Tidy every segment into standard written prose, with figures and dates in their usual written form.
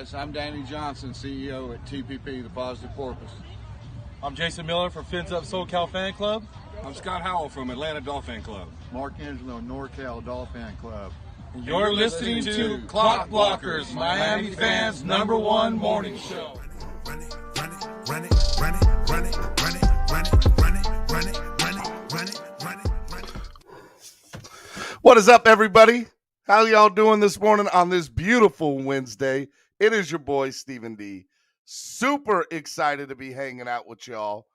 guys, I'm Danny Johnson, CEO at TPP, The Positive Porpoise. I'm Jason Miller from Fins Up SoCal Fan Club. I'm Scott Howell from Atlanta Dolphin Club. Mark Angelo, NorCal Dolphin Club. And you're listening to Clock Blockers, Miami fans' #1 morning show. Run it, run it, run it, run it, run it, run it, run it, run it, run it, run it, run it, run it, run it. What is up, everybody? How y'all doing this morning on this beautiful Wednesday? It is your boy, Stephen D. Super excited to be hanging out with y'all.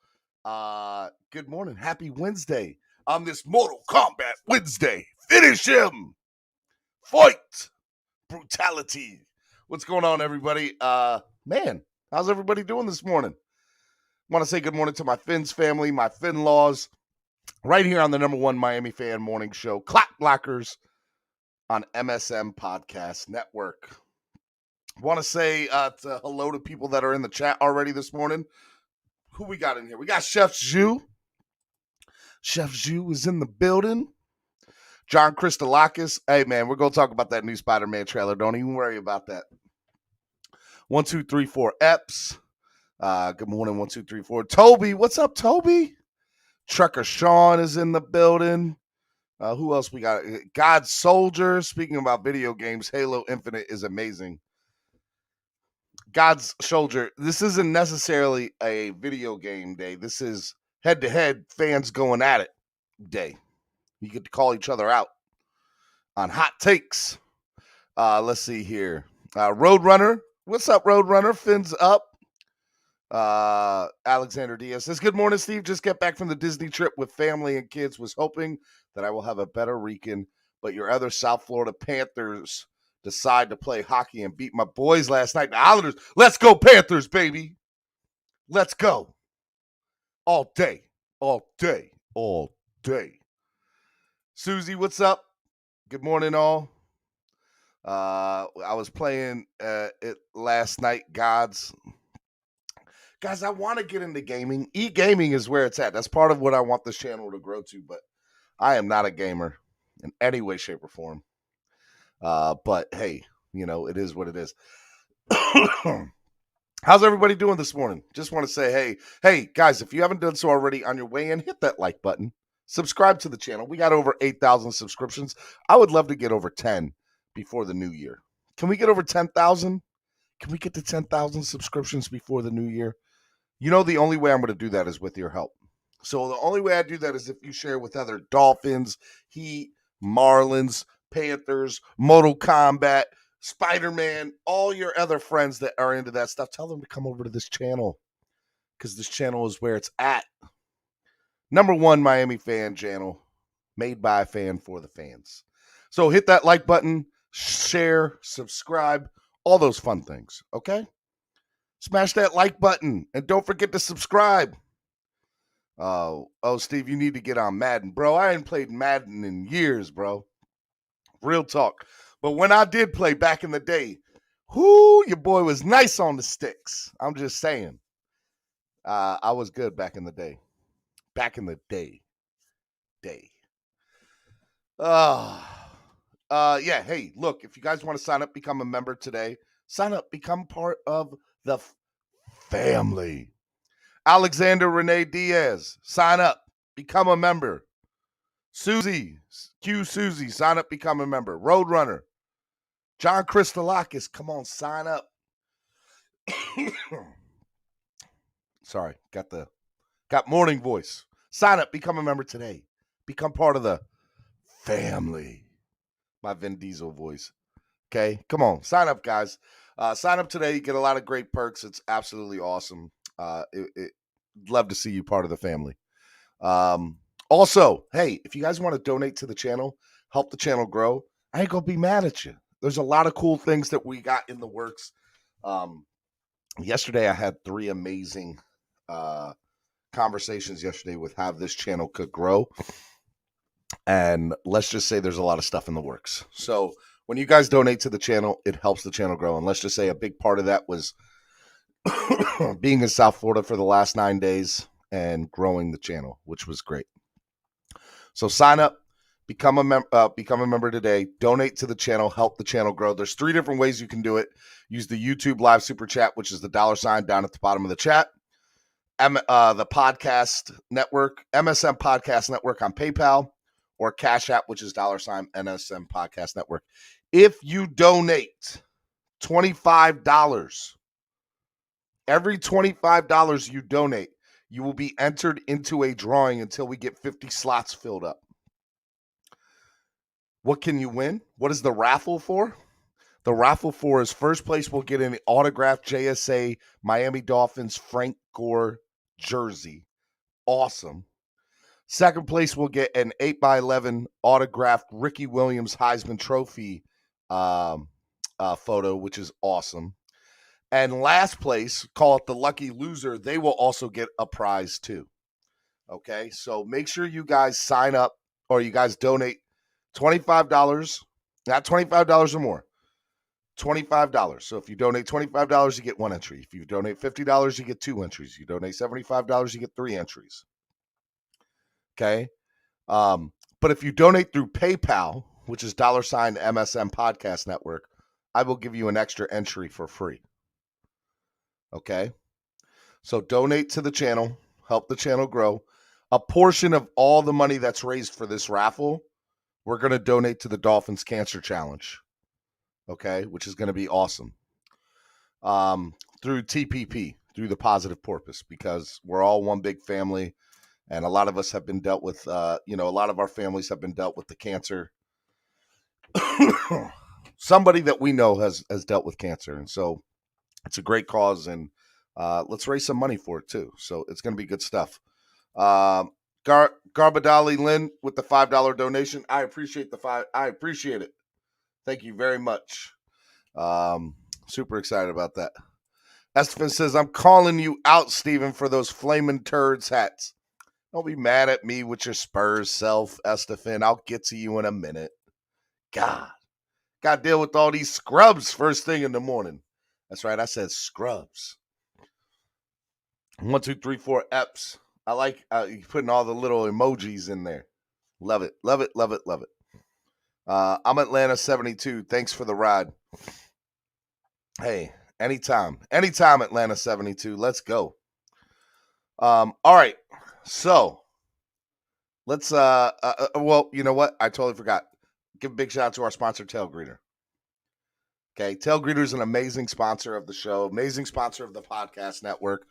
Good morning. Happy Wednesday on this Mortal Kombat Wednesday. Finish him. Fight. Brutality. What's going on, everybody? Man, how's everybody doing this morning? I want to say good morning to my Fins family, my Fin-laws, right here on the #1 Miami fan morning show, Clock Blockers, on MSM Podcast Network. Want to say hello to people that are in the chat already this morning. Who we got in here? We got Chef Zhu. Chef Zhu is in the building. John Christolakis. Hey, man, we're going to talk about that new Spider-Man trailer. Don't even worry about that. 1, 2, 3, 4 Eps. Good morning, 1, 2, 3, 4. Toby, what's up, Toby? Trucker Sean is in the building. Who else we got? God Soldier. Speaking about video games, Halo Infinite is amazing. God's Soldier. This isn't necessarily a video game day. This is head-to-head fans going at it day. You get to call each other out on hot takes. Let's see here. Roadrunner. What's up, Roadrunner? Fins up. Alexander Diaz says, good morning, Steve. Just get back from the Disney trip with family and kids. Was hoping that I will have a better weekend, but your other South Florida Panthers decide to play hockey and beat my boys last night. The Islanders, let's go Panthers, baby. Let's go. All day, all day, all day. Susie, what's up? Good morning, all. I was playing it last night, Guys, I want to get into gaming. E-gaming is where it's at. That's part of what I want this channel to grow to, but I am not a gamer in any way, shape, or form. But hey, you know, it is what it is. How's everybody doing this morning? Just want to say, hey, guys, if you haven't done so already on your way in, hit that like button. Subscribe to the channel. We got over 8,000 subscriptions. I would love to get over 10 before the new year. Can we get over 10,000? Can we get to 10,000 subscriptions before the new year? You know, the only way I'm going to do that is with your help. So the only way I do that is if you share with other Dolphins, Heat, Marlins, Panthers, Mortal Kombat, Spider-Man, all your other friends that are into that stuff. Tell them to come over to this channel because this channel is where it's at. #1 Miami fan channel, made by a fan for the fans. So hit that like button, share, subscribe, all those fun things, okay? Smash that like button, and don't forget to subscribe. Oh, Steve, you need to get on Madden. Bro, I ain't played Madden in years, bro. Real talk. But when I did play back in the day, your boy was nice on the sticks. I'm just saying. I was good back in the day. Back in the day. Yeah, hey, look, if you guys want to sign up, become a member today, sign up, become part of the family. Alexander Renee Diaz, sign up, become a member. Susie, sign up, become a member. Roadrunner, John Christolakis, come on, sign up. Sorry, got morning voice. Sign up, become a member today. Become part of the family. My Vin Diesel voice. Okay, come on, sign up, guys. Sign up today. You get a lot of great perks. It's absolutely awesome. Love to see you part of the family. Also, hey, if you guys want to donate to the channel, help the channel grow, I ain't gonna be mad at you. There's a lot of cool things that we got in the works. Yesterday I had 3 amazing conversations yesterday with how this channel could grow. And let's just say there's a lot of stuff in the works. So when you guys donate to the channel, it helps the channel grow. And let's just say a big part of that was being in South Florida for the last 9 days and growing the channel, which was great. So sign up, Become a member today. Donate to the channel. Help the channel grow. There's 3 different ways you can do it. Use the YouTube live super chat, which is the $ down at the bottom of the chat. The podcast network, MSM Podcast Network on PayPal, or Cash App, which is $MSM Podcast Network. If you donate $25, every $25 you donate, you will be entered into a drawing until we get 50 slots filled up. What can you win? What is the raffle for? The raffle for is first place will get an autographed JSA Miami Dolphins Frank Gore jersey. Awesome. Second place will get an 8x11 autographed Ricky Williams Heisman Trophy photo, which is awesome. And last place, call it the lucky loser, they will also get a prize too. Okay, so make sure you guys sign up or you guys donate $25, not $25 or more, $25. So if you donate $25, you get 1 entry. If you donate $50, you get 2 entries. If you donate $75, you get 3 entries. Okay. But if you donate through PayPal, which is $MSM Podcast Network, I will give you an extra entry for free. Okay. So donate to the channel, help the channel grow. A portion of all the money that's raised for this raffle, we're going to donate to the Dolphins Cancer Challenge. Okay. Which is going to be awesome. Through TPP, through the Positive Porpoise, because we're all one big family. And a lot of us have been dealt with, a lot of our families have been dealt with the cancer. Somebody that we know has dealt with cancer. And so it's a great cause. And let's raise some money for it, too. So it's going to be good stuff. Garbadali Lynn with the $5 donation. I appreciate I appreciate it. Thank you very much. Super excited about that. Estefan says, I'm calling you out, Steven, for those flaming turds hats. Don't be mad at me with your Spurs self, Estefan. I'll get to you in a minute. God. Got to deal with all these scrubs first thing in the morning. That's right. I said scrubs. 1, 2, 3, 4 Eps. I like you putting all the little emojis in there. Love it. Love it. Love it. Love it. I'm Atlanta 72. Thanks for the ride. Hey, anytime. Anytime, Atlanta 72. Let's go. All right. So let's well, you know what? I totally forgot. Give a big shout out to our sponsor, Tail Greeter. Okay, Tail Greeter is an amazing sponsor of the show, amazing sponsor of the podcast network.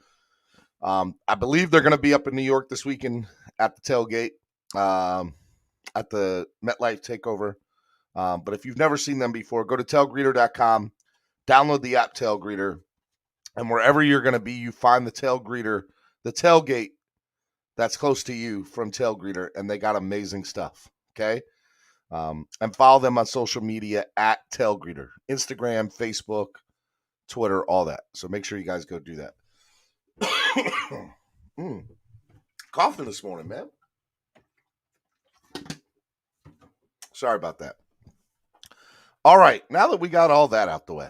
I believe they're going to be up in New York this weekend at the tailgate, at the MetLife Takeover. But if you've never seen them before, go to tailgreeter.com, download the app Tail Greeter, and wherever you're going to be, you find the Tail Greeter, the tailgate that's close to you from Tail Greeter, and they got amazing stuff, okay? And follow them on social media at Tail Greeter, Instagram, Facebook, Twitter, all that. So make sure you guys go do that. Coughing this morning, man. Sorry about that. All right, now that we got all that out the way.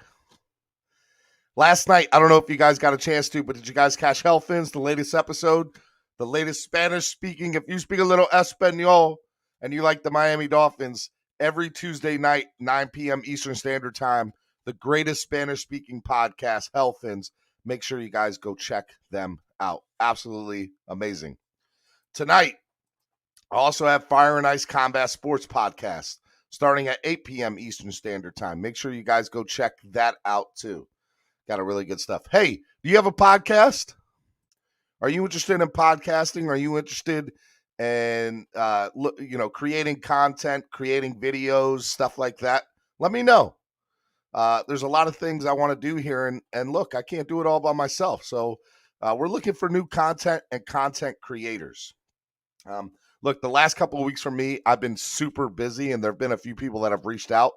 Last night, I don't know if you guys got a chance to, but did you guys catch Hellfins, the latest episode? The latest Spanish speaking. If you speak a little Espanol and you like the Miami Dolphins, every Tuesday night, 9 p.m. Eastern Standard Time, the greatest Spanish speaking podcast, Hellfins. Make sure you guys go check them out. Absolutely amazing. Tonight, I also have Fire and Ice Combat Sports Podcast starting at 8 p.m. Eastern Standard Time. Make sure you guys go check that out too. Got a really good stuff. Hey, do you have a podcast? Are you interested in podcasting? Are you interested in, creating content, creating videos, stuff like that? Let me know. There's a lot of things I want to do here. And look, I can't do it all by myself. So we're looking for new content and content creators. Look, the last couple of weeks for me, I've been super busy, and there have been a few people that have reached out.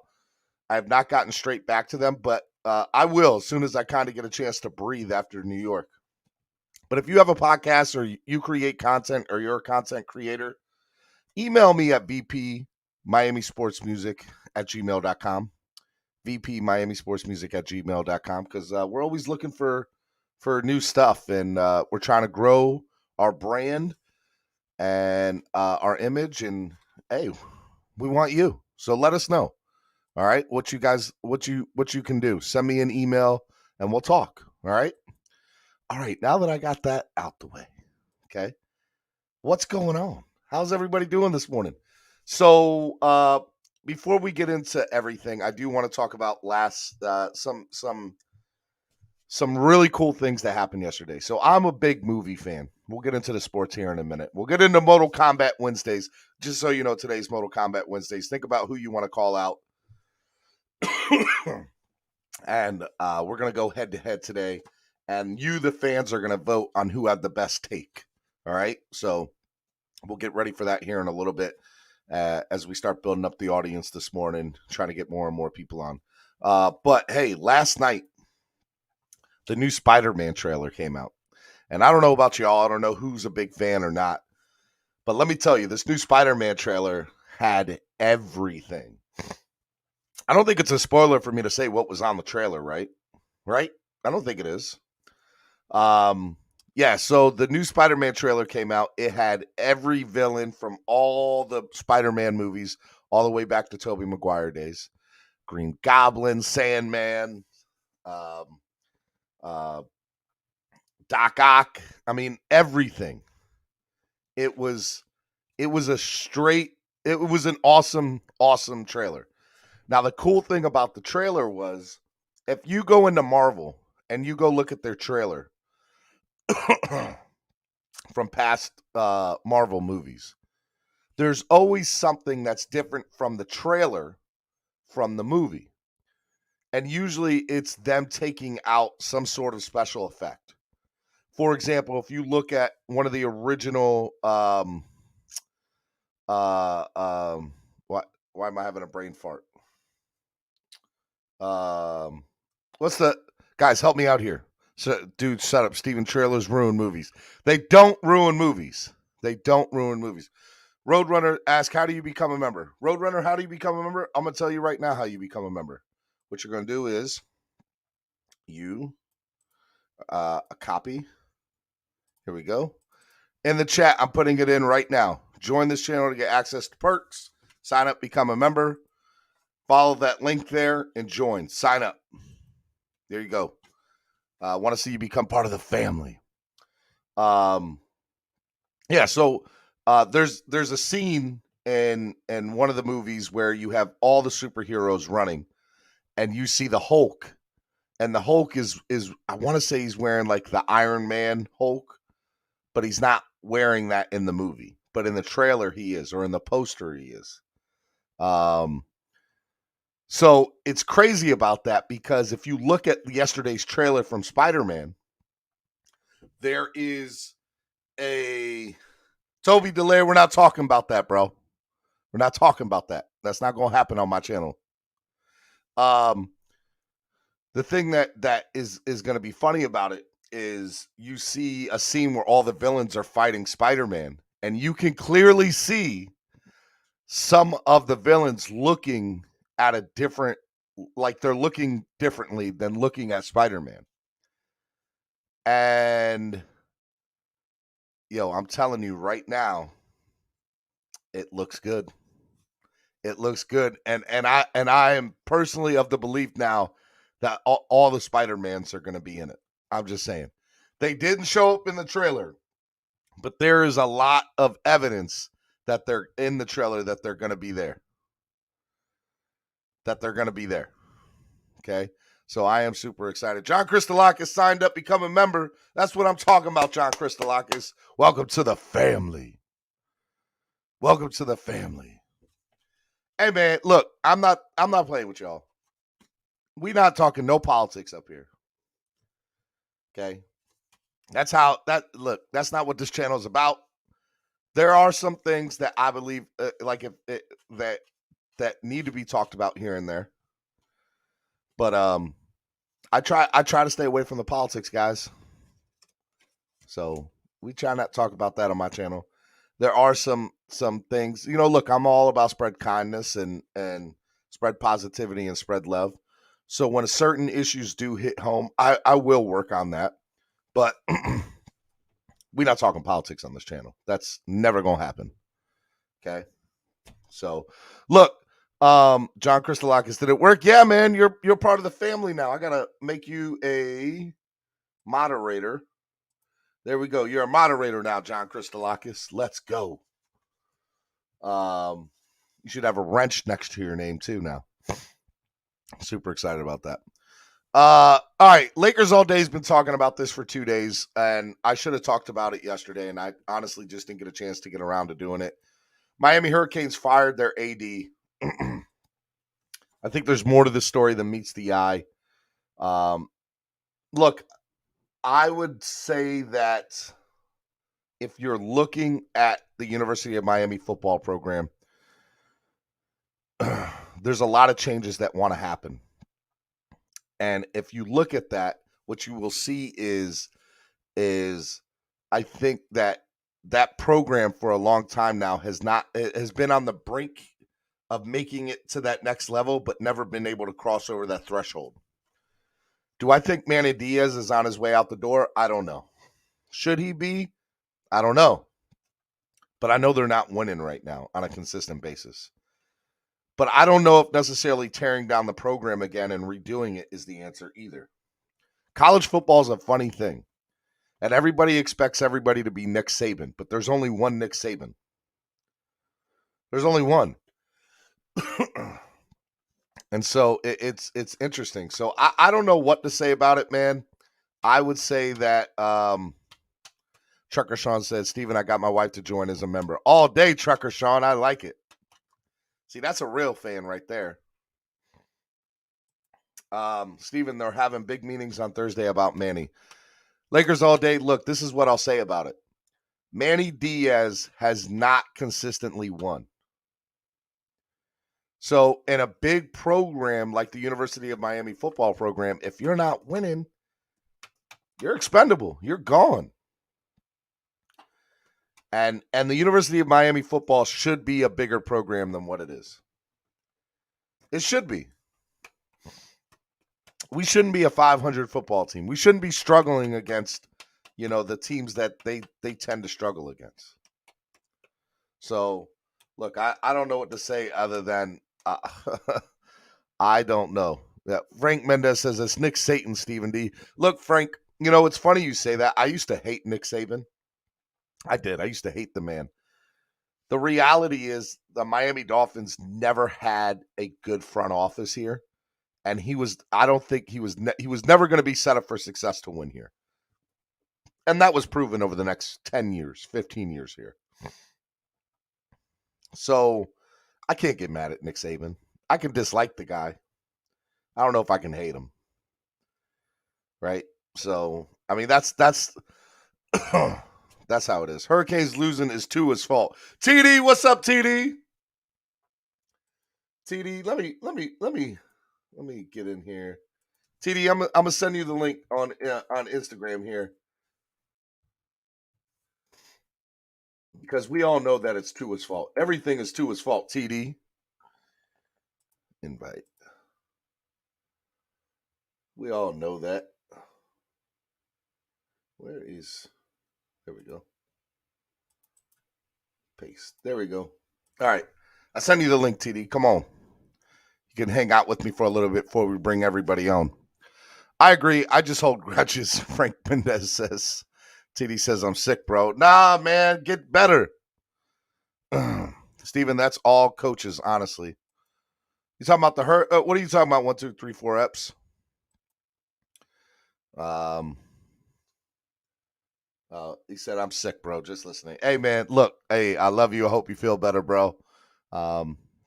I have not gotten straight back to them, but I will as soon as I kind of get a chance to breathe after New York. But if you have a podcast or you create content or you're a content creator, email me at vpmiamisportsmusic@gmail.com. vpmiamisportsmusic@gmail.com, because we're always looking for new stuff, and we're trying to grow our brand and our image. And hey, We want you. So let us know. All right, what you can do. Send me an email and we'll talk. All right. All right. Now that I got that out the way, okay. What's going on? How's everybody doing this morning? So before we get into everything, I do want to talk about some really cool things that happened yesterday. So I'm a big movie fan. We'll get into the sports here in a minute. We'll get into Mortal Kombat Wednesdays. Just so you know, today's Mortal Kombat Wednesdays. Think about who you want to call out. And we're going to go head to head today. And you, the fans, are going to vote on who had the best take. All right. So we'll get ready for that here in a little bit as we start building up the audience this morning, trying to get more and more people on. But hey, last night, the new Spider-Man trailer came out. And I don't know about y'all. I don't know who's a big fan or not. But let me tell you, this new Spider-Man trailer had everything. I don't think it's a spoiler for me to say what was on the trailer, right? Right? I don't think it is. Yeah, so the new Spider-Man trailer came out. It had every villain from all the Spider-Man movies, all the way back to Tobey Maguire days. Green Goblin, Sandman, Doc Ock. I mean, everything. It was an awesome trailer. Now, the cool thing about the trailer was, if you go into Marvel and you go look at their trailer from past Marvel movies, there's always something that's different from the trailer from the movie. And usually it's them taking out some sort of special effect. For example, if you look at one of the original why am I having a brain fart? What's the guys, help me out here. So, dude, shut up. Steven trailers ruin movies. They don't ruin movies. Roadrunner asked, how do you become a member? Roadrunner, how do you become a member? I'm going to tell you right now how you become a member. What you're going to do is a copy. Here we go. In the chat, I'm putting it in right now. Join this channel to get access to perks. Sign up, become a member. Follow that link there and join. Sign up. There you go. I want to see you become part of the family. Yeah, so there's a scene in one of the movies where you have all the superheroes running, and you see the Hulk, and the Hulk is I want to say he's wearing like the Iron Man Hulk, but he's not wearing that in the movie. But in the trailer he is, or in the poster he is. So it's crazy about that, because if you look at yesterday's trailer from Spider-Man, there is a Toby DeLaire. We're not talking about that, bro. We're not talking about that. That's not going to happen on my channel. The thing that is going to be funny about it is you see a scene where all the villains are fighting Spider-Man, and you can clearly see some of the villains looking at a different, like they're looking differently than looking at Spider-Man. And I'm telling you right now, it looks good. It looks good. And I am personally of the belief now that all the Spider-Mans are going to be in it. I'm just saying. They didn't show up in the trailer, but there is a lot of evidence that they're in the trailer, that they're going to be there. Okay? So I am super excited. John Christolakis signed up, become a member. That's what I'm talking about, John Christolakis. Welcome to the family. Hey, man, look, I'm not playing with y'all. We not talking no politics up here. Okay? That's not what this channel is about. There are some things that I believe that need to be talked about here and there. But I try to stay away from the politics, guys. So we try not to talk about that on my channel. There are some things, look, I'm all about spread kindness and spread positivity and spread love. So when certain issues do hit home, I will work on that. But we're not talking politics on this channel. That's never going to happen. Okay? So, look, John Christolakis, did it work? Yeah, man, you're part of the family now. I gotta make you a moderator. There we go. You're a moderator now, John Christolakis. Let's go. You should have a wrench next to your name too now. Super excited about that. All right. Lakers All Day has been talking about this for 2 days, and I should have talked about it yesterday, and I honestly just didn't get a chance to get around to doing it. Miami Hurricanes fired their AD. I think there's more to this story than meets the eye. Look, I would say that if you're looking at the University of Miami football program, there's a lot of changes that want to happen. And if you look at that, what you will see is I think that program for a long time now has been on the brink of making it to that next level, but never been able to cross over that threshold. Do I think Manny Diaz is on his way out the door? I don't know. Should he be? I don't know. But I know they're not winning right now on a consistent basis. But I don't know if necessarily tearing down the program again and redoing it is the answer either. College football is a funny thing. And everybody expects everybody to be Nick Saban, but there's only one Nick Saban. There's only one. And so it's interesting. So I don't know what to say about it, man. I would say that Trucker Sean said, Steven, I got my wife to join as a member. All day, Trucker Sean. I like it. See, that's a real fan right there. Steven, they're having big meetings on Thursday about Manny. Lakers All Day. Look, this is what I'll say about it. Manny Diaz has not consistently won. So in a big program like the University of Miami football program, if you're not winning, you're expendable. You're gone. And the University of Miami football should be a bigger program than what it is. It should be. We shouldn't be a 500 football team. We shouldn't be struggling against, the teams that they tend to struggle against. So, look, I don't know what to say other than I don't know. Yeah, Frank Mendez says it's Nick Satan, Stephen D. Look, Frank, it's funny you say that. I used to hate Nick Saban. I did. I used to hate the man. The reality is the Miami Dolphins never had a good front office here. And I don't think he was never going to be set up for success to win here. And that was proven over the next 10 years, 15 years here. So I can't get mad at Nick Saban. I can dislike the guy. I don't know if I can hate him. Right? So, I mean, that's that's how it is. Hurricanes losing is Tua's fault. TD, what's up, TD? TD, let me get in here. TD, I'm gonna send you the link on Instagram here. Because we all know that it's Tua's fault. Everything is Tua's fault, TD. Invite. We all know that. There we go. Paste. There we go. All right. I'll send you the link, TD. Come on. You can hang out with me for a little bit before we bring everybody on. I agree. I just hold grudges, Frank Mendez says. TD says, I'm sick, bro. Nah, man, get better. Steven, that's all coaches, honestly. You talking about what are you talking about? 1, 2, 3, 4 Eps? He said, I'm sick, bro. Just listening. Hey, man, look. Hey, I love you. I hope you feel better, bro.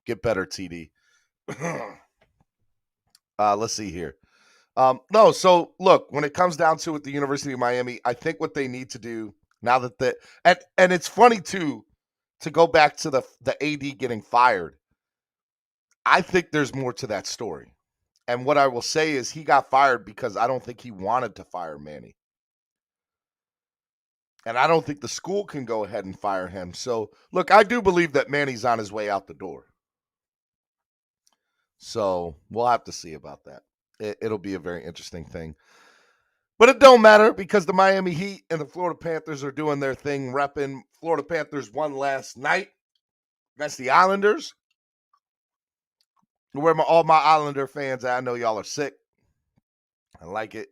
Get better, TD. Let's see here. No, so look, when it comes down to it, the University of Miami, I think what they need to do now that and it's funny too, to go back to the AD getting fired. I think there's more to that story. And what I will say is he got fired because I don't think he wanted to fire Manny. And I don't think the school can go ahead and fire him. So, look, I do believe that Manny's on his way out the door. So, we'll have to see about that. It'll be a very interesting thing. But it don't matter because the Miami Heat and the Florida Panthers are doing their thing, repping. Florida Panthers won last night. That's the Islanders. Where all my Islander fans at? I know y'all are sick. I like it.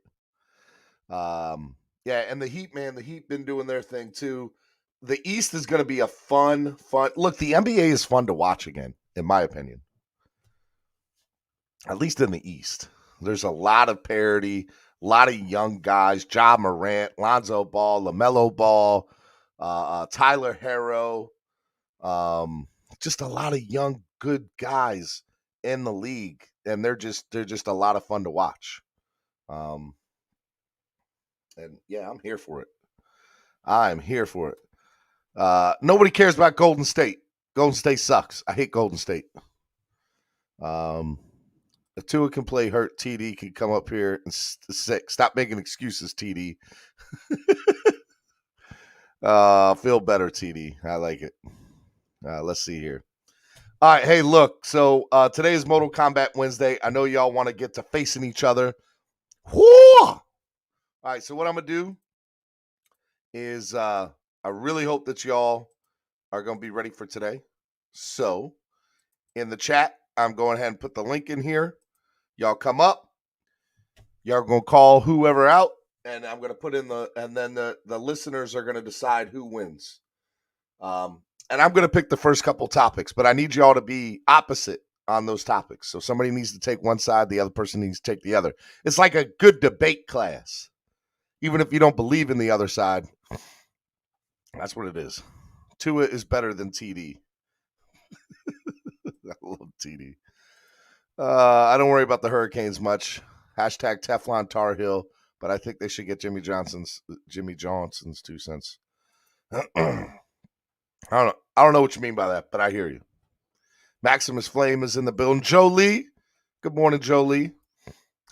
Yeah, and the Heat, man, the Heat been doing their thing too. The East is going to be a fun. Look, the NBA is fun to watch again, in my opinion. At least in the East. There's a lot of parity, a lot of young guys. Ja Morant, Lonzo Ball, LaMelo Ball, Tyler Herro. Just a lot of young, good guys in the league, and they're just a lot of fun to watch. And yeah, I'm here for it. I'm here for it. Nobody cares about Golden State. Golden State sucks. I hate Golden State. If Tua can play hurt, TD can come up here and stop making excuses, TD. Feel better, TD. I like it. Let's see here. All right, hey, look. So today is Mortal Kombat Wednesday. I know y'all want to get to facing each other. Whoo! All right, so what I'm going to do is I really hope that y'all are going to be ready for today. So in the chat, I'm going ahead and put the link in here. Y'all come up. Y'all going to call whoever out, and I'm going to put in and then the listeners are going to decide who wins. And I'm going to pick the first couple topics, but I need y'all to be opposite on those topics. So somebody needs to take one side, the other person needs to take the other. It's like a good debate class. Even if you don't believe in the other side, that's what it is. Tua is better than TD. I love TD. I don't worry about the Hurricanes much. Hashtag Teflon Tar Heel, but I think they should get Jimmy Johnson's 2 cents. I don't know what you mean by that, but I hear you. Maximus Flame is in the building. Jolie. Good morning, Jolie.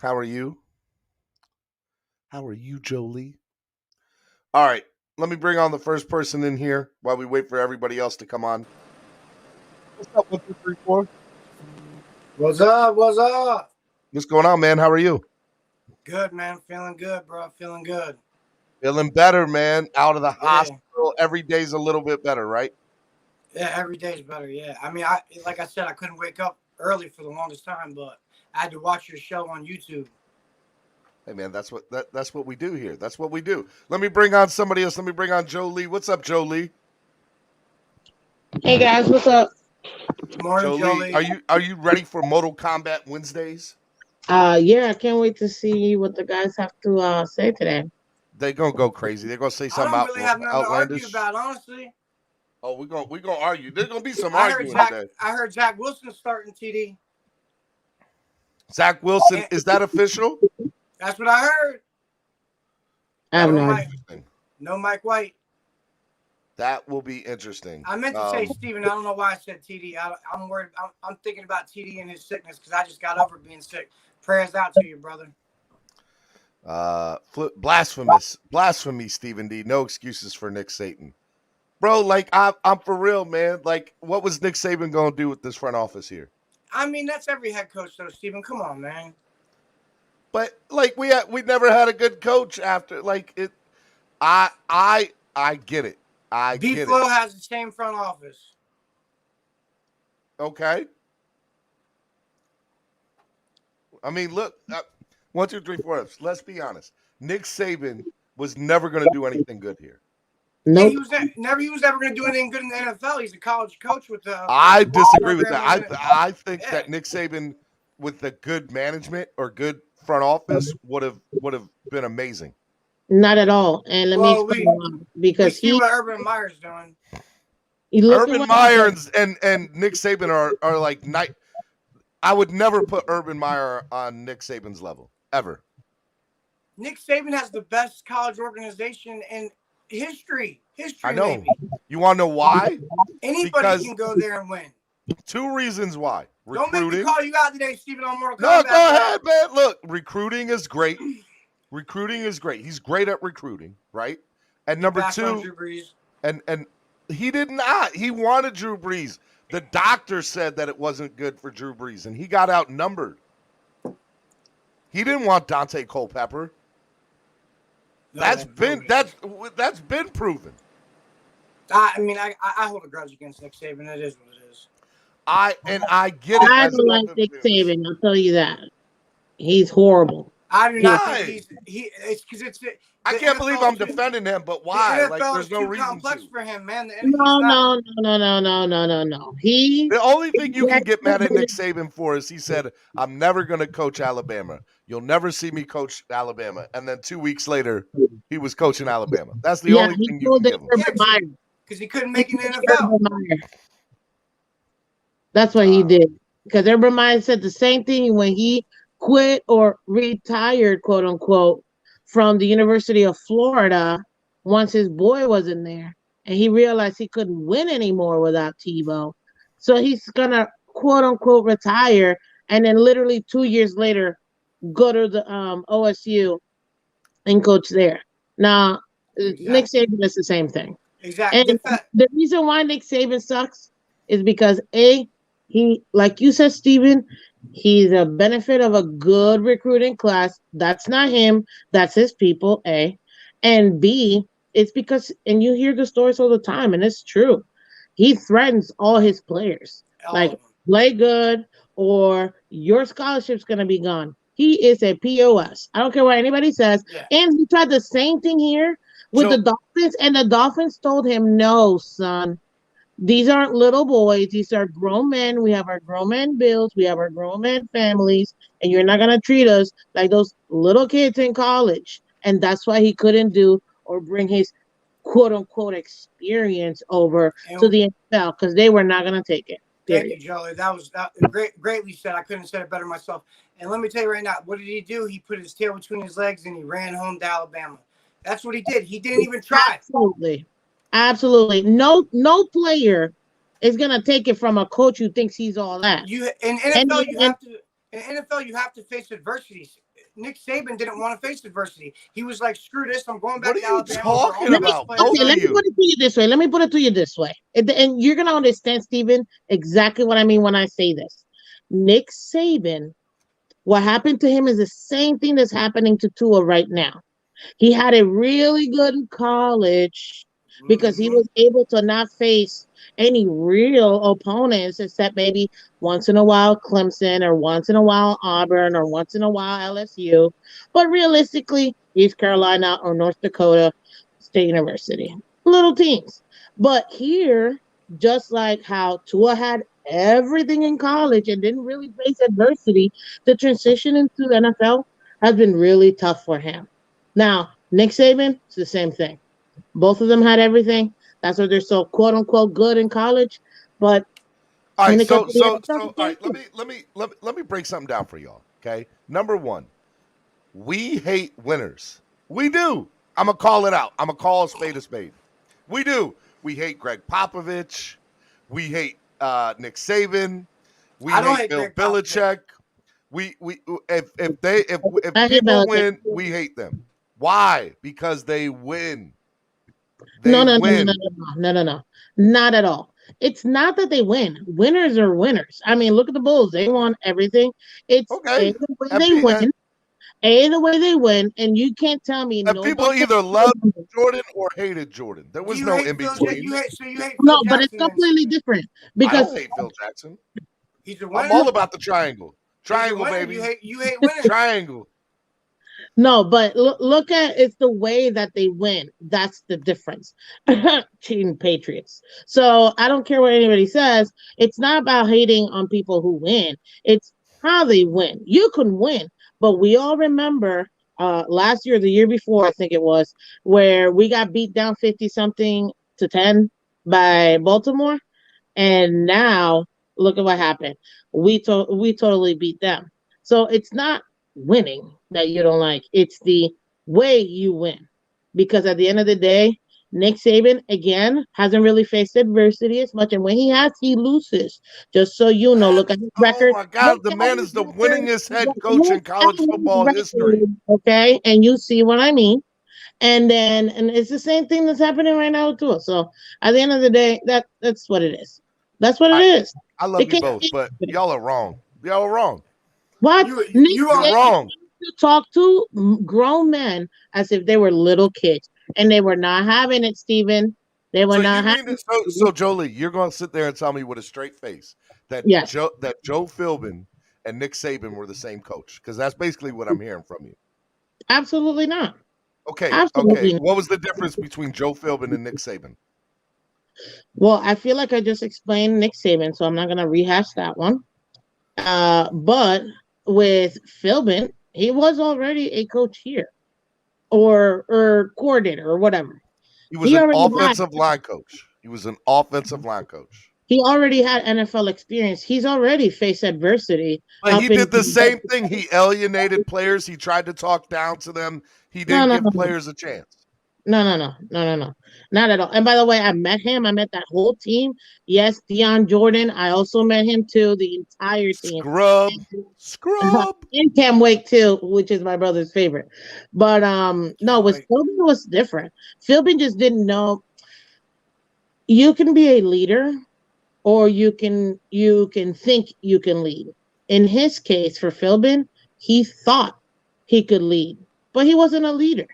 How are you? How are you, Jolie? All right. Let me bring on the first person in here while we wait for everybody else to come on. What's up, 1, 2, 3, 4? What's up? What's up? What's going on, man? How are you? Good, man. Feeling good, bro. Feeling good. Feeling better, man. Out of the hospital. Every day's a little bit better, right? Yeah, every day's better. Yeah. I mean, like I said, I couldn't wake up early for the longest time, but I had to watch your show on YouTube. Hey, man, that's what we do here. That's what we do. Let me bring on somebody else. Let me bring on Jolie. What's up, Jolie? Hey guys, what's up? Good morning, Jolie. Are you ready for Mortal Kombat Wednesdays? Yeah, I can't wait to see what the guys have to say today. They're gonna go crazy. They're gonna say something I don't really have nothing outlandish. to argue about, honestly. Oh, we're gonna argue. There's gonna be some arguing today. I heard Zach Wilson starting TD. Zach Wilson, is that official? That's what I heard. I have no idea. No Mike White. That will be interesting. I meant to say Steven. I don't know why I said TD. I'm worried. I'm thinking about TD and his sickness because I just got over being sick. Prayers out to you, brother. Blasphemy, Stephen D. No excuses for Nick Saban, bro. Like I'm for real, man. Like, what was Nick Saban gonna do with this front office here? I mean, that's every head coach, though, Stephen. Come on, man. But like we never had a good coach after like it. I get it. B-Flow has the same front office. Okay. I mean, look, 1, 2, 3, 4. Let's be honest. Nick Saban was never going to do anything good here. No, nope. He was never going to do anything good in the NFL. He's a college coach with the. I disagree with that. I think that Nick Saban, with the good management or good front office, would have been amazing. Not at all. And let me explain because see what Urban Meyer's doing. Urban Meyer and Nick Saban are like night. I would never put Urban Meyer on Nick Saban's level ever. Nick Saban has the best college organization in history. I know. Maybe. You want to know why? Anybody can go there and win. 2 reasons why. Recruiting. Don't make me call you out today, Stephen, on Mortal Kombat. No, go ahead, man. Look, recruiting is great. Recruiting is great. He's great at recruiting, right? And number 2, Drew Brees. and he did not. He wanted Drew Brees. The doctor said that it wasn't good for Drew Brees, and he got outnumbered. He didn't want Dante Culpepper. No, that's been proven. I mean, I hold a grudge against Nick Saban. It is what it is. I get it. I as don't like Dolphin Nick fans. Saban. I'll tell you that. He's horrible. I do not Why? think it's because it's. I can't believe I'm defending him, but why? The Like, NFL there's is no too reason complex to. for him, man. No. He The only thing you can get mad at Nick graduated- Saban for is he said, "I'm never going to coach Alabama. You'll never see me coach Alabama." And then 2 weeks later, he was coaching Alabama. That's the only he thing you told can give him. Urban Meyer. because he couldn't make it in the Urban NFL. Meyer. That's what he did. Because Urban Meyer said the same thing when he quit or retired, quote unquote, from the University of Florida once his boy was in there. And he realized he couldn't win anymore without Tebow. So he's going to, quote unquote, retire. And then literally 2 years later, go to the OSU and coach there. Now, Nick Saban is the same thing. Exactly. And the reason why Nick Saban sucks is because he, like you said, Steven, he's a benefit of a good recruiting class. That's not him. That's his people, A. And B, it's because, and you hear the stories all the time, and it's true. He threatens all his players. Like, play good or your scholarship's going to be gone. He is a POS. I don't care what anybody says. Yeah. And he tried the same thing here with the Dolphins, and the Dolphins told him, no, son. These aren't little boys. These are grown men. We have our grown man bills. We have our grown man families. And you're not going to treat us like those little kids in college. And that's why he couldn't do or bring his quote-unquote experience over to the NFL because they were not going to take it. Thank you, Jolie. That was greatly said. I couldn't have said it better myself. And let me tell you right now, what did he do? He put his tail between his legs and he ran home to Alabama. That's what he did. He didn't even try. Absolutely. No player is gonna take it from a coach who thinks he's all that. In NFL, you have to face adversity. Nick Saban didn't want to face adversity. He was like, "Screw this! I'm going back to Alabama." What are you talking about? Let me put it to you this way. And you're gonna understand, Steven, exactly what I mean when I say this. Nick Saban, what happened to him is the same thing that's happening to Tua right now. He had it really good in college because he was able to not face any real opponents except maybe once in a while Clemson or once in a while Auburn or once in a while LSU. But realistically, East Carolina or North Dakota State University. Little teams. But here, just like how Tua had everything in college and didn't really face adversity, the transition into the NFL has been really tough for him. Now, Nick Saban, it's the same thing. Both of them had everything. That's why they're so quote unquote good in college. But all right, so all right, let me break something down for y'all. Okay. Number one, we hate winners. We do. I'm gonna call it out. I'm gonna call a spade a spade. We do. We hate Greg Popovich. We hate Nick Saban. We hate Bill Belichick. If people win, we hate them. Why? Because they win. No. Not at all. It's not that they win. Winners are winners. I mean, look at the Bulls. They won everything. It's okay. The way they win, and you can't tell me people either loved Jordan or hated Jordan. There was no in between. You hate Phil but Jackson, it's completely different because I don't hate Phil Jackson. He's a winner. I'm all about the triangle. Triangle, baby. You hate winners. Triangle. No, but look at it's the way that they win. That's the difference. Cheating Patriots. So I don't care what anybody says. It's not about hating on people who win. It's how they win. You can win, but we all remember last year, the year before, I think it was, where we got beat down 50-something to 10 by Baltimore. And now look at what happened. We totally beat them. So it's not winning that you don't like. It's the way you win. Because at the end of the day, Nick Saban, again, hasn't really faced adversity as much. And when he has, he loses. Just so you know, look at his record. Oh, my God. The man is the winningest head coach in college football history. Okay? And you see what I mean. And it's the same thing that's happening right now too. So at the end of the day, that's what it is. That's what it is. I love you both, but y'all are wrong. Y'all are wrong. What? You are wrong. You talk to grown men as if they were little kids, and they were not having it, Steven. They were So not you happy. mean that, so Jolie, you're going to sit there and tell me with a straight face that Yes. Joe Philbin and Nick Saban were the same coach? Because that's basically what I'm hearing from you. Absolutely not. Okay. Absolutely not. What was the difference between Joe Philbin and Nick Saban? Well, I feel like I just explained Nick Saban, so I'm not going to rehash that one. But with Philbin, he was already a coach here, or coordinator, or whatever. He was an already offensive line coach. He was an offensive line coach. He already had NFL experience. He's already faced adversity. But he did the same thing. He alienated players. He tried to talk down to them. He didn't give players a chance. No. Not at all. And by the way, I met him. I met that whole team. Yes, Deion Jordan. I also met him too. The entire team. Scrub. And Cam Wake too, which is my brother's favorite. But no, with Philbin was different. Philbin just didn't know. You can be a leader, or you can think you can lead. In his case, for Philbin, he thought he could lead, but he wasn't a leader.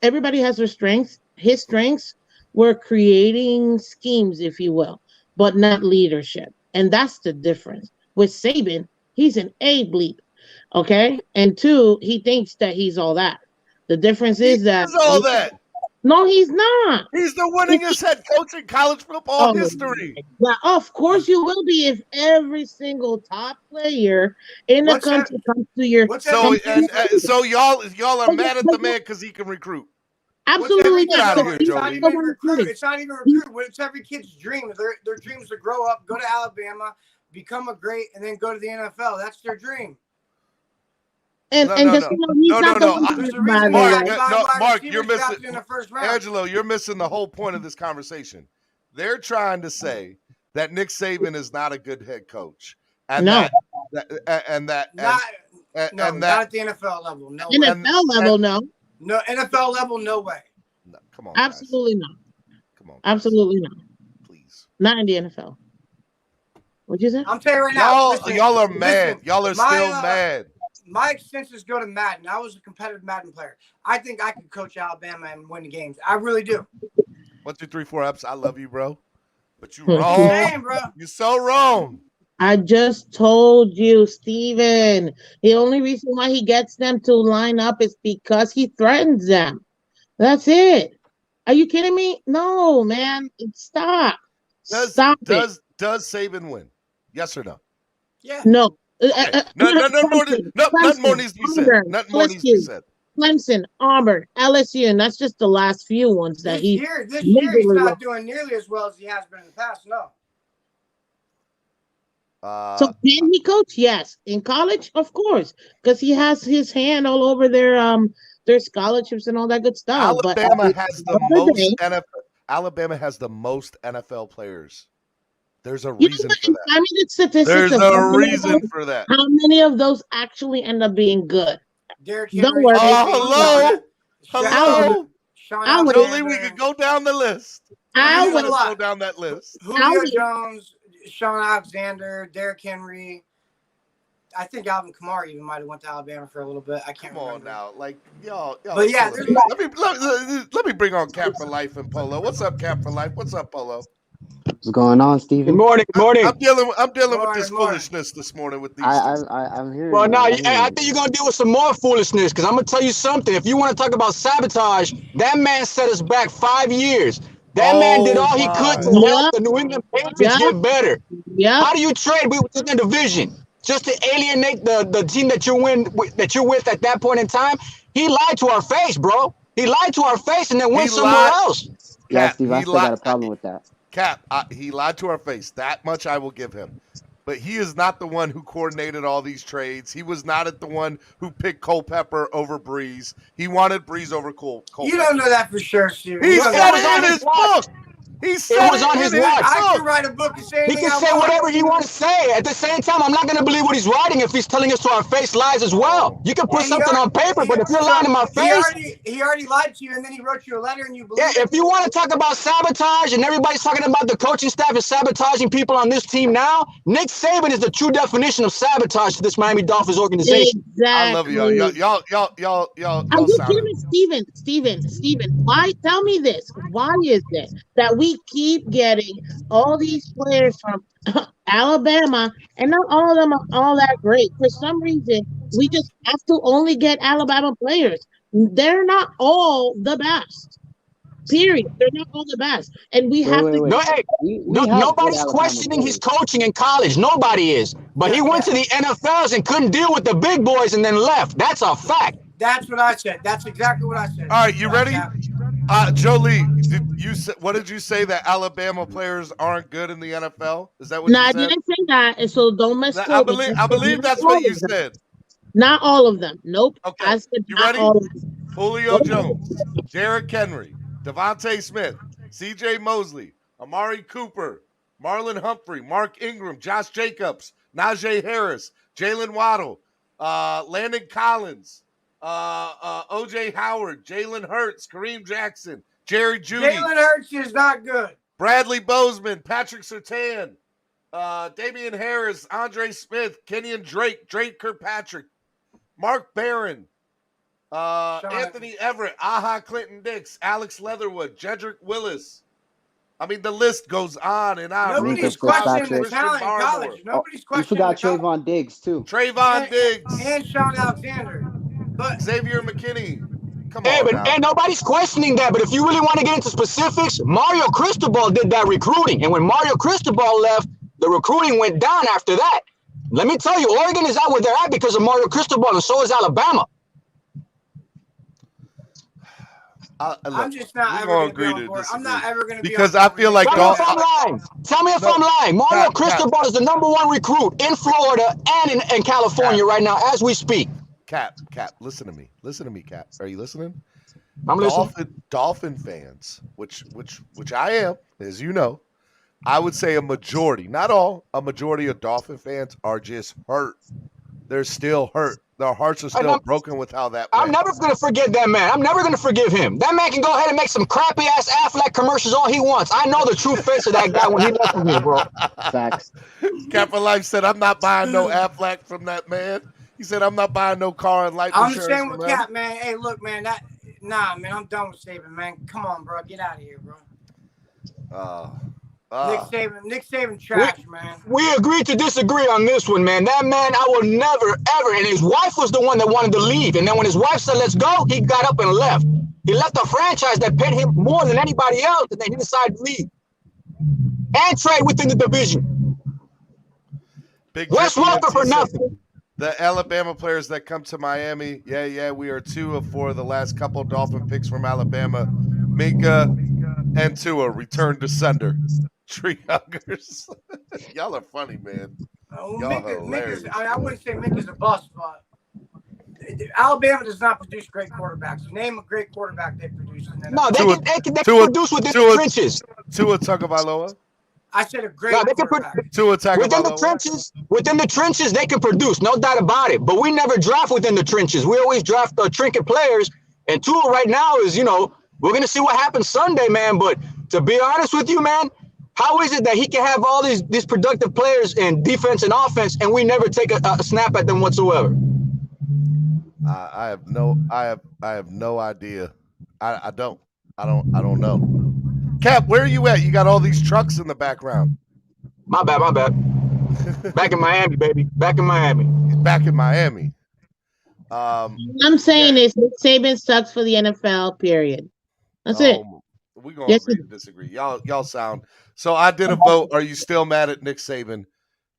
Everybody has their strengths. His strengths were creating schemes, if you will, but not leadership. And that's the difference. With Saban, he's an A bleep, okay? And two, he thinks that he's all that. The difference is that he's all that. No, he's not. He's the winningest head coach in college football history. Well, of course you will be if every single top player in the country comes to your. So y'all are mad at the man because he can recruit. Absolutely not. It's not even recruit. It's every kid's dream. Their dream is to grow up, go to Alabama, become a great, and then go to the NFL. That's their dream. Mark, you're missing. Angelo, you're missing the whole point of this conversation. They're trying to say that Nick Saban is not a good head coach, and not at the NFL level. No NFL level, no. No NFL level, no way. No, come on, absolutely guys. not. Come on, guys. Absolutely not. Please, not in the NFL. What'd you say? I'm telling you right now. Y'all are mad. Y'all are still mad. My extensions go to Madden. I was a competitive Madden player. I think I could coach Alabama and win the games. I really do. 1, 2, 3, 4 ups. I love you, bro. But you wrong. Damn, bro. You're so wrong. I just told you, Steven. The only reason why he gets them to line up is because he threatens them. That's it. Are you kidding me? No, man. Stop. Does Saban win? Yes or no? Yeah. No. Nothing more needs to be said. Nothing more needs to be said. Clemson, Auburn, LSU, and that's just the last few ones that this year he's not doing nearly as well as he has been in the past. No. So can he coach? Yes. In college, of course, because he has his hand all over their scholarships and all that good stuff. Alabama has the most NFL players. There's a reason for that. I mean, it's statistics. There's a reason for that. How many of those actually end up being good? Derrick Henry. Don't worry. Hello. Jolie, we could go down the list. Go down that list. Julio Jones, Sean Alexander, Derrick Henry. I think Alvin Kamara even might have went to Alabama for a little bit. I can't remember. Now, like y'all. But yeah, let me bring on Cap for Life and Polo. What's up, Cap for Life? What's up, Polo? What's going on, Steven? Good morning. Good morning. I'm dealing with this foolishness this morning with these. I'm hearing. Well, I think you're gonna deal with some more foolishness because I'm gonna tell you something. If you want to talk about sabotage, that man set us back 5 years. That man did all he could to help the New England Patriots get better. Yeah. How do you trade? We were in the division just to alienate the team that you're with at that point in time. He lied to our face, bro. He lied to our face and then went somewhere else. Yeah, Steve, I still got a problem with that. Cap, he lied to our face. That much I will give him. But he is not the one who coordinated all these trades. He was not the one who picked Culpepper over Breeze. He wanted Breeze over Culpepper. You don't know that for sure, Steve. He said it in his book. He said It was on his watch. I can write a book and say He anything can I say want. whatever he wants to say. At the same time, I'm not going to believe what he's writing if he's telling us to our face lies as well. You can put something on paper, but if you're lying to my face, he already lied to you, and then he wrote you a letter, and you believe. yeah. If you want to talk about sabotage, and everybody's talking about the coaching staff is sabotaging people on this team now, Nick Saban is the true definition of sabotage to this Miami Dolphins organization. Exactly. I love y'all. Y'all I'm just sounding. Steven, why, tell me this, why is it that we keep getting all these players from Alabama, and not all of them are all that great? For some reason, we just have to only get Alabama players. They're not all the best. Period. They're not all the best. And we have to... No, hey, nobody's questioning his coaching in college. Nobody is. But he went to the NFLs and couldn't deal with the big boys and then left. That's a fact. That's what I said. That's exactly what I said. All right, you ready? Jolie, what did you say, that Alabama players aren't good in the NFL? Is that what you said? No, I didn't say that, and so don't mess I believe that's what you said. Not all of them. Nope. Okay. I said you not ready? all of them. Julio Jones, Derrick Henry, Devontae Smith, C.J. Mosley, Amari Cooper, Marlon Humphrey, Mark Ingram, Josh Jacobs, Najee Harris, Jalen Waddle, Landon Collins, O.J. Howard, Jalen Hurts, Kareem Jackson, Jerry Jeudy. Jalen Hurts is not good. Bradley Bozeman, Patrick Surtain, Damian Harris, Andre Smith, Kenyon Drake, Drake Kirkpatrick, Mark Barron, Anthony Everett, Aha Clinton Dix, Alex Leatherwood, Jedrick Willis. I mean, the list goes on and on. Nobody's questioning the talent in college. Nobody's questioning. You forgot Trayvon Diggs too. Trayvon Diggs and Sean Alexander, but Xavier McKinney. Come on, now. And nobody's questioning that. But if you really want to get into specifics, Mario Cristobal did that recruiting, and when Mario Cristobal left, the recruiting went down after that. Let me tell you, Oregon is out where they're at because of Mario Cristobal, and so is Alabama. I'm just not ever going to agree to this. I'm not ever going to be because I feel like Tell me if I'm lying. Tell me if I'm lying. Mario Cristobal is the #1 recruit in Florida and in California right now as we speak. Cap, listen to me. Listen to me, Cap. Are you listening? I'm listening. Dolphin fans, which I am, as you know, I would say a majority, not all, a majority of Dolphin fans are just hurt. They're still hurt. Their hearts are still broken with how that went. I'm never going to forget that man. I'm never going to forgive him. That man can go ahead and make some crappy-ass Affleck commercials all he wants. I know the true face of that guy when he left from here, bro. Facts. Cap for Life said, I'm not buying no Affleck from that man. He said, I'm not buying no car and life insurance. I'm the same with Cap, man. Hey, look, man. Man, I'm done with Saban, man. Come on, bro. Get out of here, bro. Nick Saban trash, man. We agreed to disagree on this one, man. That man, I will never, ever. And his wife was the one that wanted to leave. And then when his wife said, let's go, he got up and left. He left a franchise that paid him more than anybody else, and then he decided to leave. And trade within the division. Wes Welker for nothing. The Alabama players that come to Miami, we are 2 of 4 of the last couple Dolphin picks from Alabama. Minka and Tua return to sender. Tree huggers. Y'all are funny, man. I wouldn't say Minka's a bust, but Alabama does not produce great quarterbacks. Name a great quarterback they produce. No, they can produce within the trenches. Tua Tagovailoa. I said a great quarterback. Tua Tagovailoa. Within the trenches, they can produce, no doubt about it. But we never draft within the trenches. We always draft trinket players. And Tua right now is, we're going to see what happens Sunday, man. But to be honest with you, man, how is it that he can have all these productive players in defense and offense, and we never take a snap at them whatsoever? I have no idea. I don't know. Cap, where are you at? You got all these trucks in the background. My bad. Back in Miami, baby. Back in Miami. He's back in Miami. I'm saying is Nick Saban sucks for the NFL, period. That's it. We're going to agree to disagree. Y'all sound. So I did a vote. Are you still mad at Nick Saban?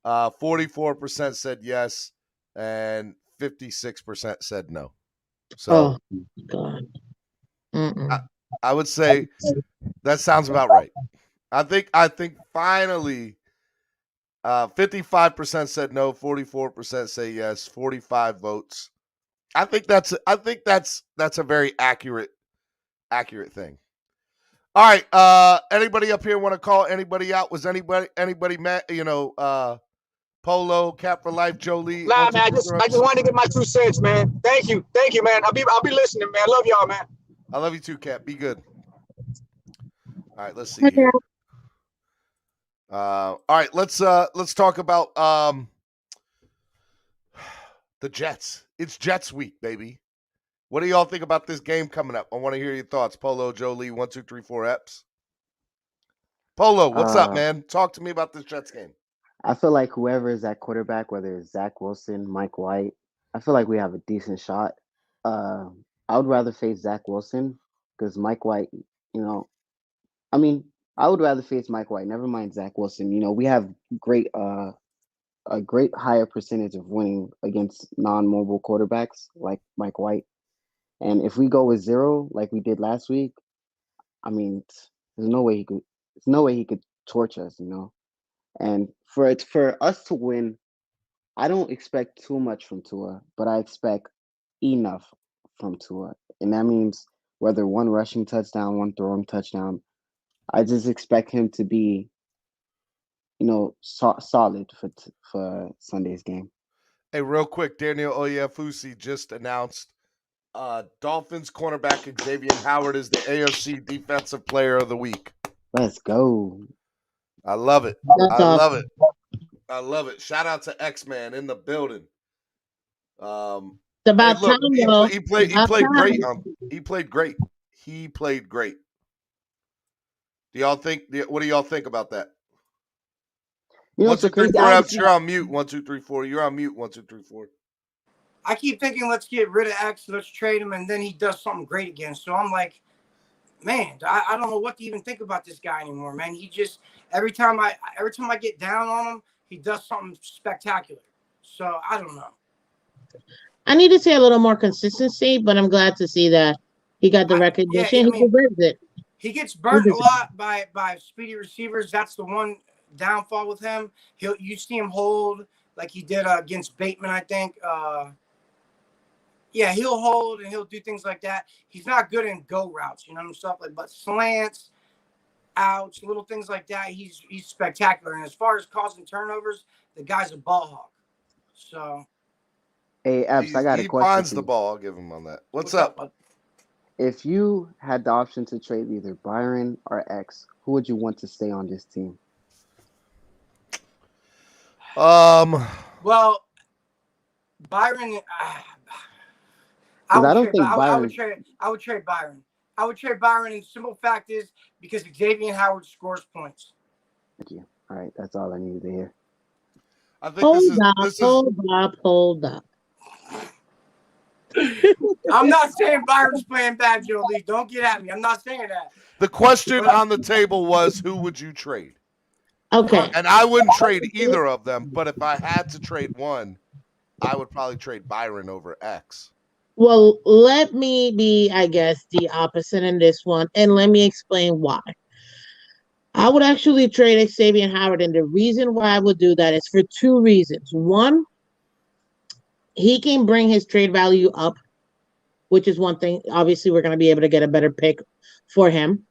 44% said yes, and 56% said no. So, God. I would say that sounds about right. I think finally 55% said no, 44% say yes, 45 votes. I think that's a very accurate thing. All right. Anybody up here want to call anybody out? Was anybody mad? Polo, Cap for Life, Jolie. Nah, man, I just wanted to get my 2 cents, man. Thank you, man. I'll be listening, man. Love y'all, man. I love you too, Cap. Be good. All right, let's see here. All right, let's talk about the Jets. It's Jets week, baby. What do y'all think about this game coming up? I want to hear your thoughts. Polo, Jolie, 1, 2, 3, 4 Eps. Polo, what's up, man? Talk to me about this Jets game. I feel like whoever is at quarterback, whether it's Zach Wilson, Mike White, I feel like we have a decent shot. I would rather face Zach Wilson because Mike White, I would rather face Mike White. Never mind Zach Wilson. We have a great higher percentage of winning against non-mobile quarterbacks like Mike White. And if we go with 0 like we did last week, there's no way he could torch us, And for us to win, I don't expect too much from Tua, but I expect enough from Tua. And that means whether one rushing touchdown, one throwing touchdown, I just expect him to be, solid for Sunday's game. Hey, real quick, Daniel Oyefusi just announced Dolphins cornerback Xavier Howard is the AFC Defensive Player of the Week. Let's go. I love it. That's I love awesome. it. I love it. Shout out to X-Man in the building. It's about hey, look, time, though. he played great. He played great. He played great. What do y'all think about that? 1, 2, 3, 4 Eps, you're on mute. 1, 2, 3, 4. You're on mute. 1, 2, 3, 4. I keep thinking, let's get rid of X, let's trade him, and then he does something great again. So I'm like, man, I don't know what to even think about this guy anymore, man. He just every time I get down on him, he does something spectacular. So I don't know. I need to see a little more consistency, but I'm glad to see that he got the recognition. He deserves it. He gets burnt a lot by speedy receivers. That's the one downfall with him. You see him hold like he did against Bateman, I think. Yeah, he'll hold and he'll do things like that. He's not good in go routes, and stuff but slants, outs, little things like that. He's spectacular. And as far as causing turnovers, the guy's a ball hawk. So, hey, Epps, I got a question. He finds the ball. I'll give him on that. What's up? Bud? If you had the option to trade either Byron or X, who would you want to stay on this team? Well, Byron. I would trade Byron. I would trade Byron, and the simple fact is because Xavier Howard scores points. Thank you. All right, that's all I needed to hear. I think Hold up. I'm not saying Byron's playing bad, Jolie. Don't get at me. I'm not saying that. The question on the table was, who would you trade? Okay. And I wouldn't trade either of them, but if I had to trade one, I would probably trade Byron over X. Well, let me be, I guess, the opposite in this one, and let me explain why. I would actually trade Xavier Howard, and the reason why I would do that is for 2 reasons. One, he can bring his trade value up, which is one thing. Obviously, we're going to be able to get a better pick for him.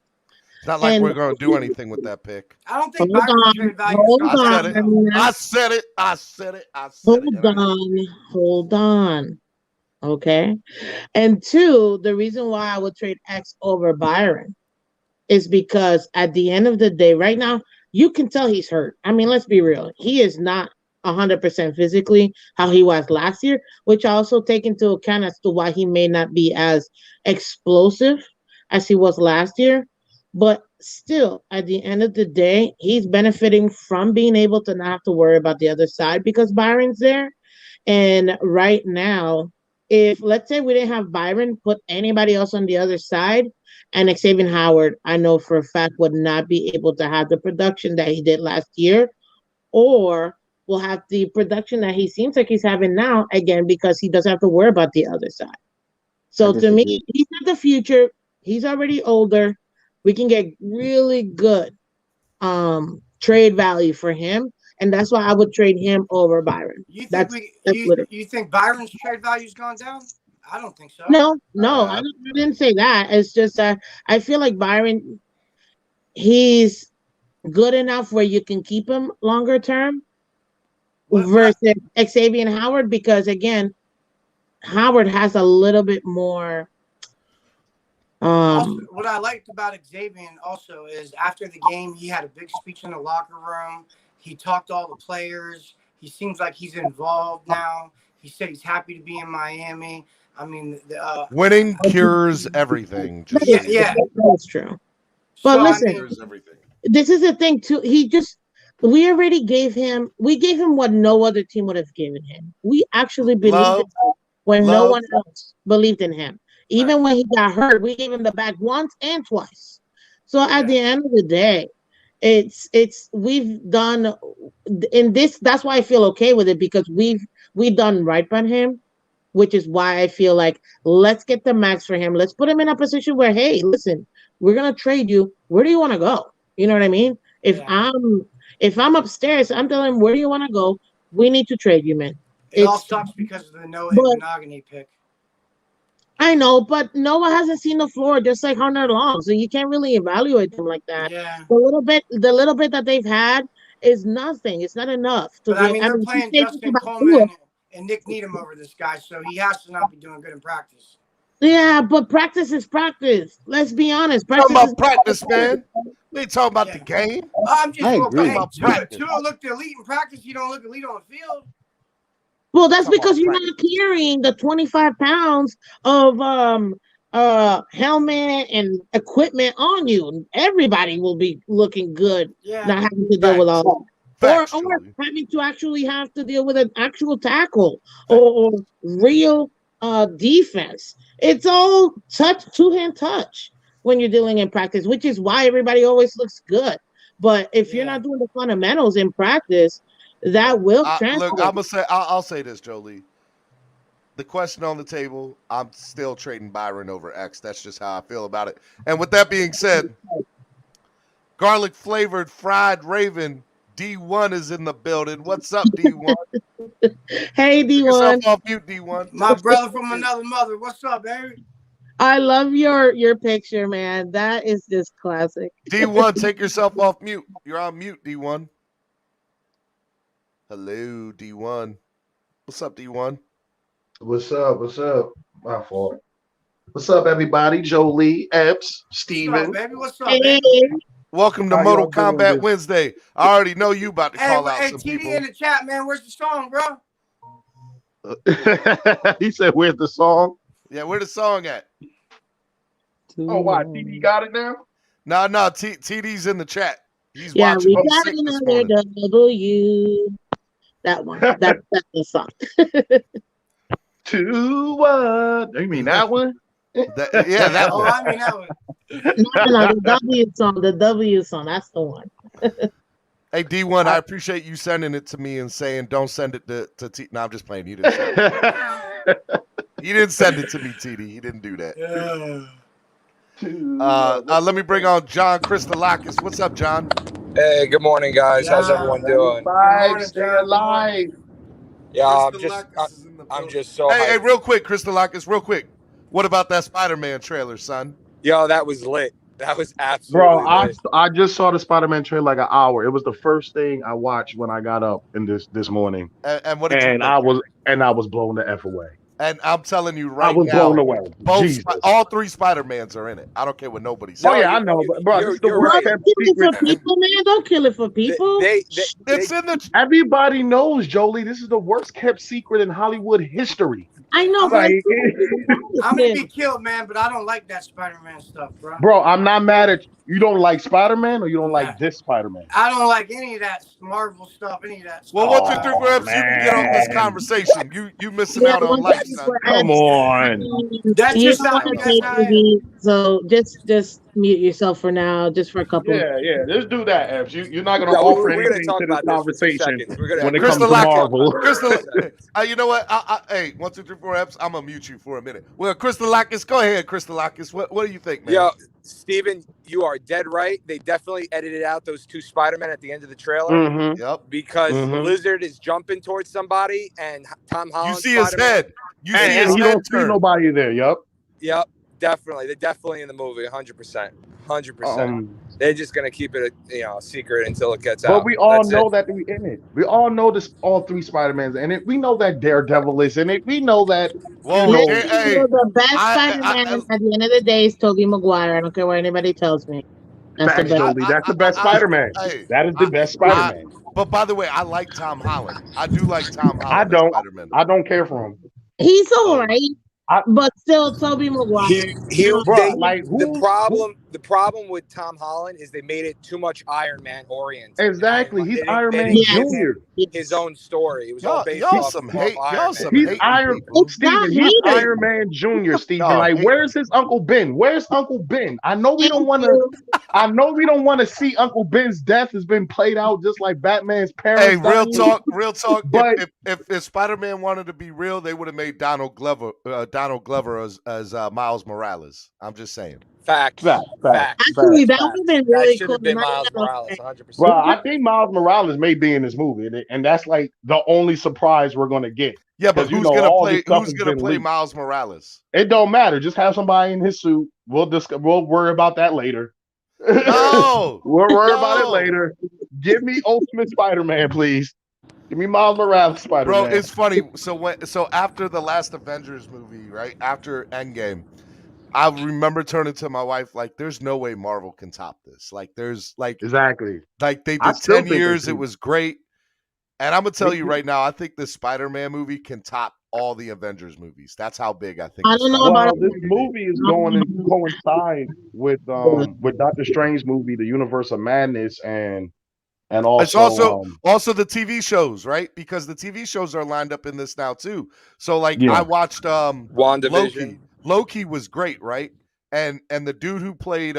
It's not like we're going to do anything with that pick. I don't think Byron's trade value I said it. Hold on. Okay. And 2, the reason why I would trade X over Byron is because at the end of the day, right now, you can tell he's hurt. I mean, let's be real. He is not 100% physically how he was last year, which I also take into account as to why he may not be as explosive as he was last year. But still, at the end of the day, he's benefiting from being able to not have to worry about the other side because Byron's there. And right now, if let's say we didn't have Byron, put anybody else on the other side, and Xavier Howard, I know for a fact, would not be able to have the production that he did last year, or will have the production that he seems like he's having now, again, because he doesn't have to worry about the other side. So to me, he's not the future. He's already older. We can get really good trade value for him. And that's why I would trade him over Byron. You think Byron's trade value's gone down? I don't think so. No, I didn't say that. It's just that I feel like Byron, he's good enough where you can keep him longer term versus Xavier Howard, because again, Howard has a little bit more. Also, what I liked about Xavier also is after the game, he had a big speech in the locker room. He talked to all the players. He seems like he's involved now. He said he's happy to be in Miami. I mean, winning cures everything. Just yeah, that's true. But so, listen, I mean, this is the thing too. We already gave him what no other team would have given him. We actually believed in him when no one else believed in him. Even when he got hurt, we gave him the bag once and twice. So at the end of the day, we've done in this. That's why I feel okay with it, because we've done right by him, which is why I feel like let's get the max for him. Let's put him in a position where, hey, listen, we're gonna trade you. Where do you want to go? You know what I mean? If I'm upstairs, I'm telling him, where do you want to go? We need to trade you, man. It all sucks because of the Noah Monogamy pick. I know, but Noah hasn't seen the floor just like Hunter Long, so you can't really evaluate them like that. Yeah. The little bit that they've had is nothing. It's not enough. But I mean, they're playing Justin Coleman and Nick Needham over this guy, so he has to not be doing good in practice. Yeah, but practice is practice. Let's be honest. Talking about practice, man. We ain't talking about the game. I'm just talking about practice. Tua looked elite in practice. You don't look elite on the field. Well, that's because you're not carrying the 25 pounds of helmet and equipment on you. Everybody will be looking good, not having to deal with all that. Or having to actually have to deal with an actual tackle or real defense. It's all two-hand touch when you're dealing in practice, which is why everybody always looks good. But if you're not doing the fundamentals in practice, that will translate. Look, I'll say this, Jolie. The question on the table, I'm still trading Byron over X. That's just how I feel about it. And with that being said, garlic flavored fried raven D1 is in the building. What's up, D1? Hey, D1. Take yourself off mute, D1. My brother from another mother. What's up, baby? I love your picture, man. That is just classic. D1, take yourself off mute. You're on mute, D1. Hello, D1. What's up, D1? What's up? What's up? My fault. What's up, everybody? Jolie, Epps, Steven. What's up, baby? What's up, baby? Welcome to Mortal Kombat Wednesday. I already know you about to call out some TD people. in the chat, man. Where's the song, bro? He said, "Where's the song?" Yeah, where the song at? Oh, why? TD got it now? No, TD's in the chat. He's yeah, watching. we got another W. That one. That's the song. 2-1. You mean that one? That one. I mean that one. No, the W song. The W song. That's the one. Hey, D1, I appreciate you sending it to me and saying don't send it to T. No, I'm just playing. You didn't send it. You didn't send it to me, TD. He didn't do that. Let me bring on John Christolakis. What's up, John? Hey, good morning, guys. How's everyone doing? Stay alive. Yeah, I'm just so. Hey, real quick, Christolakis, real quick. What about that Spider-Man trailer, son? Yo, that was lit. That was absolutely lit. I just saw the Spider-Man trailer like an hour. It was the first thing I watched when I got up in this morning. And what did you think? I was blown the F away. And I'm telling you right now, I was blown away. All three Spider-Mans are in it. I don't care what nobody says. Oh yeah, I know, bro. This is the worst kept secret. For people, man. Don't kill it for people. It's in the. Everybody knows, Jolie. This is the worst kept secret in Hollywood history. I know. I'm gonna be killed, man, but I don't like that Spider-Man stuff, bro. Bro, I'm not mad at you. You don't like Spider-Man, or you don't like this Spider-Man? I don't like any of that Marvel stuff, any of that stuff. Well, 1, 2, 3, 4 F's, you can get on this conversation. You missing out on life, son. Come on. That's just not so just mute yourself for now, just for a couple. Yeah. Just do that, F's. You're not gonna offer anything to this conversation when it comes to Marvel. You know what? Hey, 1, 2, 3, 4 F's. I'm gonna mute you for a minute. Well, Christolakis, go ahead, Christolakis. What do you think, man? Yo, Steven, you are dead right. They definitely edited out those two Spider-Men at the end of the trailer. Mm-hmm. Yep. Because Lizard is jumping towards somebody, and Tom Holland. You see his head. You see his head. You don't see nobody there. Yep. Yep. Definitely. They're definitely in the movie. 100%. 100%. They're just gonna keep it, a secret until it gets But out. we all That's know it. that they're in it. We all know this. All three Spider-Mans in it. We know that Daredevil is in it. We know that. Whoa, Listen, the best Spider-Man at the end of the day is Tobey Maguire. I don't care what anybody tells me. That's the Facts, best. Jolie. That's the best Spider-Man. That is the best Spider-Man. But by the way, I like Tom Holland. I do like Tom I Holland as don't. Spider-Man. I don't care for him. He's all right, but still Tobey Maguire. The problem with Tom Holland is they made it too much Iron Man oriented. Exactly. He's Iron Man Junior. His own story. It was all based y'all off some of hate. Iron Y'all Man. some He's hate. Iron Steven. He's Iron Man Junior. Steven, where's his Uncle Ben? Where's Uncle Ben? I know we don't want to. I know we don't want to see Uncle Ben's death has been played out just like Batman's parents. Hey, real talk. But if Spider-Man wanted to be real, they would have made Donald Glover as Miles Morales. I'm just saying. Facts. Actually, that would have been really cool. Been Miles Morales, 100%. Well, I think Miles Morales may be in this movie, and that's like the only surprise we're gonna get. Yeah, but who's gonna play Miles Morales? It don't matter. Just have somebody in his suit. We'll worry about that later. No, we'll worry about it later. Give me Ultimate Spider-Man, please. Give me Miles Morales Spider-Man. Bro, it's funny. So after the last Avengers movie, right after Endgame, I remember turning to my wife like, "There's no way Marvel can top this. Like, there's exactly like they did 10 years. It was great, and I'm gonna tell you right now, I think this Spider-Man movie can top all the Avengers movies. That's how big I think. I don't know about this movie is going to coincide with Doctor Strange movie, The Universe of Madness, and also it's also the TV shows, right? Because the TV shows are lined up in this now too. So like I watched WandaVision. Loki was great, right? And the dude who played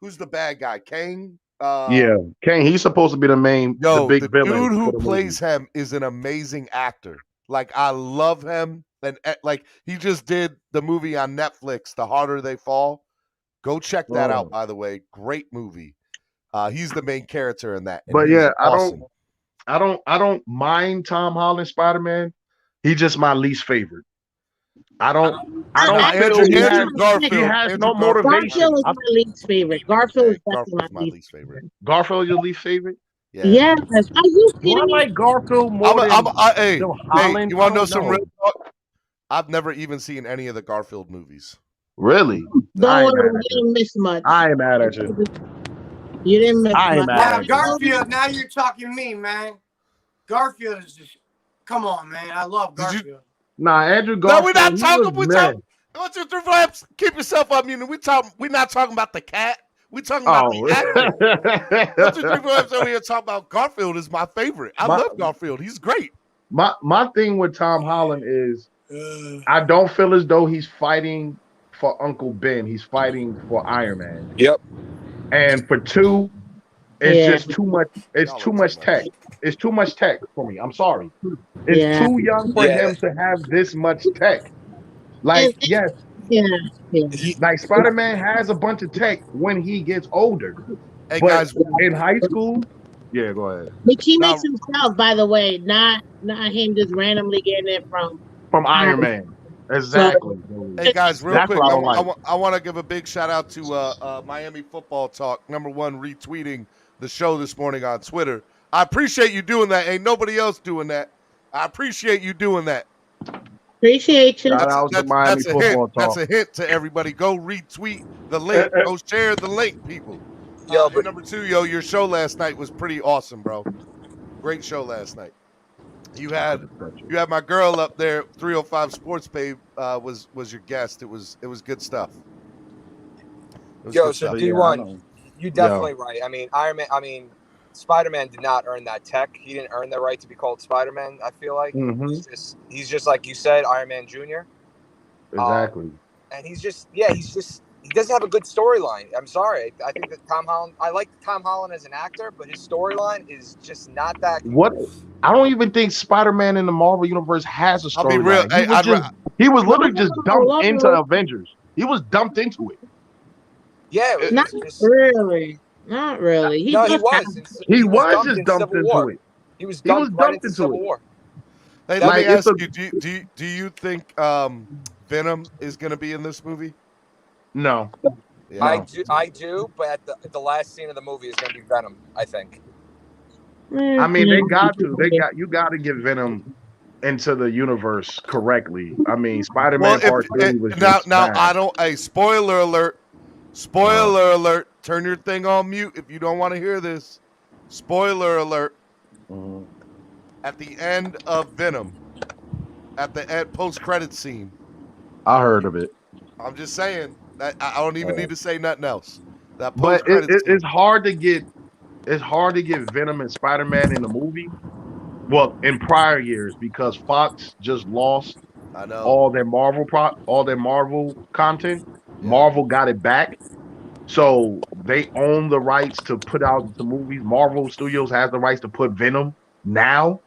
who's the bad guy? Kang? Kang. He's supposed to be the main the big villain. Dude who plays him is an amazing actor. Like I love him. And like he just did the movie on Netflix, The Harder They Fall. Go check that out, by the way. Great movie. He's the main character in that. But yeah, awesome. I don't mind Tom Holland Spider-Man. He's just my least favorite. I don't feel he has no motivation. Garfield is my least favorite. Garfield is definitely my least favorite. Garfield, your least favorite? Yeah. Yes. Are you kidding I me? like Garfield more than hey, Holland. you want to know some real talk? I've never even seen any of the Garfield movies. Really? Don't worry, you didn't miss much. I ain't mad at you. You didn't miss much. Now, Garfield, now you're talking me, man. Garfield is just, come on, man. I love Garfield. Nah, Andrew Garfield. No, we're not talking. We talking. 1, 2, 3, 4. Keep yourself up, muted. We're not talking about the cat. We talking about the actor. 1, 2, 3, 4. Over here talking about Garfield is my favorite. I love Garfield. He's great. My thing with Tom Holland is I don't feel as though he's fighting for Uncle Ben. He's fighting for Iron Man. Yep. And for 2, it's just too much. It's too much tech. It's too much tech for me. I'm sorry. It's too young for him to have this much tech. Like, like Spider-Man has a bunch of tech when he gets older. Hey, but guys, in high school, go ahead. Which he makes himself, by the way, not him just randomly getting it from Iron Man. Exactly. Hey guys, real quick, I want to give a big shout out to Miami Football Talk, #1 retweeting the show this morning on Twitter. I appreciate you doing that. Ain't nobody else doing that. I appreciate you doing that. Appreciate you. That's a hint to everybody. Go retweet the link. Go share the link, people. Yo, but #2, your show last night was pretty awesome, bro. Great show last night. You had my girl up there, 305 Sports Babe was your guest. It was good stuff. Yo, so D1, you definitely right. I mean, Spider-Man did not earn that tech. He didn't earn the right to be called Spider-Man, I feel like. He's just like you said, Iron Man Jr. Exactly. And he doesn't have a good storyline. I'm sorry. I think that I like Tom Holland as an actor, but his storyline is just not that good. What? I don't even think Spider-Man in the Marvel Universe has a storyline. I'll be real. He was literally just dumped into Avengers. He was dumped into it. Yeah. Not really. Not really. He was just dumped into it. He was dumped into Civil War. Hey, let me ask you, do you think Venom is going to be in this movie? No. Yeah. I do, but at the last scene of the movie is going to be Venom, I think. I mean, they got to. You got to get Venom into the universe correctly. I mean, Spider-Man Part 3 was just now bad. I don't. Hey, spoiler alert! Spoiler alert! Turn your thing on mute if you don't want to hear this. Spoiler alert! At the end of Venom, at the post-credit scene, I heard of it. I'm just saying that I don't even need to say nothing else. That But post-credit scene. it's hard to get Venom and Spider-Man in the movie. Well, in prior years, because Fox just lost all their Marvel content. Yeah. Marvel got it back. So they own the rights to put out the movies. Marvel Studios has the rights to put Venom now,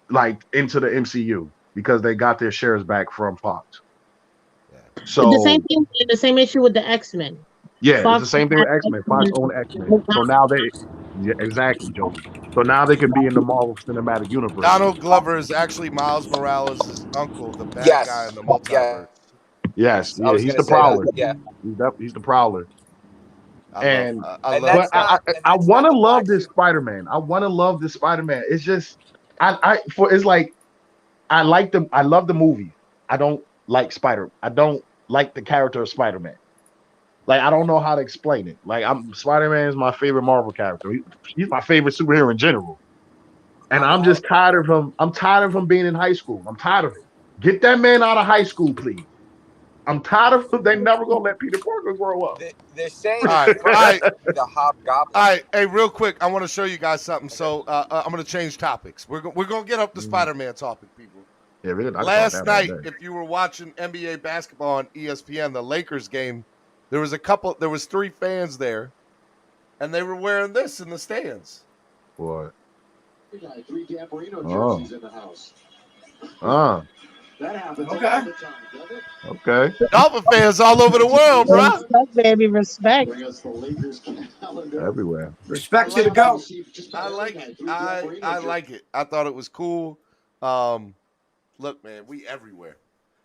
like, into the MCU because they got their shares back from Fox. So the same issue with the X-Men. Yeah, Fox, it's the same thing with X-Men. Fox owned X-Men. So now exactly, Joey. So now they can be in the Marvel Cinematic Universe. Donald Glover is actually Miles Morales' uncle, the bad guy in the multiverse. Yes, yeah, he's the Prowler. Yeah, he's the Prowler. I want to love this Spider-Man. I want to love this Spider-Man. It's just, I love the movie. I don't like I don't like the character of Spider-Man. Like, I don't know how to explain it. Like, Spider-Man is my favorite Marvel character. He's my favorite superhero in general. And I'm just tired of him. I'm tired of him being in high school. I'm tired of it. Get that man out of high school, please. I'm tired of him. They never gonna let Peter Parker grow up. They're saying the Hobgoblin. All right, hey, real quick, I want to show you guys something. So I'm gonna change topics. We're gonna get up to Spider-Man topic, people. Yeah, really. Last night, if you were watching NBA basketball on ESPN, the Lakers game, there was 3 fans there, and they were wearing this in the stands. What? We got 3 Gambarino jerseys in the house. That happens all the time, doesn't it? Okay. Dolphin fans all over the world, bro. Respect, baby, respect. Bring us the Lakers calendar. Everywhere. Respect to the go. I like it. I like it. I thought it was cool. Look, man, we everywhere.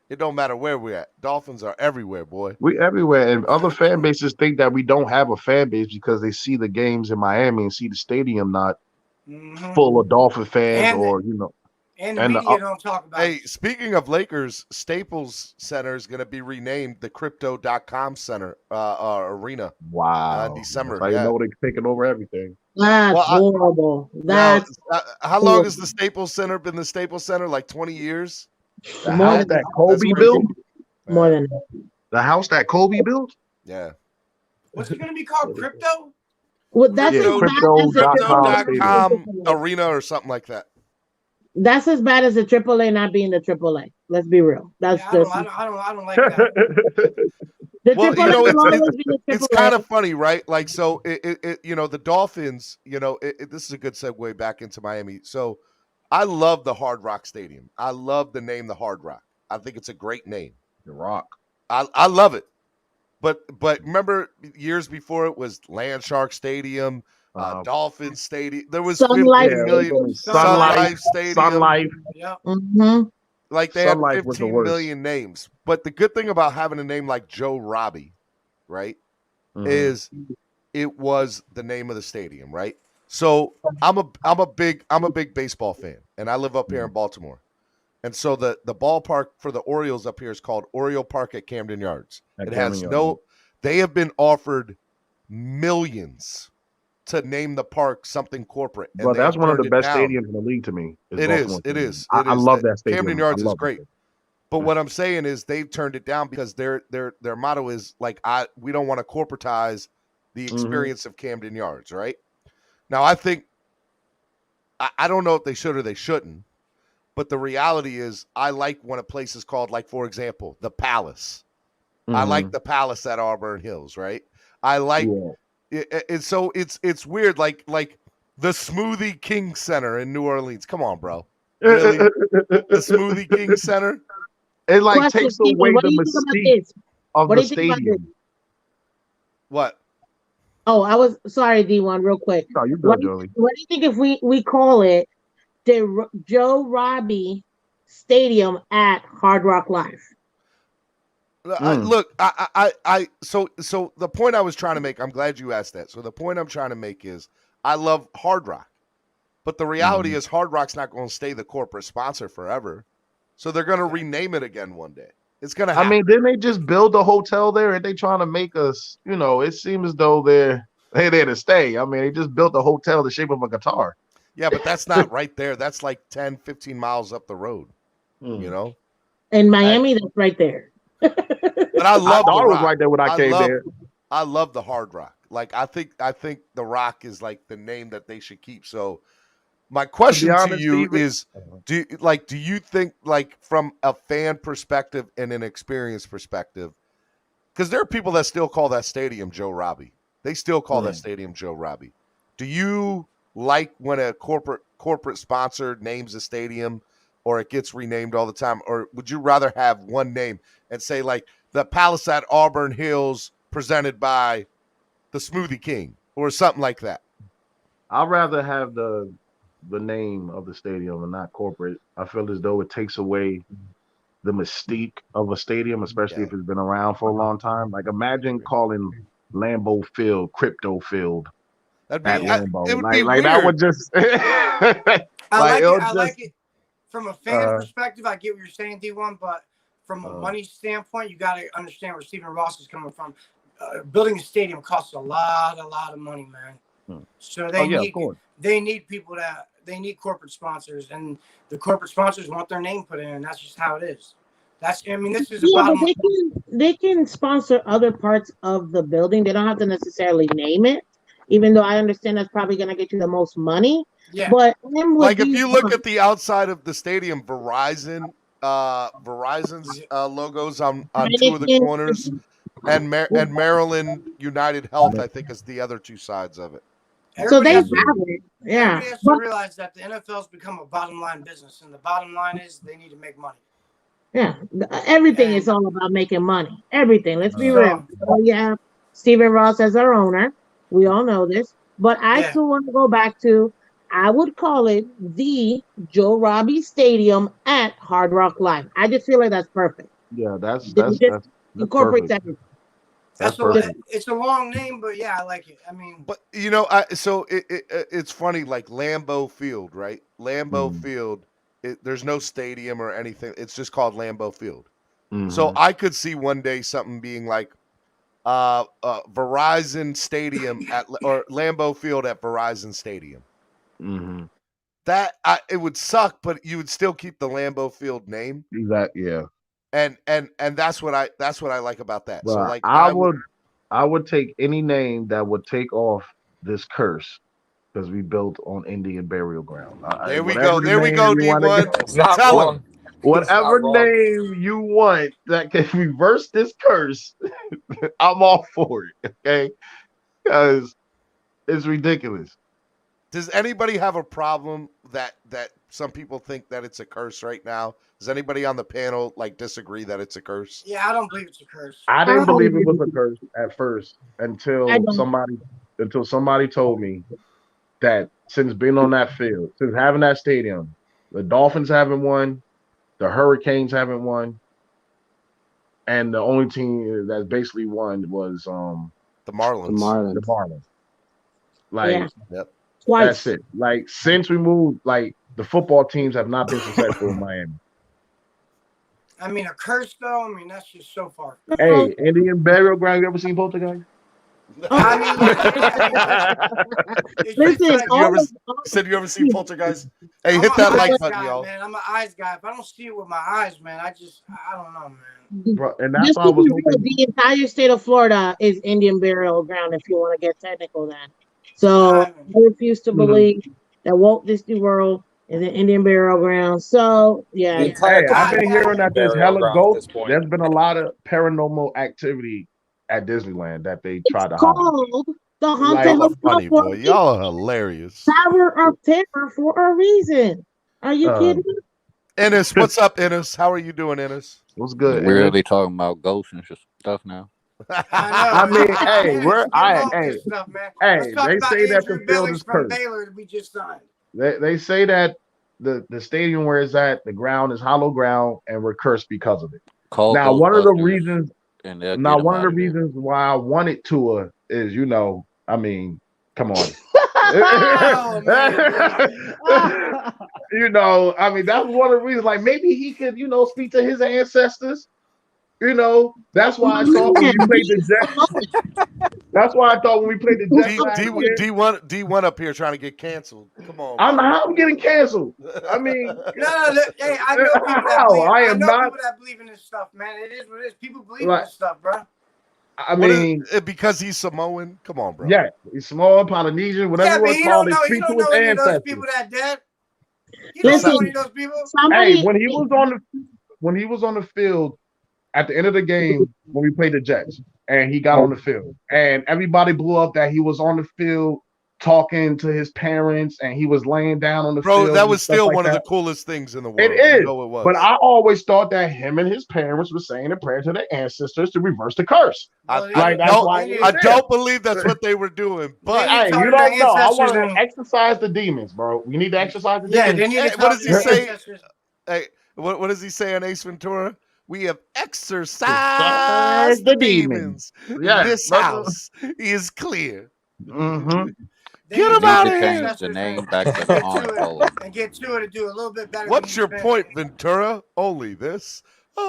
It don't matter where we're at. Dolphins are everywhere, boy. We everywhere. And other fan bases think that we don't have a fan base because they see the games in Miami and see the stadium not full of Dolphin fans And the media don't talk about it. Hey, speaking of Lakers, Staples Center is going to be renamed the Crypto.com Center Arena. Wow. December. I know they're taking over everything. That's horrible. How long has the Staples Center been the Staples Center? Like 20 years? The house that Kobe built? More than that. The house that Kobe built? Yeah. What's it going to be called? Crypto? Well, that's Crypto.com Arena or something like that. That's as bad as the AAA not being the AAA. Let's be real. That's I don't like that. It's kind of funny, right? Like, so the Dolphins, this is a good segue back into Miami. So I love the Hard Rock Stadium. I love the name, the Hard Rock. I think it's a great name. The Rock. I love it. But remember years before it was Land Shark Stadium, Dolphin Stadium. There was Sun 15 Life. million Sun Life Stadium. Sun Life. Yeah. Mm-hmm. Like they Sun had Life was the 15 worst. million names. But the good thing about having a name like Joe Robbie, right, is it was the name of the stadium, right? So I'm a big baseball fan, and I live up here in Baltimore. And so the ballpark for the Orioles up here is called Oriole Park at Camden Yards. They have been offered millions to name the park something corporate. Well, that's one of the best stadiums in the league to me. It is. I love that stadium. Camden Yards is great. But what I'm saying is they've turned it down because their motto is like, we don't want to corporatize the experience of Camden Yards, right? Now, I think I don't know if they should or they shouldn't, but the reality is I like when a place is called, like, for example, the Palace. I like the Palace at Auburn Hills, right? I like it. So it's weird, like the Smoothie King Center in New Orleans. Come on, bro. Really? The Smoothie King Center? It takes away the mystique of the stadium. What? Oh, I was sorry, D1, real quick. No, you're good, Joey. What do you think if we call it the Joe Robbie Stadium at Hard Rock Live? So the point I was trying to make, I'm glad you asked that. So the point I'm trying to make is I love Hard Rock, but the reality is Hard Rock's not going to stay the corporate sponsor forever. So they're going to rename it again one day. It's going to happen. I mean, didn't they just build a hotel there? And they trying to make us, it seems as though they're there to stay. I mean, they just built a hotel the shape of a guitar. Yeah, but that's not right there. That's like 10, 15 miles up the road, In Miami, that's right there. But I love the Rock. Right there when I came there. I love the Hard Rock. Like I think the Rock is like the name that they should keep. So my question to you is, do you think, like, from a fan perspective and an experience perspective, because there are people that still call that stadium Joe Robbie. They still call that stadium Joe Robbie. Do you like when a corporate sponsor names a stadium or it gets renamed all the time? Or would you rather have one name and say, like, the Palace at Auburn Hills presented by the Smoothie King or something like that? I'd rather have the name of the stadium and not corporate. I feel as though it takes away the mystique of a stadium, especially if it's been around for a long time. Like, imagine calling Lambeau Field Crypto Field. That'd be Lambeau. It would be weird. That would just. I like it from a fan perspective. I get what you're saying, D1, but from a money standpoint, you got to understand where Stephen Ross is coming from. Building a stadium costs a lot of money, man. So they need people they need corporate sponsors, and the corporate sponsors want their name put in, and that's just how it is. This is about they can sponsor other parts of the building. They don't have to necessarily name it, even though I understand that's probably going to get you the most money. Yeah. But like, if you look at the outside of the stadium, Verizon's logos on two of the corners, and Maryland United Health, I think, is the other two sides of it. So they have it. Yeah. Everybody has to realize that the NFL's become a bottom line business, and the bottom line is they need to make money. Yeah. Everything is all about making money. Everything. Let's be real. So you have Stephen Ross as our owner. We all know this. But I still want to go back to, I would call it the Joe Robbie Stadium at Hard Rock Live. I just feel like that's perfect. Yeah, that's incorporate perfect. that. It's a long name, but yeah, I like it. I mean, but it's funny, like Lambeau Field, right? Lambeau Field, there's no stadium or anything. It's just called Lambeau Field. So I could see one day something being like Verizon Stadium or Lambeau Field at Verizon Stadium. That it would suck, but you would still keep the Lambeau Field name. Exactly. Yeah. And that's what I like about that. Well, so like I would take any name that would take off this curse, because we built on Indian burial ground. There we go, D1. It's not Tell wrong. him. Whatever name you want that can reverse this curse, I'm all for it. Okay, because it's ridiculous. Does anybody have a problem that some people think that it's a curse right now? Does anybody on the panel disagree that it's a curse? Yeah, I don't believe it's a curse. I didn't believe it was a curse at first until somebody told me that since being on that field, since having that stadium, the Dolphins haven't won, the Hurricanes haven't won, and the only team that basically won was the Marlins. The Marlins. Twice. That's it. Since we moved, the football teams have not been successful in Miami. I mean, a curse, though. I mean, that's just so far. Hey, Indian burial ground. You ever seen Poltergeist? I mean, you ever seen Poltergeist? Hey, hit that like button, y'all. Man, I'm an eyes guy. If I don't see it with my eyes, man, I don't know, man. Bro, and that's why I was thinking. The entire state of Florida is Indian burial ground, if you want to get technical, then. So I refuse to believe that Walt Disney World is an Indian burial ground. So yeah. Hey, I've been hearing that there's hella ghosts. There's been a lot of paranormal activity at Disneyland that they try to hide. Called the Haunted funny boy. Y'all are hilarious. Tower of Terror for a reason. Are you kidding me? Ennis, what's up, Ennis? How are you doing, Ennis? What's good? We're really talking about ghosts and stuff now. I mean, they say that the field is cursed. Baylor, we just signed. They say that the stadium where it's at, the ground is hollow ground, and we're cursed because of it. Call one of the Ghostbusters, reasons. and they'll Now, get him one of out the of there. reasons why I wanted Tua is, I mean, come on. Oh, man. I mean, that's one of the reasons. Like, maybe he could, speak to his ancestors. That's why I thought when we played the Jets. That's why I thought when we played the Jets last year. D1 up here trying to get canceled. Come on. I'm getting canceled. I mean, no, hey, I know people that believe. I know people that believe in this stuff, man. It is what it is. People believe in this stuff, bro. I mean, because he's Samoan. Come on, bro. Yeah, he's Samoan, Polynesian, whatever you want to call it. Speak to his any of those ancestors. people that dead. You don't know any of those people. Hey, when he was on the field at the end of the game when we played the Jets, and he got on the field, and everybody blew up that he was on the field talking to his parents, and he was laying down on the field. Bro, that was still one of the coolest things in the world. It is. You know it was. But I always thought that him and his parents were saying a prayer to their ancestors to reverse the curse. I don't believe that's what they were doing. But hey, you don't know. I want to exercise the demons, bro. We need to exercise the demons. Hey, what does he say? Hey, what does he say on Ace Ventura? We have exorcised the demons. Yes. This house is clear. Mm-hmm. Get him out of here. Change the name back to the Orange Bowl. And get Tua to do a little bit better. What's your point, Ventura? Only this. We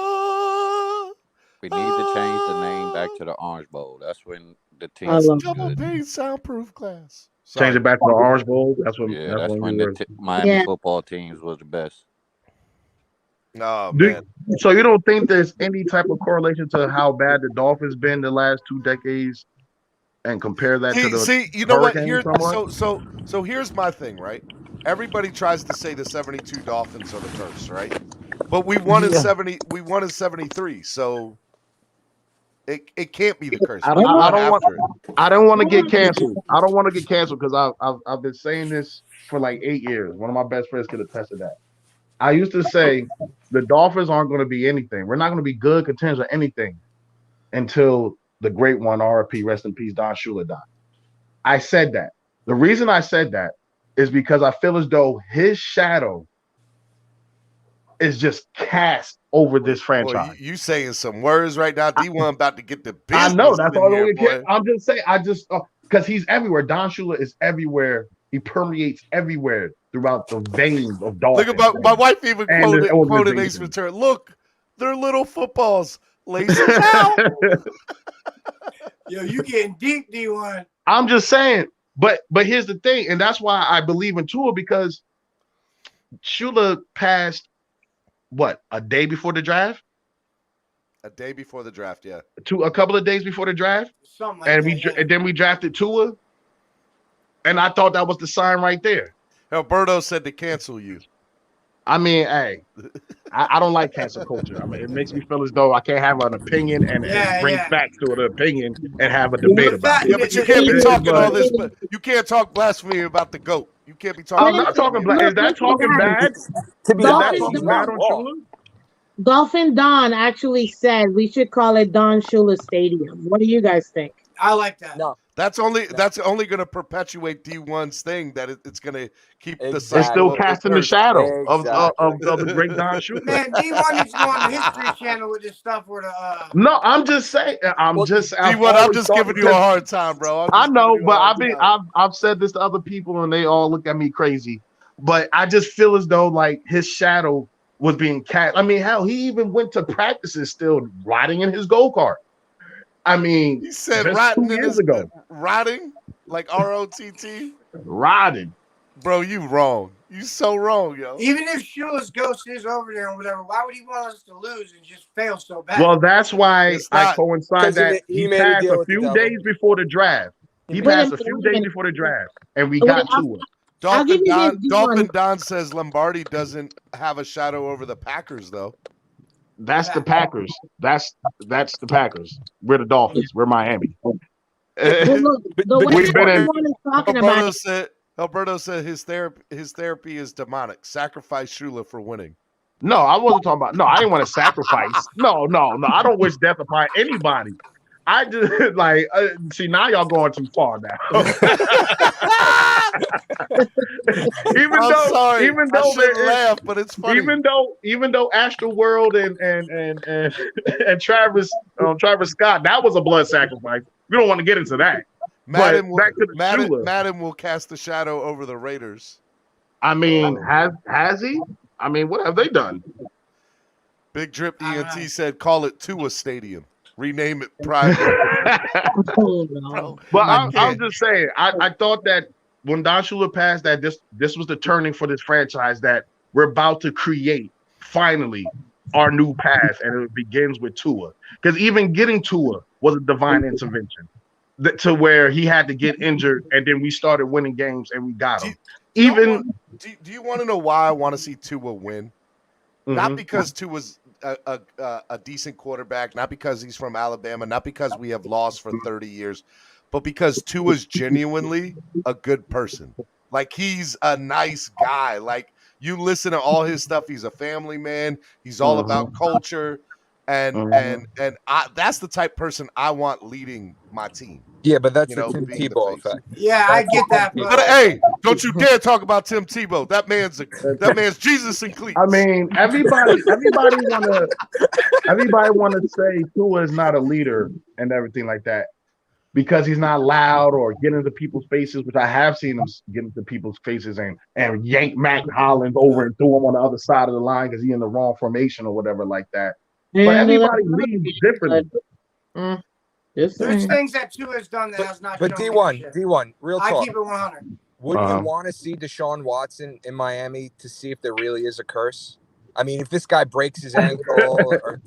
need to change the name back to the Orange Bowl. That's when the team. Double paid soundproof class. Change it back to the Orange Bowl. That's when. Yeah, that's when the Miami football teams was the best. No, man. So you don't think there's any type of correlation to how bad the Dolphins been the last 2 decades, and compare that to the you know what? Hurricanes So here's my thing, right? Everybody tries to say the 72 Dolphins are the curse, right? But we won in 70. We won in 73. So it can't be the curse. I don't want to get canceled. I don't want to get canceled because I've been saying this for like 8 years. One of my best friends could attest to that. I used to say the Dolphins aren't going to be anything. We're not going to be good contenders or anything until the great one, RIP, rest in peace, Don Shula died. I said that. The reason I said that is because I feel as though his shadow is just cast over this franchise. Boy, you saying some words right now. D1 about to get the business. I know. That's all here, we can. I'm just saying. Because he's everywhere. Don Shula is everywhere. He permeates everywhere throughout the veins of Dolphins. Look about my wife even quoted Ace Ventura. Look, they're little footballs. Laces out. Yo, you getting deep, D1. I'm just saying. But here's the thing, and that's why I believe in Tua, because Shula passed a day before the draft? A day before the draft, yeah. A couple of days before the draft. Something like that. And then we drafted Tua. And I thought that was the sign right there. Alberto said to cancel you. I mean, hey, I don't like cancel culture. I mean, it makes me feel as though I can't have an opinion and bring facts to an opinion and have a debate about it. Yeah, but you can't be talking all this. But you can't talk blasphemy about the GOAT. You can't be talking. I'm not talking bad. Is that talking bad? Is that talking bad on Shula? Dolphin Don actually said we should call it Don Shula Stadium. What do you guys think? I like that. No. That's only going to perpetuate D1's thing that it's going to keep the side. It's still casting the shadow of the great Don Shula. Man, D1 needs to go on the History Channel with this stuff for the. No, I'm just saying. I'm just giving you a hard time, bro. I know, but I've said this to other people and they all look at me crazy. But I just feel as though like his shadow was being cast. I mean, hell, he even went to practices still riding in his go-kart. I mean, he said riding 2 years ago. Riding? Like ROTT? Riding. Bro, you wrong. You so wrong, yo. Even if Shula's ghost is over there and whatever, why would he want us to lose and just fail so bad? Well, that's why I coincide that he passed a few days before the draft. He passed a few days before the draft, and we got to it. Dolphin Don says Lombardi doesn't have a shadow over the Packers, though. That's the Packers. That's the Packers. We're the Dolphins. We're Miami. Alberto said his therapy is demonic. Sacrifice Shula for winning. No, I wasn't talking about. No, I didn't want to sacrifice. No. I don't wish death upon anybody. I just like see now y'all going too far now. even though laugh, but it's funny. Even though Astro World and Travis Scott, that was a blood sacrifice. We don't want to get into that. Madden will cast a shadow over the Raiders. I mean, has he? I mean, what have they done? Big Drip ENT said, "Call it Tua Stadium. Rename it private." But I'm just saying, I thought that when Don Shula passed, that this was the turning for this franchise, that we're about to create finally our new path, and it begins with Tua. Because even getting Tua was a divine intervention, to where he had to get injured, and then we started winning games, and we got him. Do you want to know why I want to see Tua win? Mm-hmm. Not because Tua's a decent quarterback, not because he's from Alabama, not because we have lost for 30 years, but because Tua's genuinely a good person. Like, he's a nice guy. Like, you listen to all his stuff, he's a family man. He's all about culture, and that's the type of person I want leading my team. Yeah, but that's the Tim Tebow effect. Yeah, I get that. But hey, don't you dare talk about Tim Tebow. That man's Jesus in cleats. I mean, everybody wanna say Tua is not a leader and everything like that because he's not loud or get into people's faces, which I have seen him get into people's faces and yank Mac Hollins over and throw him on the other side of the line because he's in the wrong formation or whatever like that. But everybody leads differently. There's things that Tua has done that has not. But D1, real talk. I keep it 100. Wouldn't you want to see Deshaun Watson in Miami to see if there really is a curse? I mean, if this guy breaks his ankle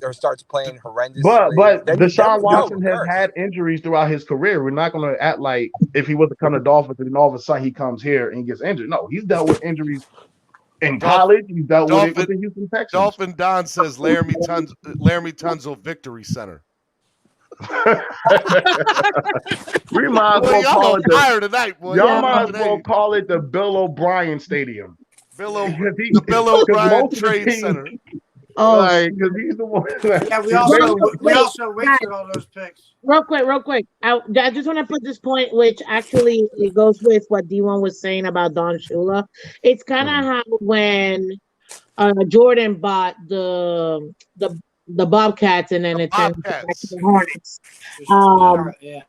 or starts playing horrendously. But Deshaun Watson has had injuries throughout his career. We're not going to act like if he was to come to Dolphins and then all of a sudden he comes here and gets injured. No, he's dealt with injuries in college. He's dealt with it with the Houston Texans. Dolphin Don says Laramie Tunsil Victory Center. We might as well call it call it the Bill O'Brien Stadium. Bill O'Brien Trade Center. Because he's the one. Yeah, we also wasted all those picks. Real quick. I just want to put this point, which actually it goes with what D1 was saying about Don Shula. It's kind of how when Jordan bought the Bobcats and then it turned back to the Hornets.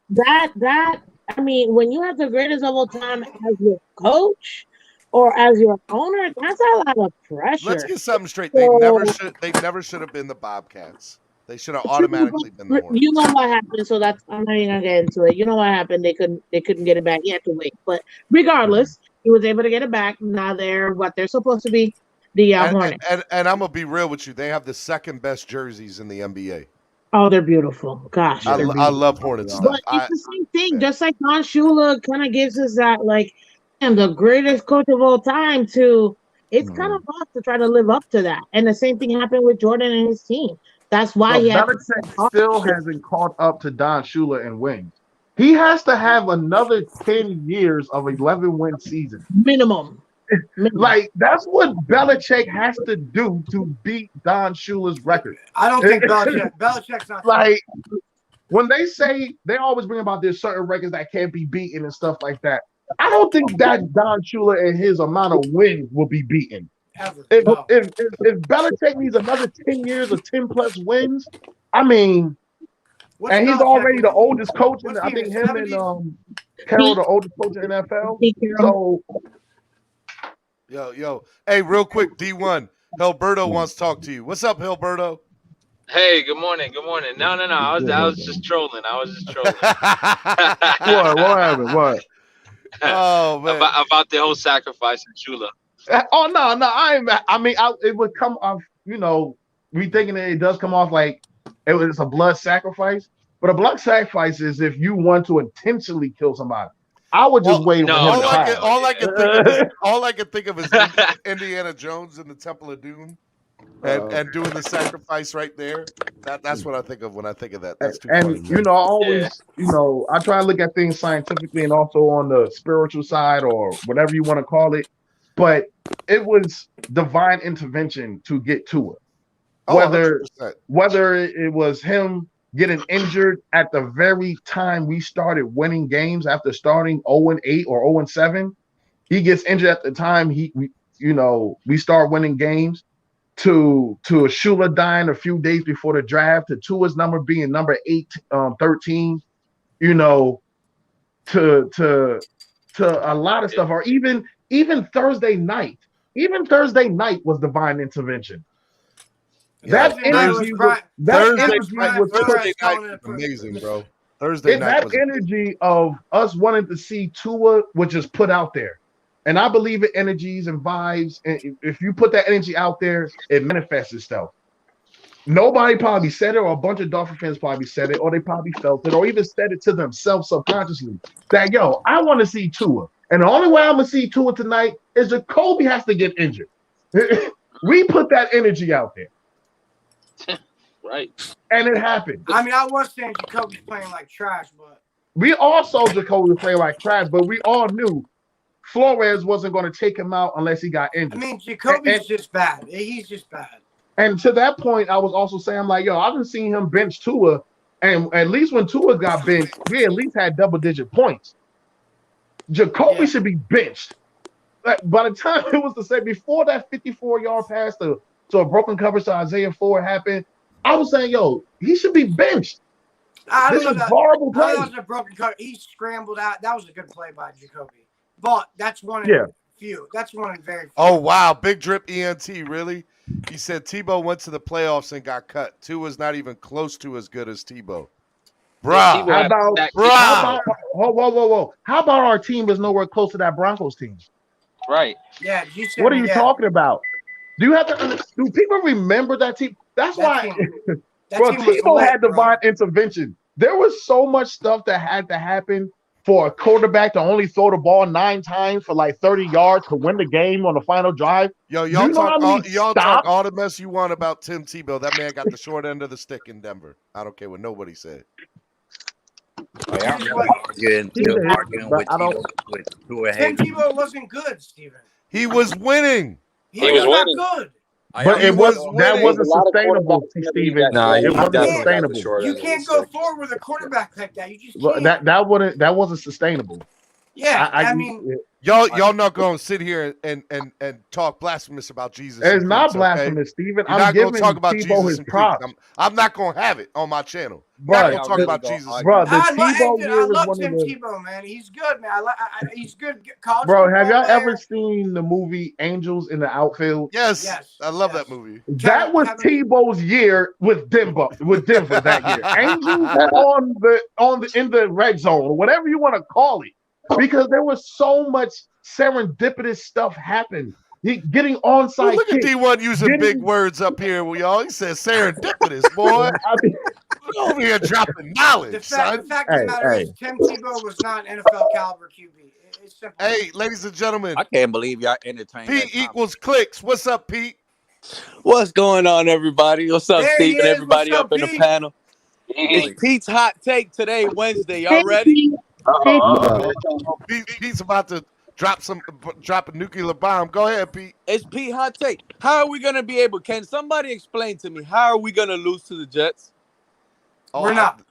That I mean, when you have the greatest of all time as your coach or as your owner, that's a lot of pressure. Let's get something straight. They never should have been the Bobcats. They should have automatically been the Hornets. You know what happened, so that's I'm not even gonna get into it. You know what happened? They couldn't get it back. He had to wait. But regardless, he was able to get it back. Now they're what they're supposed to be. The Hornets. And I'm gonna be real with you. They have the second best jerseys in the NBA. Oh, they're beautiful. Gosh, I love Hornets stuff. But it's the same thing. Just like Don Shula kind of gives us that, like, and the greatest coach of all time. It's kind of rough to try to live up to that. And the same thing happened with Jordan and his team. That's why Belichick still hasn't caught up to Don Shula in wins. He has to have another 10 years of 11-win season minimum. Like, that's what Belichick has to do to beat Don Shula's record. I don't think Belichick's not like when they always bring about there's certain records that can't be beaten and stuff like that. I don't think that Don Shula and his amount of wins will be beaten. If Belichick needs another 10 years of 10 plus wins, I mean, and he's already the oldest coach, and I think him and Carroll the oldest coach in the NFL. So. Yo. Hey, real quick, D1. Hilberto wants to talk to you. What's up, Hilberto? Hey, good morning. No. I was just trolling. What happened? What? Oh, man. About the whole sacrifice in Shula. Oh, no. It would come off, we thinking that it does come off like it's a blood sacrifice. But a blood sacrifice is if you want to intentionally kill somebody. I would just wait. All I can think of is Indiana Jones in the Temple of Doom, and doing the sacrifice right there. That's what I think of when I think of that. That's too funny. I always, I try to look at things scientifically and also on the spiritual side or whatever you want to call it. But it was divine intervention to get to it. Whether it was him getting injured at the very time we started winning games after starting 0-8 or 0-7. He gets injured at the time we start winning games. To Shula dying a few days before the draft, to Tua's number being number 13, to a lot of stuff, or even Thursday night. Even Thursday night was divine intervention. That energy was amazing, bro. Thursday night was energy of us wanting to see Tua was just put out there. And I believe in energies and vibes. And if you put that energy out there, it manifests itself. Nobody probably said it, or a bunch of Dolphin fans probably said it, or they probably felt it, or even said it to themselves subconsciously. That, yo, I want to see Tua. And the only way I'm going to see Tua tonight is Jacoby has to get injured. We put that energy out there. Right. And it happened. I mean, I was saying Jacoby's playing like trash, but we all saw Jacoby play like trash, but we all knew Flores wasn't going to take him out unless he got injured. I mean, Jacoby's just bad. He's just bad. And to that point, I was also saying, I'm like, yo, I've been seeing him bench Tua, and at least when Tua got benched, we at least had double-digit points. Jacoby should be benched. Like, by the time it was to say, before that 54-yard pass to a broken coverage to Isaiah Ford happened, I was saying, yo, he should be benched. This is horrible play. That was a broken cut. He scrambled out. That was a good play by Jacoby. But that's one of few. That's one of very few. Oh, wow. Big Drip ENT, really? He said Tebow went to the playoffs and got cut. Tua's not even close to as good as Tebow. Bruh. Whoa. How about our team is nowhere close to that Broncos team? Right. Yeah. What are you talking about? Do people remember that team? That's why Tebow had divine intervention. There was so much stuff that had to happen for a quarterback to only throw the ball 9 times for like 30 yards to win the game on the final drive. Yo, y'all talk all the mess you want about Tim Tebow. That man got the short end of the stick in Denver. I don't care what nobody said. Tim Tebow wasn't good, Steven. He was winning. He was not good. But that wasn't sustainable, Steven. It wasn't sustainable. You can't go forward with a quarterback like that. You just can't. That wasn't sustainable. Yeah, I mean, y'all not going to sit here and talk blasphemous about Jesus. It's not blasphemous, Steven. I'm not going to talk about Jesus his props. I'm not going to have it on my channel. I'm not going to talk about Jesus. Bro, I love Tim Tebow, man. He's good, man. He's good. Bro, have y'all ever seen the movie Angels in the Outfield? Yes. I love that movie. That was Tebow's year with Denver that year. Angels in the red zone, or whatever you want to call it. Because there was so much serendipitous stuff happen. Getting onside. Look at D1 using big words up here, y'all. He says serendipitous, boy. Over here dropping knowledge. The fact of the matter is, Tim Tebow was not an NFL caliber QB. It's simple. Hey, ladies and gentlemen. I can't believe y'all entertained. Pete equals clicks. What's up, Pete? What's going on, everybody? What's up, Steve, and everybody up in the panel? It's Pete's hot take today, Wednesday. Y'all ready? Pete's about to drop a nuclear bomb. Go ahead, Pete. It's Pete hot take. How are we gonna be able? Can somebody explain to me how are we gonna lose to the Jets? We're not.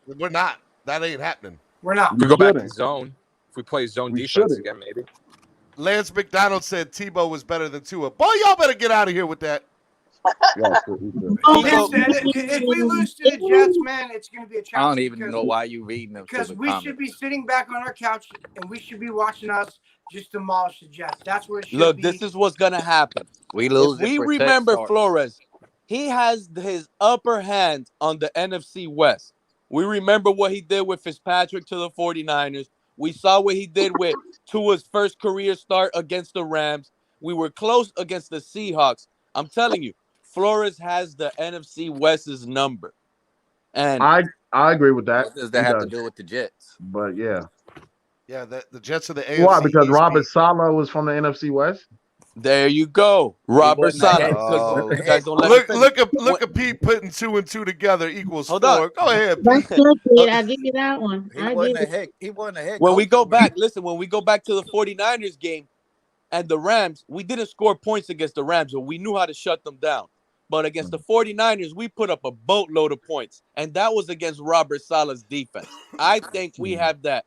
That ain't happening. We're not. We go back to zone. If we play zone defense again, maybe. Lance McDonald said Tebow was better than Tua. Boy, y'all better get out of here with that. If we lose to the Jets, man, it's going to be a challenge. I don't even know why you reading them. Because we should be sitting back on our couch and we should be watching us just demolish the Jets. That's what it should be. Look, this is what's going to happen. We lose. If we remember Flores, he has his upper hand on the NFC West. We remember what he did with Fitzpatrick to the 49ers. We saw what he did with Tua's first career start against the Rams. We were close against the Seahawks. I'm telling you, Flores has the NFC West's number. And I agree with that. What does that have to do with the Jets? But yeah. Yeah, the Jets are the AFC. Why? Because Robert Saleh was from the NFC West? There you go. Robert Saleh. Look at Pete putting 2 and 2 together equals 4. Go ahead, Pete. That's good, Pete. I'll give you that one. He wasn't a head. When we go back to the 49ers game and the Rams, we didn't score points against the Rams, but we knew how to shut them down. But against the 49ers, we put up a boatload of points. And that was against Robert Saleh's defense. I think we have that.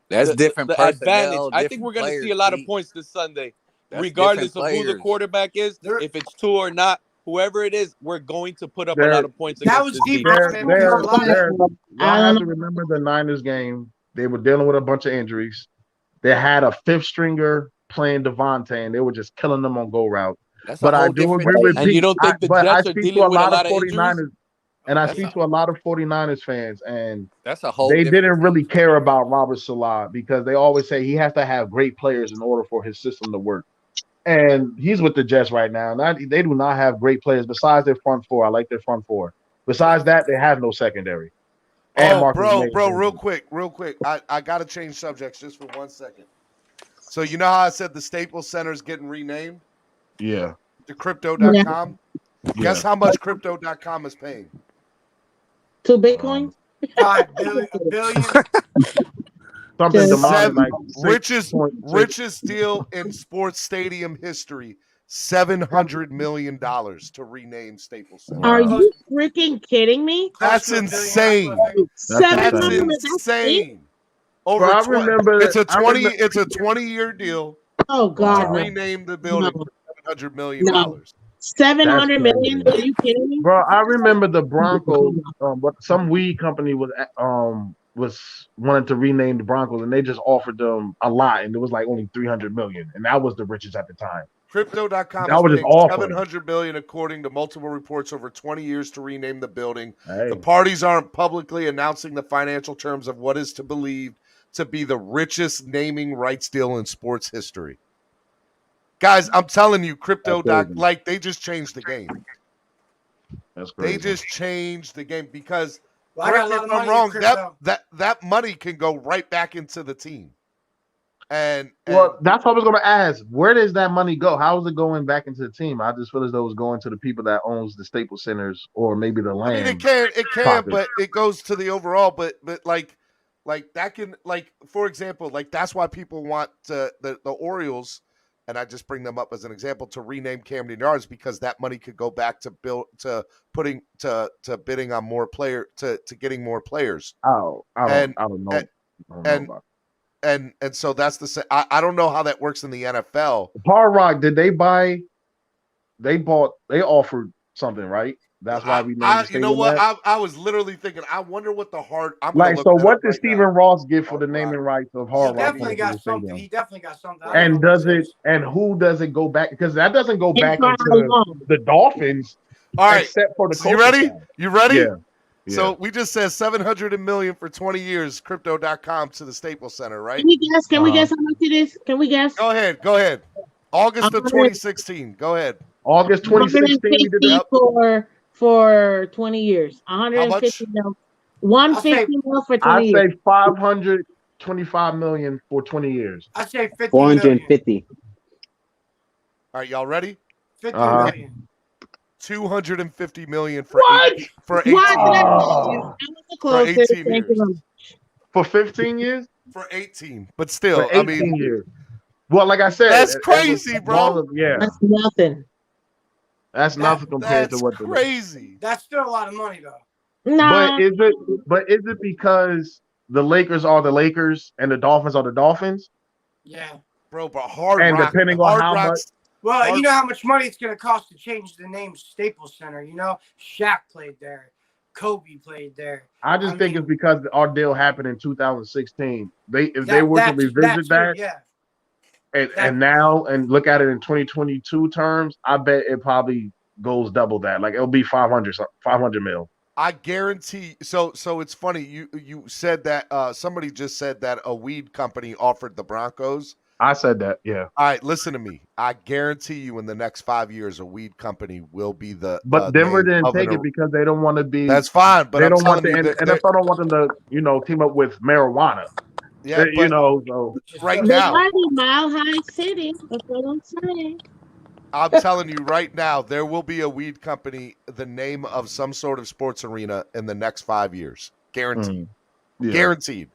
That's different The advantage. personnel, I think we're different going to see players. a lot of Pete. points this Sunday, That's regardless different of who the players. quarterback is. If it's Tua or not, whoever it is, we're going to put up a There- lot of points That against was this defense, defense. man. Because a lot of Y'all have to remember the Niners game. They were dealing with a bunch of injuries. They had a fifth stringer playing Devontae, and they were just killing them on go route. That's But a I whole do different agree with team. And you Pete. don't think the But I Jets are speak to a dealing with a lot of lot of injuries? 49ers, and I That's speak to a lot of 49ers fans, and That's a whole they different didn't really care about Robert Saleh because they always say he has to have great players in order for his system to work. And he's with the Jets right now. They do not have great players besides their front four. I like their front four. Besides that, they have no secondary. And Marcus May is bro, real injured. quick. I got to change subjects just for 1 second. So you know how I said the Staples Center is getting renamed Yeah. to Crypto.com? Yeah. Guess how much Crypto.com is paying? 2 Bitcoins? $5 billion. Something demonic, like richest deal in sports stadium history. $700 million to rename Staples Center. Are you freaking kidding me? That's insane. That's insane. Over Bro, I 20, remember it's a 20-year deal. Oh God! To rename the building for $700 million. No. 700 million? Are you kidding me? Bro, I remember the Broncos. But some weed company was wanted to rename the Broncos, and they just offered them a lot, and it was like only 300 million, and that was the richest at the time. Crypto.com That was is just paying awful. $700 million according to multiple reports over 20 years to rename the building. Hey. The parties aren't publicly announcing the financial terms of what is to believed to be the richest naming rights deal in sports history. Guys, I'm telling you, like they just changed the game. That's crazy. They just changed the game because Well, I got a lot of money in crypto. that money can go right back into the team. And well, that's what I was going to ask. Where does that money go? How is it going back into the team? I just feel as though it's going to the people that owns the Staples Centers or maybe the land. I mean, it can, but it goes to the overall. But like that can, like, for example, like that's why people want the Orioles, and I just bring them up as an example, to rename Camden Yards, because that money could go back to bidding on more to getting more players. Oh, I don't know. And so that's the I don't know how that works in the NFL. Hard Rock, did they buy? They offered something, right? That's why we named the you know what? that? I was literally thinking, I wonder what the hard. I'm like, so what did right Stephen Ross get for the naming rights of Hard Rock? He definitely got something. And who does it go back? Because that doesn't go back into the Dolphins. All right, except for the so you ready? Side. You ready? Yeah. So we just said $700 million for 20 years, Crypto.com to the Staples Center, right? Can we guess? Can we guess how much it is? Can we guess? Go ahead. August of 2016. Go ahead. August 2016. For 20 years. 150 mil. 150 mil for 20 years. I say 525 million for 20 years. I say 50 450. All right, y'all ready? 50 million. 250 million for what? 18 for 18 years. For 15 years? For 18, but still, for 18 years. Well, like I said, that's crazy, bro. That's nothing. That's nothing compared to what. That's crazy. That's still a lot of money, though. Nah. But is it because the Lakers are the Lakers and the Dolphins are the Dolphins? Yeah, bro. But Hard and Rock, depending on how much. Well, you know how much money it's going to cost to change the name Staples Center. You know, Shaq played there, Kobe played there. I think it's because our deal happened in 2016. They were to revisit that. Yeah. And now look at it in 2022 terms, I bet it probably goes double that. Like it'll be 500 mil. I guarantee. So it's funny. You said that somebody just said that a weed company offered the Broncos. I said that. Yeah. All right. Listen to me. I guarantee you, in the next 5 years, a weed company will be the. But Denver didn't take it because they don't want to be. That's fine, but they I'm don't want telling the you NFL don't want them to team up with marijuana. Yeah, so right now, Mile High City. That's what I'm saying. I'm telling you right now, there will be a weed company, the name of some sort of sports arena in the next 5 years. Guaranteed. Yeah. Guaranteed.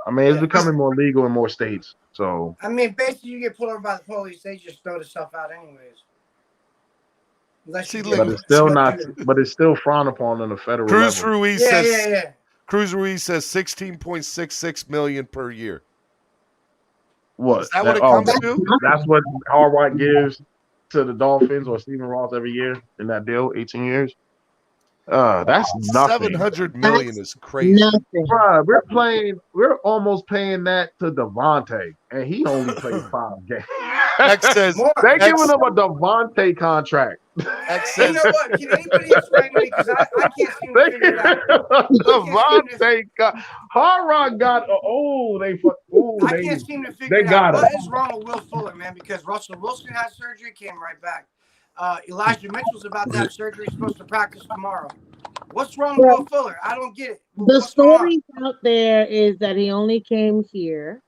I mean, it's becoming more legal in more states. So I mean, basically, you get pulled over by the police, they just throw the stuff out anyways. Unless you but it's still not. But it's still frowned upon on the federal Cruz level. Ruiz Yeah, says yeah. Cruz Ruiz says 16.66 million per year. What? Is that what it comes to? That's what Harbaugh gives to the Dolphins or Stephen Ross every year in that deal, 18 years. That's nothing. 700 million is crazy. Nothing. Bruh, we're almost paying that to Devontae, and he only played 5 games. X says they're giving him a Devontae contract. X You says know what? Can anybody explain to me? Because I can't seem to figure it out. Devontae Harbaugh got I can't seem to figure it out. What is wrong with Will Fuller, man? Because Russell Wilson had surgery, came right back. Elijah Mitchell's about to have surgery, supposed to practice tomorrow. What's wrong with Will Fuller? I don't get it. The story out there is that he only came here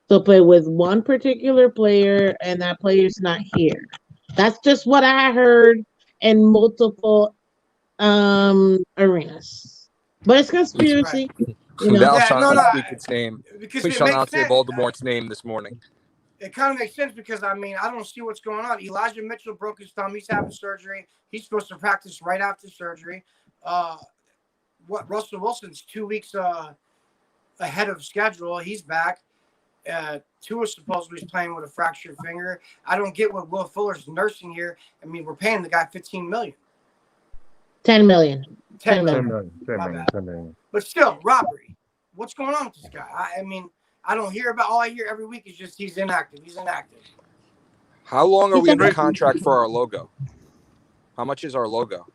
to play with one particular player, and that player's not here. That's just what I heard in multiple arenas. But it's conspiracy. You know? Val trying to speak its name. Please shall not say Voldemort's name this morning. It kind of makes sense because, I mean, I don't see what's going on. Elijah Mitchell broke his thumb. He's having surgery. He's supposed to practice right after surgery. Russell Wilson's 2 weeks ahead of schedule. He's back. Tua supposedly is playing with a fractured finger. I don't get what Will Fuller's nursing here. I mean, we're paying the guy $15 million. 10 million. 10 million. But still, robbery. What's going on with this guy? I mean, I don't hear about. All I hear every week is just he's inactive. He's inactive. How long are we under contract for our logo? How much is our logo?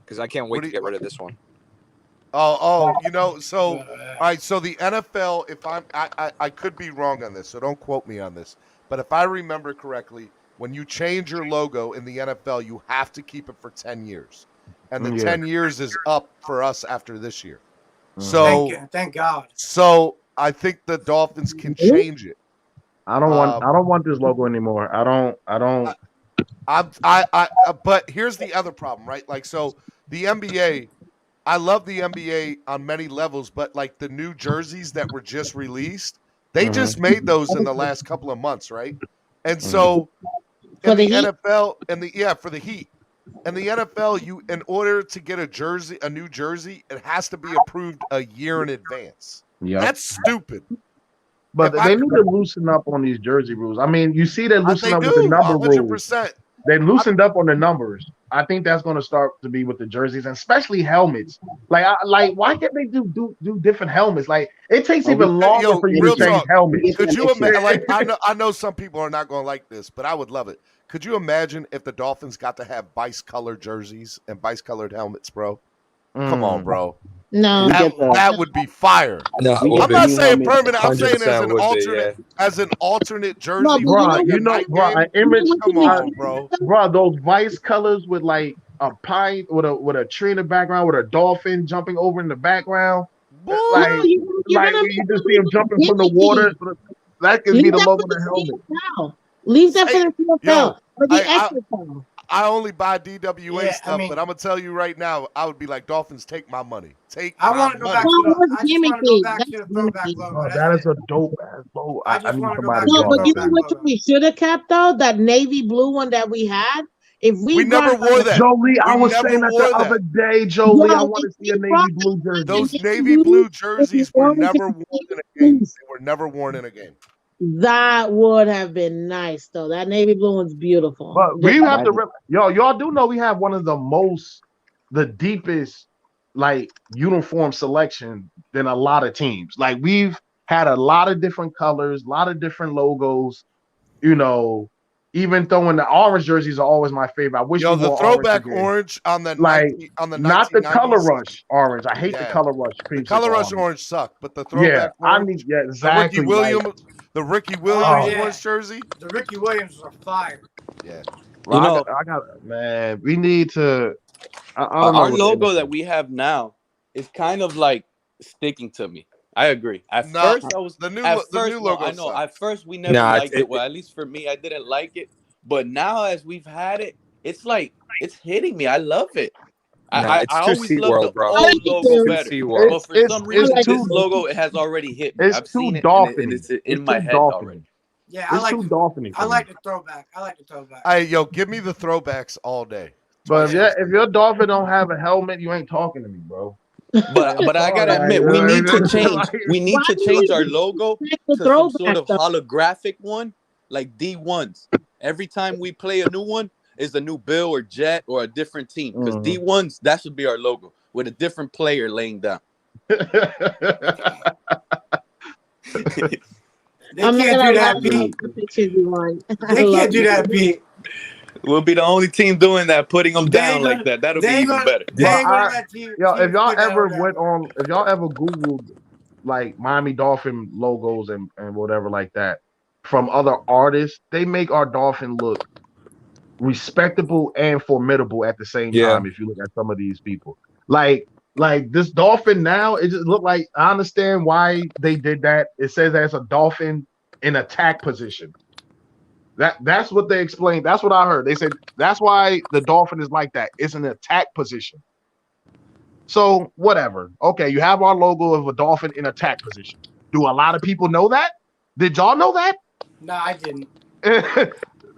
Because I can't wait to get rid of this one. You know, so all right, so the NFL, if I could be wrong on this, so don't quote me on this, but if I remember correctly, when you change your logo in the NFL, you have to keep it for 10 years. And the 10 years is up for us after this year. So thank God. So I think the Dolphins can change it. I don't want this logo anymore. But here's the other problem, right? Like, so the NBA, I love the NBA on many levels, but like the new jerseys that were just released, they just made those in the last couple of months, right? And so in the NFL for the Heat. In the NFL, in order to get a new jersey, it has to be approved a year in advance. Yep. That's stupid. But they need to loosen up on these jersey rules. I mean, you see they loosen up with the number 100%. Rules. They loosened up on the numbers. I think that's going to start to be with the jerseys, and especially helmets. Like why can't they do different helmets? Like, it takes even longer for you to change helmets. Could you imagine? Like, I know some people are not going to like this, but I would love it. Could you imagine if the Dolphins got to have vice-colored jerseys and vice-colored helmets, bro? Come on, bro. No, that would be fire. No, I'm not saying permanent. I'm saying as an alternate jersey. No, bro, an image. Come on, bro. Bro, those vice colors with like a pine with a tree in the background with a dolphin jumping over in the background. Like you just see him jumping from the water. That could be the logo of the helmet. Leave that for the NFL. Or the extra time. I only buy DWA stuff, but I'm gonna tell you right now, I would be like, Dolphins, take my money. I want to go back to the throwback logo. That is a dope ass logo. I just want to go back. No, but you know what we should have kept though? That navy blue one that we had. If we never wore that. Jolie, I was saying that the other day, Jolie. I want to see a navy blue jersey. Those navy blue jerseys were never worn in a game. They were never worn in a game. That would have been nice, though. That navy blue one's beautiful. But we have to, y'all do know we have one of the deepest, like, uniform selection than a lot of teams. Like, we've had a lot of different colors, a lot of different logos. You know, even throwing the orange jerseys are always my favorite. I wish the throwback orange on the not the color rush orange. I hate the color rush. The color rush orange sucked, but the throwback orange. Exactly. The Ricky Williams orange jersey. The Ricky Williams are fire. Yeah. Well, man, we need to. Our logo that we have now is kind of like sticking to me. I agree. At first, the new logo. I know. At first, we never liked it. Well, at least for me, I didn't like it. But now, as we've had it, it's like it's hitting me. I love it. I always loved the old logo better. But for some reason, this logo has already hit me. I've seen it, and it's in my head already. Yeah, I like the throwback. Hey, give me the throwbacks all day. But if your Dolphin don't have a helmet, you ain't talking to me, bro. But I gotta admit, we need to change. We need to change our logo to some sort of holographic one, like D1s. Every time we play a new one, is a new Bill or Jet or a different team. Because D1s, that should be our logo with a different player laying down. They can't do that, Pete. They can't do that, Pete. We'll be the only team doing that, putting them down like that. That'll be even better. If y'all ever Googled like Miami Dolphin logos and whatever like that from other artists, they make our Dolphin look respectable and formidable at the same time. If you look at some of these people, like this Dolphin now, it just look like, I understand why they did that. It says there's a Dolphin in attack position. That's what they explained. That's what I heard. They said that's why the Dolphin is like that. It's an attack position. So whatever. Okay, you have our logo of a Dolphin in attack position. Do a lot of people know that? Did y'all know that? No, I didn't.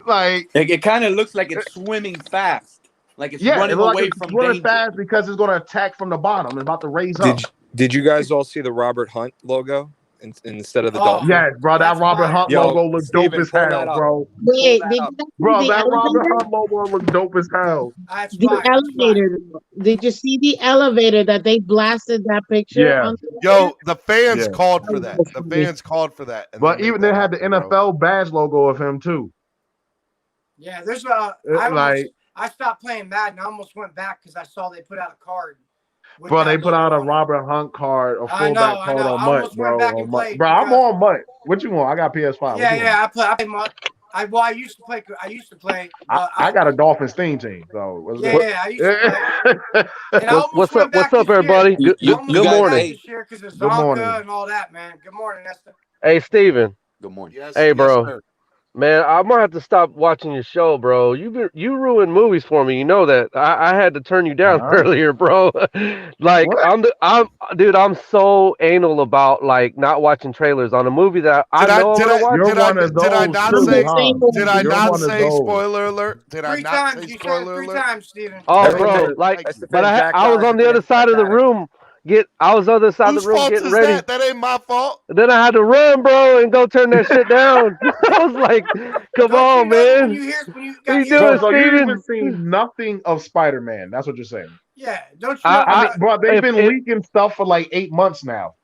Like it kind of looks like it's swimming fast, like it's running away from danger. Fast because it's going to attack from the bottom. It's about to raise up. Did you guys all see the Robert Hunt logo instead of the Dolphin? Yeah, bro, that Robert Hunt logo looks dope as hell, bro. Wait, that Robert Hunt logo looks dope as hell. The elevator. Did you see the elevator that they blasted that picture? Yeah. Yo, the fans called for that. The fans called for that. But even they had the NFL badge logo of him too. Yeah, there's I stopped playing Madden. I almost went back because I saw they put out a card. Bro, they put out a Robert Hunt card, a fullback card on Mutt, bro. Bro, I'm on Mutt. What you want? I got PS5. Yeah, I play Mutt. I used to play. I got a Dolphins theme team. So I used to play. What's up, everybody? Good morning. Good morning. And all that, man. Good morning, Esther. Hey, Steven. Good morning. Yes, hey, bro. Yes, man, I'm gonna have to stop watching your show, bro. You ruined movies for me. You know that. I had to turn you down earlier, bro. Like I'm so anal about like not watching trailers on a movie that I know I'm gonna watch. Did I not say spoiler alert? Did I not say spoiler alert? 3 times, Steven. Oh, bro, like, but I was on the other side of the room. I was on the other side of the room getting ready. That ain't my fault. Then I had to run, bro, and go turn that shit down. I was like, "Come on, man! What you doing, so you Steven?" even seen nothing of Spider-Man. That's what you're saying. Yeah, don't you know? I mean, bro, they've been leaking stuff for like 8 months now.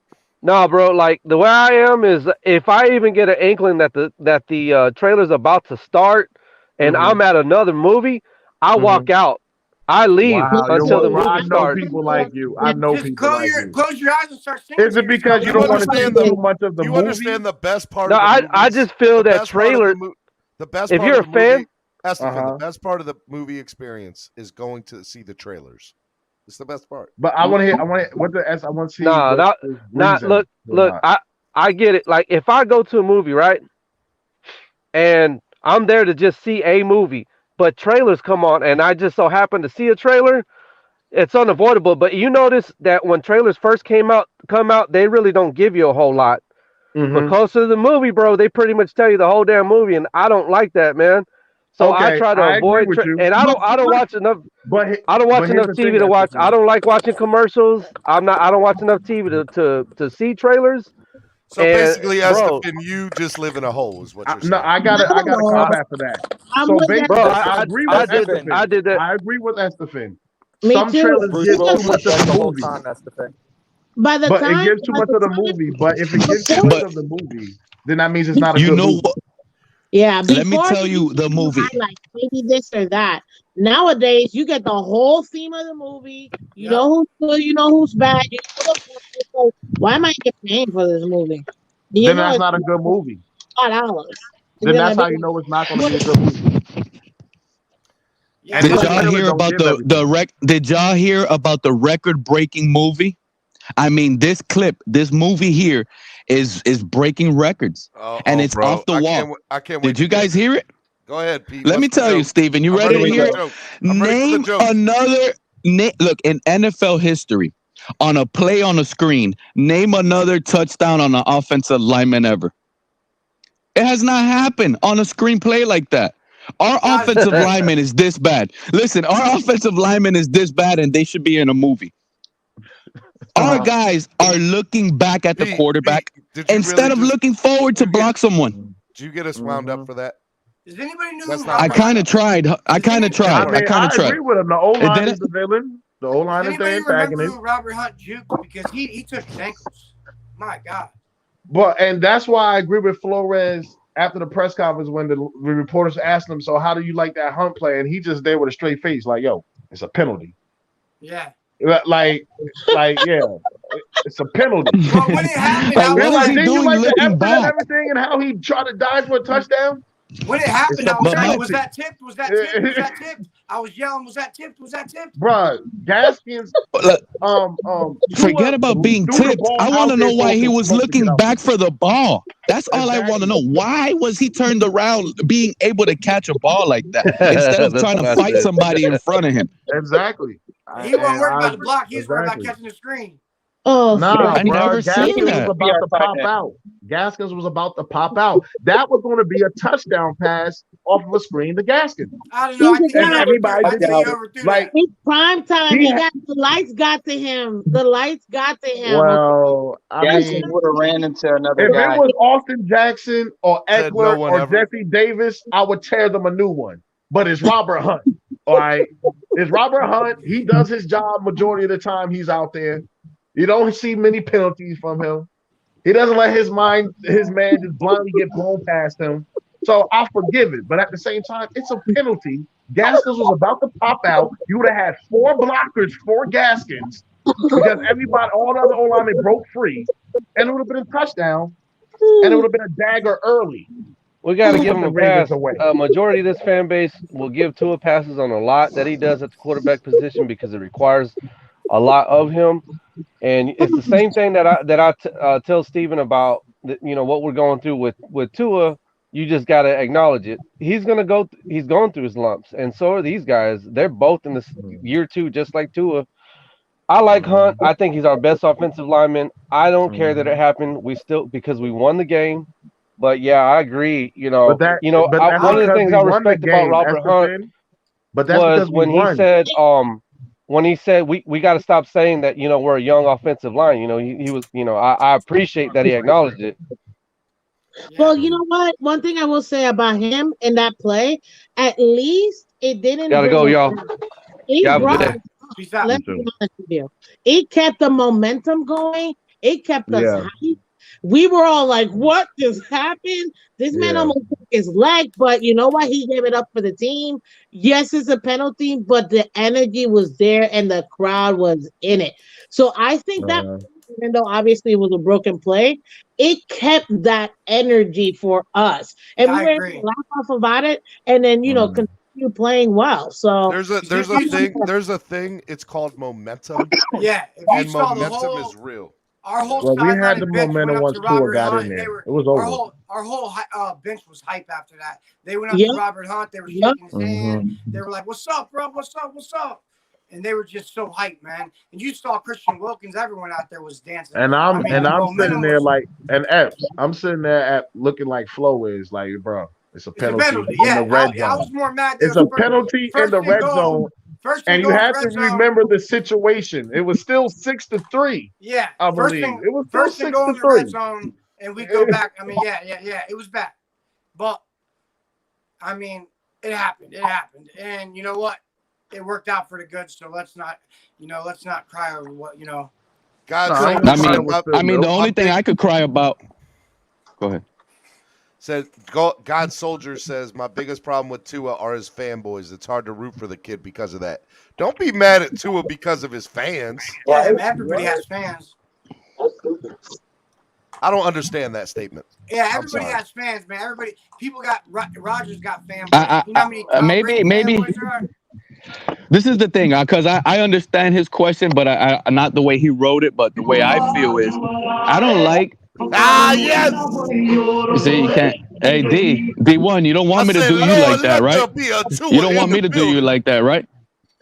No, bro. Like the way I am is, if I even get an inkling that the trailer's about to start, and I'm at another movie, I walk out. I leave until the movie starts. I know people like you. I know people like you. Close your eyes and start singing. Is it because you don't want to see too much of the movie? You understand the best part no, of the movie? I just feel that trailer. The best if part you're of a the fan, movie, the best part of the movie experience is going to see the trailers. It's the best part. But I want to hear. I want to see. Look. I get it. Like if I go to a movie, right, and I'm there to just see a movie, but trailers come on, and I just so happen to see a trailer, it's unavoidable. But you notice that when trailers first come out, they really don't give you a whole lot. But closer to the movie, bro, they pretty much tell you the whole damn movie, and I don't like that, man. So I try to avoid, and I don't watch enough. I don't watch enough TV to watch. I don't like watching commercials. I don't watch enough TV to see trailers. So basically, Estefan, you just live in a hole, is what you're saying. No, I got a combat for that. So basically, I agree with Estefan. I did that. I agree with Estefan. Some trailers give too much of the movie. By the time it gives too much of the movie. But if it gives too much of the movie, then that means it's not a good movie. Yeah, let me tell you the movie. Like maybe this or that. Nowadays, you get the whole theme of the movie. You know who's good. You know who's bad. Why am I getting paying for this movie? Then that's not a good movie. $5. Then that's how you know it's not going to be a good movie. Did y'all hear about Did y'all hear about the record-breaking movie? I mean, this movie here is breaking records, and it's off the wall. I can't wait. Did you guys hear it? Go ahead, Pete. Let me tell you, Steven. You ready to hear it? Name another. Look, in NFL history, on a play on a screen, name another touchdown on an offensive lineman ever. It has not happened on a screenplay like that. Our offensive lineman is this bad. Listen, our offensive lineman is this bad, and they should be in a movie. Our guys are looking back at the quarterback instead of looking forward to block someone. Did you get us wound up for that? Does anybody know? I kind of tried. I kind of tried. I agree with him. The O-line is the villain. The O-line is the anybody remember antagonist. who Robert Hunt juked because he took his ankles? My God. And that's why I agree with Flores after the press conference when the reporters asked him, so how do you like that Hunt play? And he just there with a straight face, like, yo, it's a penalty. Yeah. Like, yeah, it's a penalty. Well, when it happened, didn't you like the effort and everything and how he tried to dive for a touchdown? When it happened, I was yelling, was that tipped? Was that tipped? Was that tipped? I was yelling, was that tipped? Was that tipped? Bruh, Gaskins, forget about being tipped. I want to know why he was looking back for the ball. That's all I want to know. Why was he turned around being able to catch a ball like that instead of trying to fight somebody in front of him? Exactly. He wasn't worried about the block. He was worried about catching the screen. Oh, I never seen that. Was about to pop out. Gaskins was about to pop out. That was going to be a touchdown pass off of a screen to Gaskins. I don't know. I think everybody like it's prime time. The lights got to him. The lights got to him. Well, I mean, would have ran into another if guy. it was Austin Jackson or Eckler or Jesse Davis, I would tear them a new one. But it's Robert Hunt. All right, it's Robert Hunt. He does his job majority of the time. He's out there. You don't see many penalties from him. He doesn't let his man just blindly get blown past him. So I'll forgive it. But at the same time, it's a penalty. Gaskins was about to pop out. You would have had 4 blockers for Gaskins because all the other O-linemen broke free. And it would have been a touchdown. And it would have been a dagger early. We got to give him a pass. Majority of this fan base will give Tua passes on a lot that he does at the quarterback position because it requires a lot of him. And it's the same thing that I tell Steven about, what we're going through with Tua. You just got to acknowledge it. He's going through his lumps. And so are these guys. They're both in this year 2, just like Tua. I like Hunt. I think he's our best offensive lineman. I don't care that it happened. Because we won the game. But yeah, I agree. One of the things I respect about Robert Hunt was when he said we got to stop saying that we're a young offensive line. He was I appreciate that he acknowledged it. Well, you know what? One thing I will say about him in that play, at least it didn't. Gotta go, y'all. It kept the momentum going. It kept us hyped. We were all like, what just happened? This man almost took his leg, but you know what? He gave it up for the team. Yes, it's a penalty, but the energy was there and the crowd was in it. So I think that, even though obviously it was a broken play, it kept that energy for us. And we were able to laugh off about it and then, continue playing well. So there's a thing. It's called momentum. Yeah. And momentum is real. Our whole we had the momentum once Tua got in there. It was over. Our whole bench was hype after that. They went up to Robert Hunt. They were shaking his hand. They were like, "What's up, bro? What's up? What's up?" And they were just so hyped, man. And you saw Christian Wilkins. Everyone out there was dancing. And I'm sitting there I'm sitting there looking like Flo is like, bro. It's a penalty in the red zone. I was more mad. It's a penalty in the red zone. And you have to remember the situation. It was still 6-3. Yeah, I believe it was still 6-3. In the red zone, and we go back. I mean, yeah, it was bad, but I mean, it happened. It happened, and you know what? It worked out for the good. So let's not cry over what I mean, the only thing I could cry about. Go ahead. Said God Soldier says my biggest problem with Tua are his fanboys. It's hard to root for the kid because of that. Don't be mad at Tua because of his fans. Yeah, everybody has fans. I don't understand that statement. Yeah, everybody has fans, man. Rodgers got fanboys. Maybe. This is the thing, because I understand his question, but I not the way he wrote it, but the way I feel is I don't like. Yes. You see, you can't. Hey, D1, you don't want me to do you like that, right? You don't want me to do you like that, right?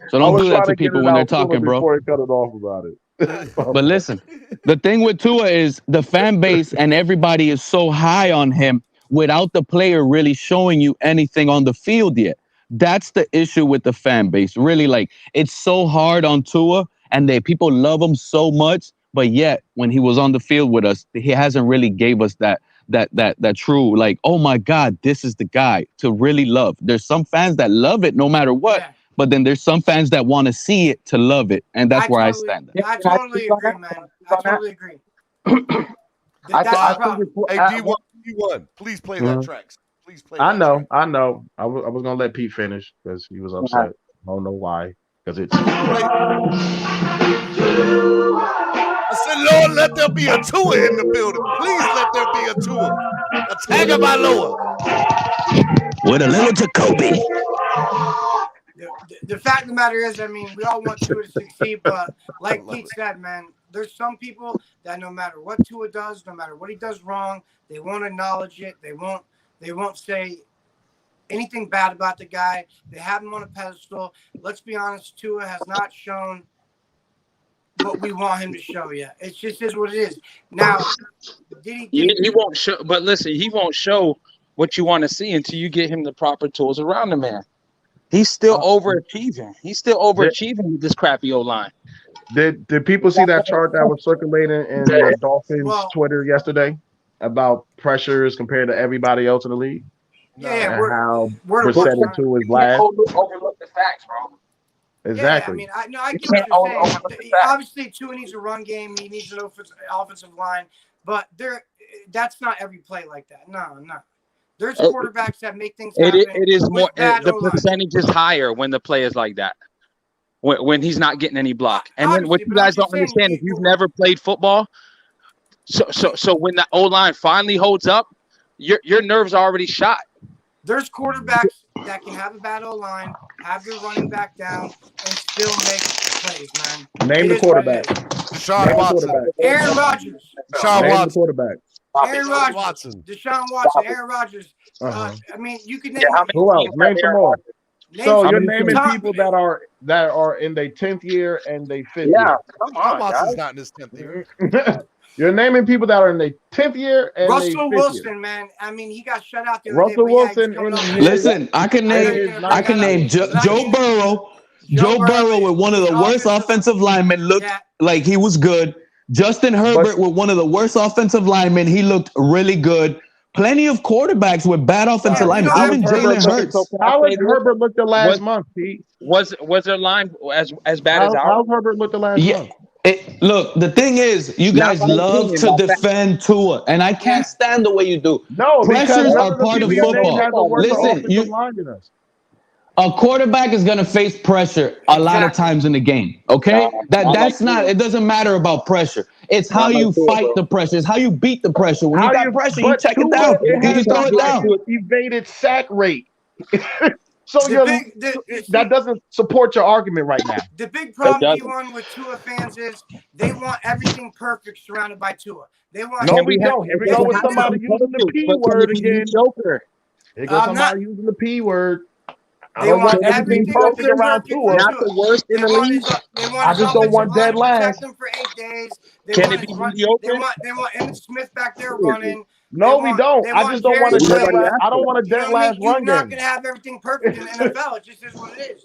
So don't do that to people when they're talking, bro. Before he cut it off about it. But listen, the thing with Tua is the fan base and everybody is so high on him without the player really showing you anything on the field yet. That's the issue with the fan base. Really, like, it's so hard on Tua, and people love him so much, but yet when he was on the field with us, he hasn't really gave us that true, like, oh my God, this is the guy to really love. There's some fans that love it no matter what, but then there's some fans that want to see it to love it, and that's where I stand. I totally agree, man. I totally agree. I think hey, D1, please play that tracks. Please play. I know. I was gonna let Pete finish because he was upset. I don't know why. Because it's. I said, Lord, let there be a Tua in the building. Please let there be a Tua. A Tagovailoa. With a little Jacoby. The fact of the matter is, I mean, we all want Tua to succeed, but like Pete said, man, there's some people that no matter what Tua does, no matter what he does wrong, they won't acknowledge it. They won't say anything bad about the guy. They have him on a pedestal. Let's be honest, Tua has not shown what we want him to show yet. It just is what it is. Now, he won't show, but listen, he won't show what you want to see until you get him the proper tools around the man. He's still overachieving. He's still overachieving with this crappy O-line. Did people see that chart that was circulating in the Dolphins Twitter yesterday about pressures compared to everybody else in the league? Yeah, how Brissett and Tua is last. Overlook the facts, bro. Exactly. Yeah, I mean, I get what you're saying. Obviously, Tua needs a run game. He needs an offensive line, but that's not every play like that. No. There's quarterbacks that make things happen. It is more. The percentage is higher when the play is like that. When he's not getting any block, and then what you guys don't understand, if you've never played football, so when the O-line finally holds up, your nerves are already shot. There's quarterbacks that can have a bad O-line, have their running back down, and still make plays, man. Name the quarterback. Deshaun Watson. Aaron Rodgers. Deshaun Watson. Quarterback. Aaron Rodgers. Deshaun Watson. Aaron Rodgers. I mean, you can name who else? Name some more. So you're naming Tom, people that are in their 10th year and their 5th year. Yeah, come on, Watson's not in his 10th year. You're naming people that are in their 10th year and Russell Wilson, year. Man. I mean, he got shut out there. Russell Wilson. Listen, I can name Joe Burrow. Joe Burrow with one of the worst offensive linemen looked like he was good. Justin Herbert with one of the worst offensive linemen. He looked really good. Plenty of quarterbacks with bad offensive linemen. Even Jalen Hurts. How has Herbert looked the last month, Pete? Was their line as bad as ours? How's Herbert looked the last month? Look, the thing is, you guys love to defend Tua, and I can't stand the way you do. No, pressures are part of football. Listen, a quarterback is going to face pressure a lot of times in the game. Okay, that's not. It doesn't matter about pressure. It's how you fight the pressure. It's how you beat the pressure. When you got pressure, you check it down. You throw it down. Evaded sack rate. So that doesn't support your argument right now. The big problem D1 with Tua fans is they want everything perfect surrounded by Tua. They want. No, we don't. Here we go with somebody using the P word again. Joker. Here goes somebody using the P word. I don't want everything perfect around Tua. Not the worst in the league. I just don't want dead last. Them for 8 days. Can it be mediocre? They want Emmitt Smith back there running. No, we don't. I just don't want a dead last. I don't want a dead last run game. You're not going to have everything perfect in the NFL. It just is what it is.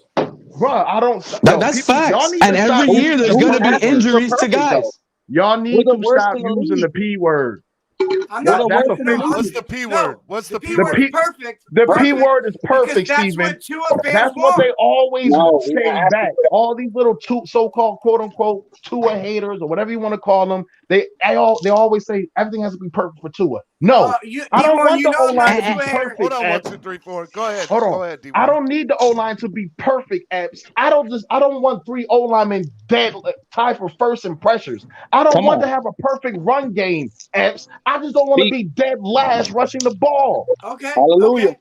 Bro, I don't. That's facts. And every year there's going to be injuries to guys. Y'all need to stop using the P word. What's the P word? What's the P word? Perfect. The P word is perfect, Steven. That's what they always say back. All these little so-called quote-unquote Tua haters or whatever you want to call them, they always say everything has to be perfect for Tua. No, I don't want the O-line to be perfect. Hold on, 1, 2, 3, 4. Go ahead. Hold on. Go ahead, D1. I don't need the O-line to be perfect, Epps. I don't want 3 O-linemen dead tied for first in pressures. I don't want to have a perfect run game, Epps. I just don't want to be dead last rushing the ball. Okay. Hallelujah. Okay.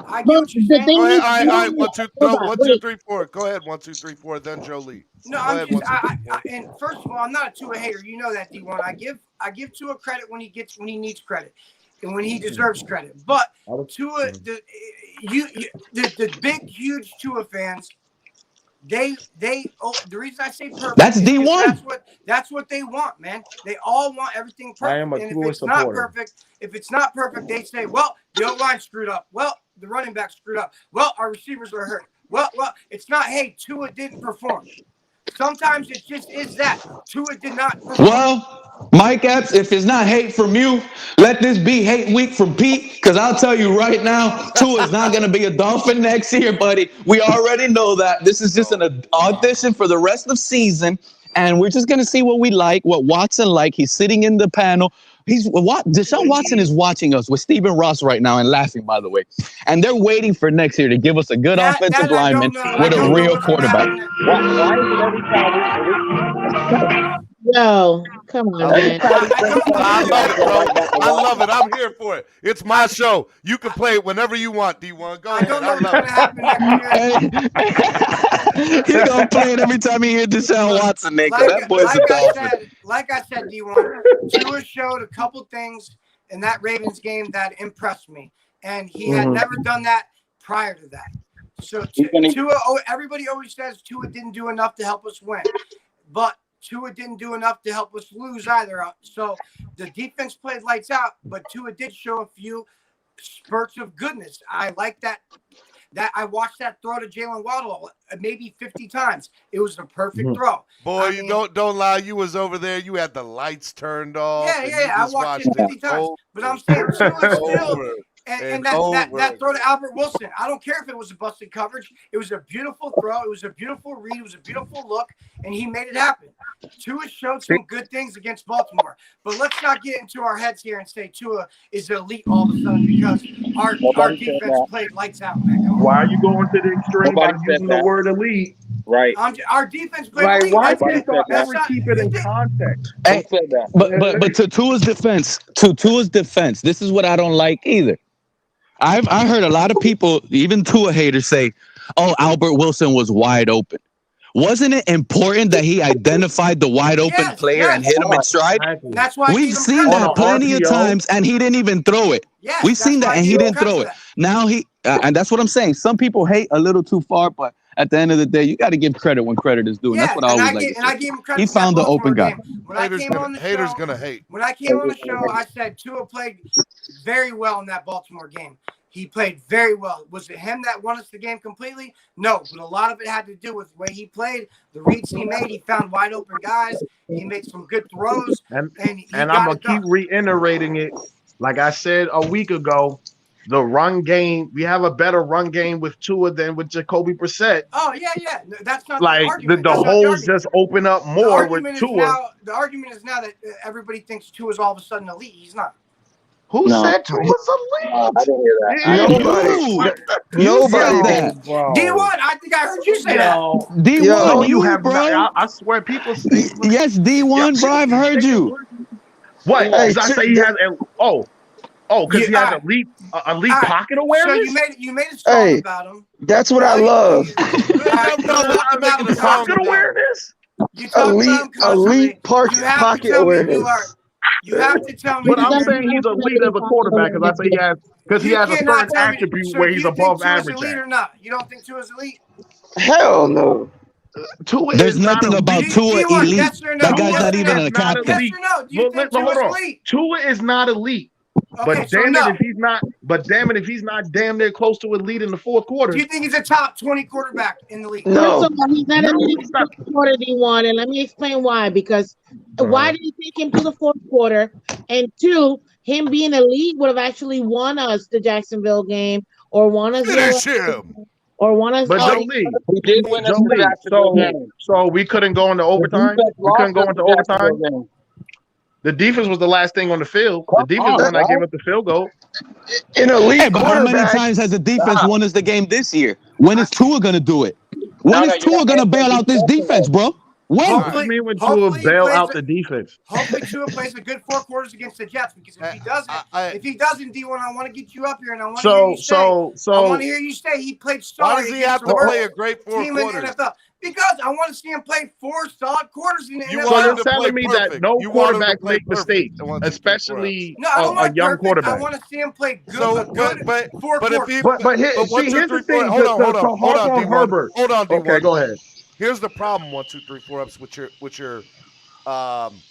I get what you're saying. Go ahead. All right. 1, 2, 3, 4. Go ahead. 1, 2, 3, 4. Then Jolie. No, and first of all, I'm not a Tua hater. You know that, D1. I give Tua credit when he needs credit and when he deserves credit. But Tua, the big, huge Tua fans, the reason I say perfect. That's is D1. That's what they want, man. They all want everything perfect. I am a and Tua if it's not supporter. perfect, they say, well, the O-line screwed up. Well, the running back screwed up. Well, our receivers are hurt. Well, it's not, hey, Tua didn't perform. Sometimes it just is that. Tua did not perform. Well, Mike Epps, if it's not hate from you, let this be hate week from Pete, because I'll tell you right now, Tua is not going to be a Dolphin next year, buddy. We already know that. This is just an audition for the rest of season, and we're just going to see what we like, what Watson like. He's sitting in the panel. Deshaun Watson is watching us with Stephen Ross right now and laughing, by the way. And they're waiting for next year to give us a good offensive lineman with a real quarterback. Yo, come on, man. I love it, bro. I love it. I'm here for it. It's my show. You can play it whenever you want, D1. Go ahead. I love it. He's going to play it every time he hears Deshaun Watson, nigga. That boy's a Dolphin. Like I said, D1, Tua showed a couple things in that Ravens game that impressed me. And he had never done that prior to that. So Tua, everybody always says Tua didn't do enough to help us win. But Tua didn't do enough to help us lose either. So the defense played lights out, but Tua did show a few spurts of goodness. I like that. I watched that throw to Jalen Waddle maybe 50 times. It was a perfect throw. Boy, you don't lie. You was over there. You had the lights turned off. Yeah. I watched it 50 times. But I'm saying Tua still. And that throw to Albert Wilson, I don't care if it was a busted coverage. It was a beautiful throw. It was a beautiful read. It was a beautiful look, and he made it happen. Tua showed some good things against Baltimore. But let's not get into our heads here and say Tua is elite all of a sudden because our defense played lights out, man. Why are you going to the extreme by using the word elite? Right. Our defense played elite. Why people ever keep it in context? Hey, but to Tua's defense, this is what I don't like either. I heard a lot of people, even Tua haters, say, "Oh, Albert Wilson was wide open." Wasn't it important that he identified the wide open player and hit him in stride? That's why we've seen that plenty of times, and he didn't even throw it. Yes, we've seen that, and he didn't throw it. Now and that's what I'm saying. Some people hate a little too far, but at the end of the day, you got to give credit when credit is due. That's what I always like to say. I gave him credit. He found the open guy. Haters gonna hate. When I came on the show, I said Tua played very well in that Baltimore game. He played very well. Was it him that won us the game completely? No, but a lot of it had to do with the way he played, the reads he made. He found wide open guys. He made some good throws. And I'm going to keep reiterating it. Like I said a week ago, the run game, we have a better run game with Tua than with Jacoby Brissett. Oh, yeah. That's not like the argument. The holes just open up more with Tua. The argument is now that everybody thinks Tua's all of a sudden elite. He's not. Who said Tua's elite? I didn't hear that. Nobody. D1, I think I heard you say that. D1, you have bro. Not, I swear, people say. Yes, D1, bro. I've heard you. What? Because I say he has. Because he has elite pocket awareness. So you made a song about him. That's what I love. Pocket awareness. Elite pocket awareness. You have to tell me. But I'm saying he's elite as a quarterback because he has a certain attribute where he's above average. Elite or not? You don't think Tua's elite? Hell no. There's nothing about Tua elite. Yes or no? That guy's not even a captain. Yes or no? Do you think Tua's elite? Tua is not elite. But damn it, if he's not damn near close to elite in the fourth quarter. Do you think he's a top 20 quarterback in the league? No. First of all, he's not in the fourth quarter, D1, and let me explain why. Because why did he take him to the fourth quarter? And two, him being elite would have actually won us the Jacksonville game or won us or won us. But Jolie, we did win us the Jacksonville game. So we couldn't go into overtime. We couldn't go into overtime. The defense was the last thing on the field. The defense when I gave up the field goal. In elite but how many times has the defense won us the game this year? When is Tua gonna do it? When is Tua gonna bail out this defense, bro? When? Hopefully, me when Tua bail out the defense. Hopefully, Tua plays a good 4 quarters against the Jets, because if he doesn't, D1, I want to get you up here and I want to hear you say. I want to hear you say he played solid. Why does he have to play a great 4 quarters? Because I want to see him play 4 solid quarters in the NFL. So you're telling me that no quarterback make mistakes, especially a young quarterback. I want to see him play good. But here's the thing. Hold on, Herbert. Hold on, D1. Okay, go ahead. Here's the problem. 1, 2, 3, 4 ups with your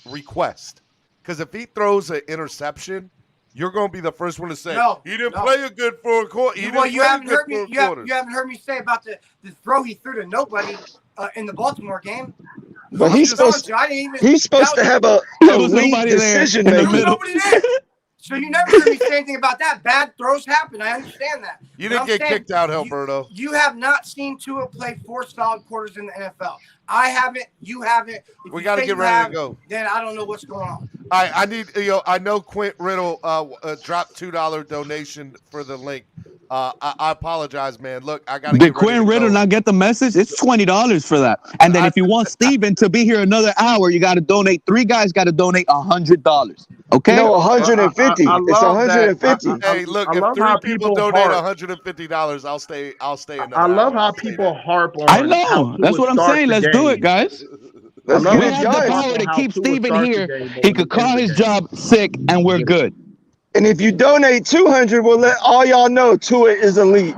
request. Because if he throws an interception, you're going to be the first one to say he didn't play a good 4 quarters. You haven't heard me say about the throw he threw to nobody in the Baltimore game. But he's supposed to have a lead decision maker. So you never heard me say anything about that. Bad throws happen. I understand that. You didn't get kicked out, Alberto. You have not seen Tua play 4 solid quarters in the NFL. I haven't. You haven't. We got to get ready to go. Then I don't know what's going on. I need I know Quint Riddle dropped $2 donation for the link. I apologize, man. Look, I got to Did Quinn Riddle not get the message? It's $20 for that. And then if you want Steven to be here another hour, you got to donate. 3 guys got to donate $100. Okay? No, 150. It's 150. Hey, look, if 3 people donate $150, I'll stay another I love hour. how people harp on. I know. That's what I'm saying. Let's do it, guys. We have the power to keep Steven here. He could call his job sick, and we're good. And if you donate 200, we'll let all y'all know Tua is elite.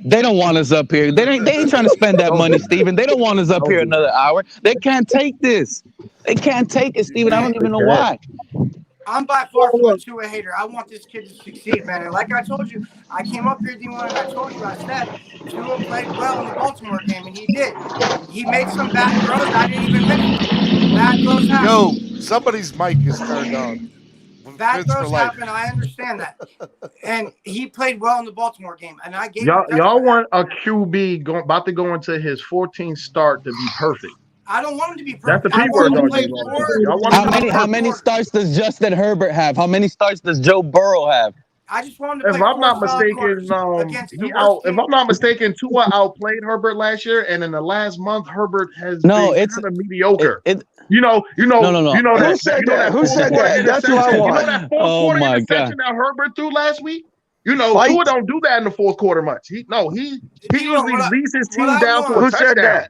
They don't want us up here. They ain't trying to spend that money, Steven. They don't want us up here another hour. They can't take this. They can't take it, Steven. I don't even know why. I'm by far from a Tua hater. I want this kid to succeed, man. And like I told you, I came up here, D1, and I told you, I said Tua played well in the Baltimore game, and he did. He made some bad throws. I didn't even mention. Bad throws happen. Yo, somebody's mic is turned on. Bad throws happen. I understand that. And he played well in the Baltimore game, and I gave y'all want a QB about to go into his 14th start to be perfect. I don't want him to be perfect. That's the P word. How many starts does Justin Herbert have? How many starts does Joe Burrow have? I just wanted to play. If I'm not mistaken, Tua outplayed Herbert last year, and in the last month, Herbert has been kind of mediocre. You know that. Who said that? That's what I want. You know that fourth quarter interception that Herbert threw last week? Tua don't do that in the fourth quarter much. He usually leads his team down to a touchdown.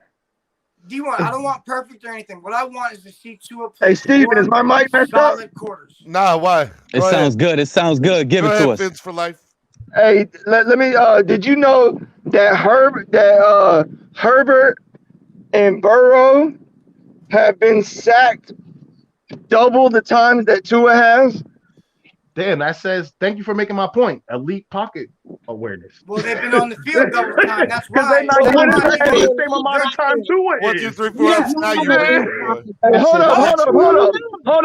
D1, I don't want perfect or anything. What I want is to see Tua play. Hey, Steven, is my mic messed up? Quarters. Nah, why? It sounds good. It sounds good. Give it to us. Vince for life. Hey, let me. Did you know that Herbert and Burrow have been sacked double the times that Tua has? Damn, that says thank you for making my point. Elite pocket awareness. Well, they've been on the field double the time. That's why. They're not getting the same amount of time to it. 1, 2, 3, 4. Hey, hold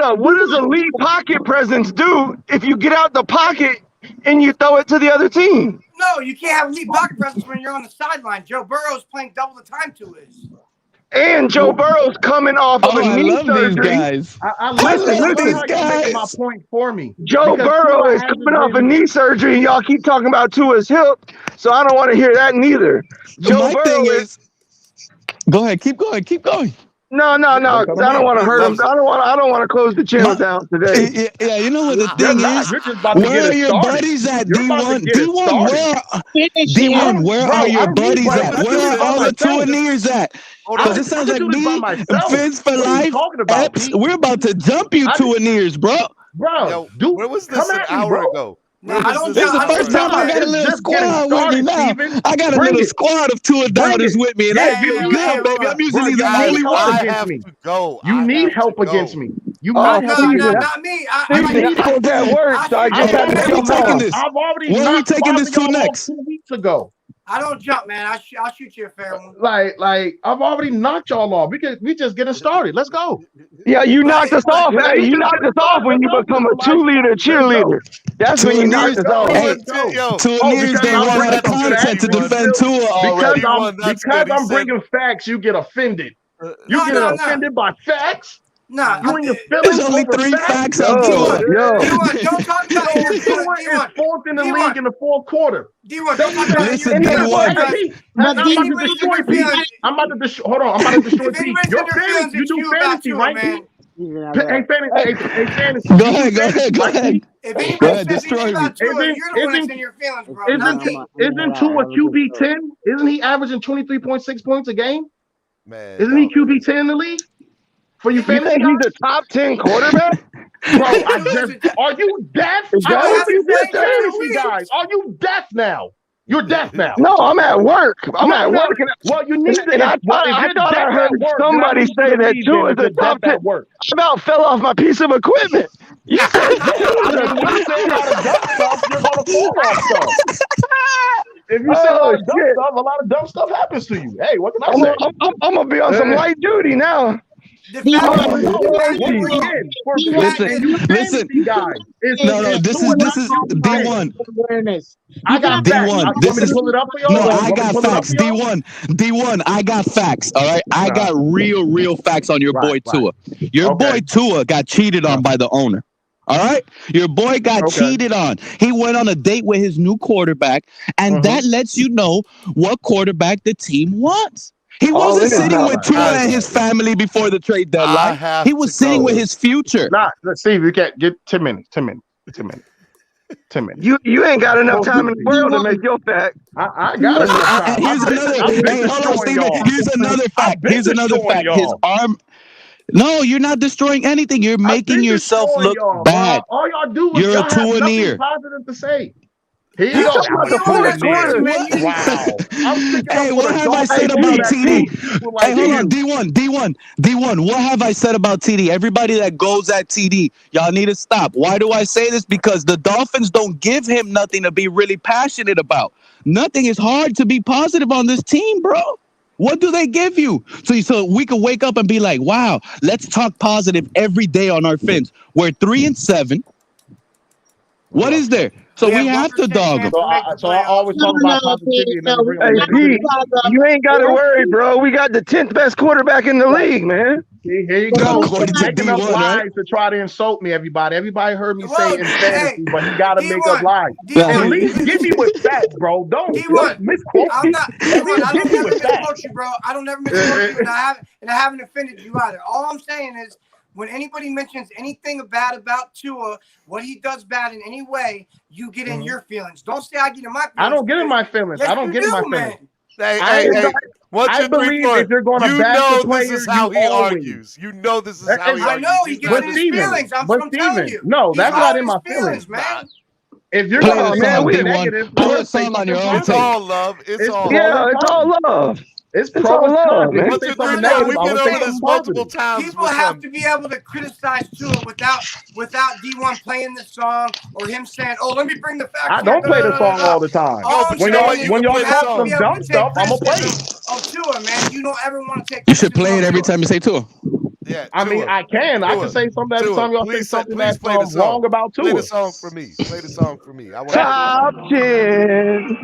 up. What does elite pocket presence do if you get out the pocket and you throw it to the other team? No, you can't have elite pocket presence when you're on the sideline. Joe Burrow's playing double the time to his. And Joe Burrow's coming off of a knee surgery. I love these guys. Making my point for me. Joe Burrow is coming off a knee surgery, and y'all keep talking about Tua's hip, so I don't want to hear that neither. My thing is, go ahead, keep going. No, because I don't want to hurt him. I don't want to close the channel down today. Yeah, you know what the thing is? Where are your buddies at, D1? D1, where are your buddies at? Where are all the Tuaneers at? Because it sounds like me, Vince for life, Epps, we're about to jump you Tuaneers, bro. Yo, where was this an hour ago? This is the first time I got a little squad with me now. I got a little squad of Tua doubters with me, and I feel good, baby. I'm usually the only one. I have to go. You need help against me. You not me. He's supposed to have work, so I just have to jump on. I've already where are we taking this to next? 2 weeks ago. I don't jump, man. I'll shoot you a fair one. Like I've already knocked y'all off. We just getting started. Let's go. Yeah, you knocked us off. Hey, you knocked us off when you become a 2-leader cheerleader. That's when you knocked us off. Tuaneers don't run out of content to defend Tua already. Because I'm bringing facts, you get offended. You get offended by facts. Nah, You and your There's feelings only over 3 facts? facts on Tua. D1, don't talk about in your feelings. Tua is fourth in the league in the fourth quarter. D1, don't talk about in your Listen, feelings. D1. because Hey, Pete, if I'm about to anybody's in destroy their Pete. feelings, I'm about to destroy. Hold on, I'm about to destroy if Pete. anybody's Your in their fantasy, feelings, you it's do you about fantasy, Tua, right, man. Pete? Hey, fantasy. Go You do ahead, go fantasy, ahead, go right, ahead. Pete? If Go anybody ahead, says anything destroy me. about Tua, Isn't you're the one that's in your feelings, bro, not me. isn't Tua QB 10? Isn't he averaging 23.6 points a game? Man, Isn't he QB 10 in the league? For you You fantasy think guys? he's a top 10 quarterback? Bro, are you deaf? Is that I what asked you just said? fantasy guys. Are you deaf now? You're deaf now. No, I'm at work. I'm at work. Well, you need to. And I If you're thought I deaf heard at work, then I somebody need you say to that leave Tua then is if the you're top deaf 10. at work. I about fell off my piece of equipment. You said I mean, when you say a lot of dumb stuff, you're gonna fall off stuff. If you say a lot of dumb shit. stuff, a lot of dumb stuff happens to you. Hey, what can I say? I'm gonna be on some light duty now. The fact Once again, for fantasy guys, No, this is D1. Awareness. I got facts. D1. You This want me to is pull it up for y'all? no. Want I me to got pull it up facts. for y'all? D1. I got facts. All right. I got real facts on your boy Tua. Your boy Tua got cheated on by the owner. All right. Your boy got cheated on. He went on a date with his new quarterback, and that lets you know what quarterback the team wants. He wasn't sitting with Tua and his family before the trade deadline. He was sitting with his future. Nah, let's see if we can't get 10 minutes. 10 minutes. You ain't got enough time in the world to make your fact. I got enough time. Here's another. Hey, hold on, Steven. Here's another fact. Here's another fact. Y'all. His arm. No, you're not destroying anything. You're making yourself look bad. All y'all do is You're a y'all have nothing Tuaneer. positive to say. Here you go. Hey, what have I said about TD? Hey, hold on, D1. What have I said about TD? Everybody that goes at TD, y'all need to stop. Why do I say this? Because the Dolphins don't give him nothing to be really passionate about. Nothing is hard to be positive on this team, bro. What do they give you? So we can wake up and be like, wow, let's talk positive every day on our fins. We're 3-7. What is there? So we have to dog them. So I always talk about positivity and never bring up Hey, Pete, you ain't got to worry, bro. We got the 10th best quarterback in the league, man. See, here you go. According to Making up D1, lies right? to try to insult me, everybody. Everybody heard me say in fantasy, but he got to make up lies. At least give me with facts, bro. Don't misquote I'm me. not. At least I give don't me never with facts. misquote you, bro. I don't never misquote you, and I haven't offended you either. All I'm saying is, when anybody mentions anything bad about Tua, what he does bad in any way, you get in your feelings. Don't say I get in my feelings. I don't get in my feelings. Yes, I don't you get in my do, feelings. man. Hey. I believe if you're going to back the player, this is how he argues. You know this is how he argues. I know he gets in his feelings. I'm telling you. No, that's He's not all in my feelings, man. If you're Play going the to song, be D1. negative, Play a song on your own It's tape. all love. It's all Yeah, it's all love. It's It's pro all and love, con. man. If you What's say your something three? negative, We've I'm been going to over say this something multiple positive. times. People have to be able to criticize Tua without D1 playing the song or him saying, "Oh, let me bring the facts." I don't play the song all the time. When y'all talk some dumb stuff, I'm going to play it. Oh, Tua, man, you don't ever want to take. You should play it every time you say Tua. Yeah, I mean, I can. I can say something every time y'all say something that's wrong about Tua. Play the song for me. Play the song for me. I want Top 10.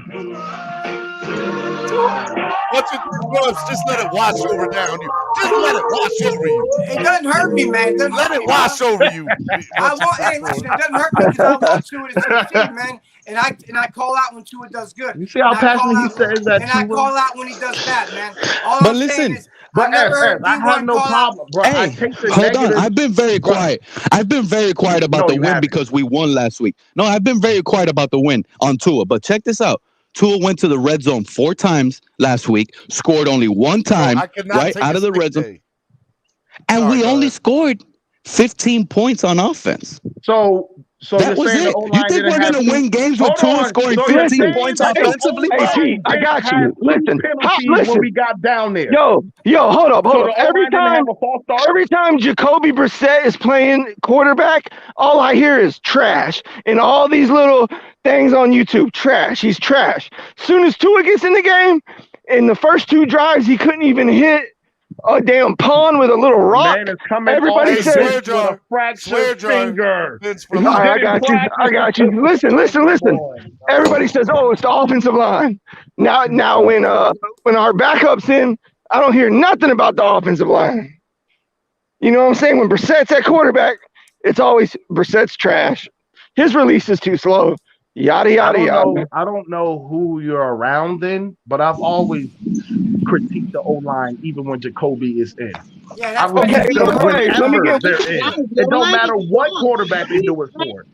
Just let it wash over down you. Just let it wash over you. It doesn't hurt me, man. Let it wash over you. Hey, listen, it doesn't hurt me because I want Tua to succeed, man. And I call out when Tua does good. You see how passionate he says that. And I call out when he does bad, man. All But I'm listen, saying is, I never heard I have no problem, bro. Hey, I take the hold negative. on. I've been very quiet. I've been very quiet about the win because we won last week. No, I've been very quiet about the win on Tua. But check this out. Tua went to the red zone 4 times last week, scored only 1 time right out of the red zone. And we only scored 15 points on offense. So that was it. You think we're going to win games with Tua scoring 15 points offensively? Hey, Pete, I got you. Listen, when we got down there. Yo, hold up. Every time Jacoby Brissett is playing quarterback, all I hear is trash. And all these little things on YouTube, trash. He's trash. Soon as Tua gets in the game, in the first 2 drives, he couldn't even hit a damn pond with a little rock. Man is coming Everybody says with a fractured finger. I got you. Listen. Everybody says, "Oh, it's the offensive line." Now, when our backup's in, I don't hear nothing about the offensive line. You know what I'm saying? When Brissett's at quarterback, it's always Brissett's trash. His release is too slow. Yada yada yada. I don't know who you're around then, but I've always critiqued the O-line even when Jacoby is in. Yeah, I that's critique them Let me whenever get they're in. It don't matter what quarterback they do it for.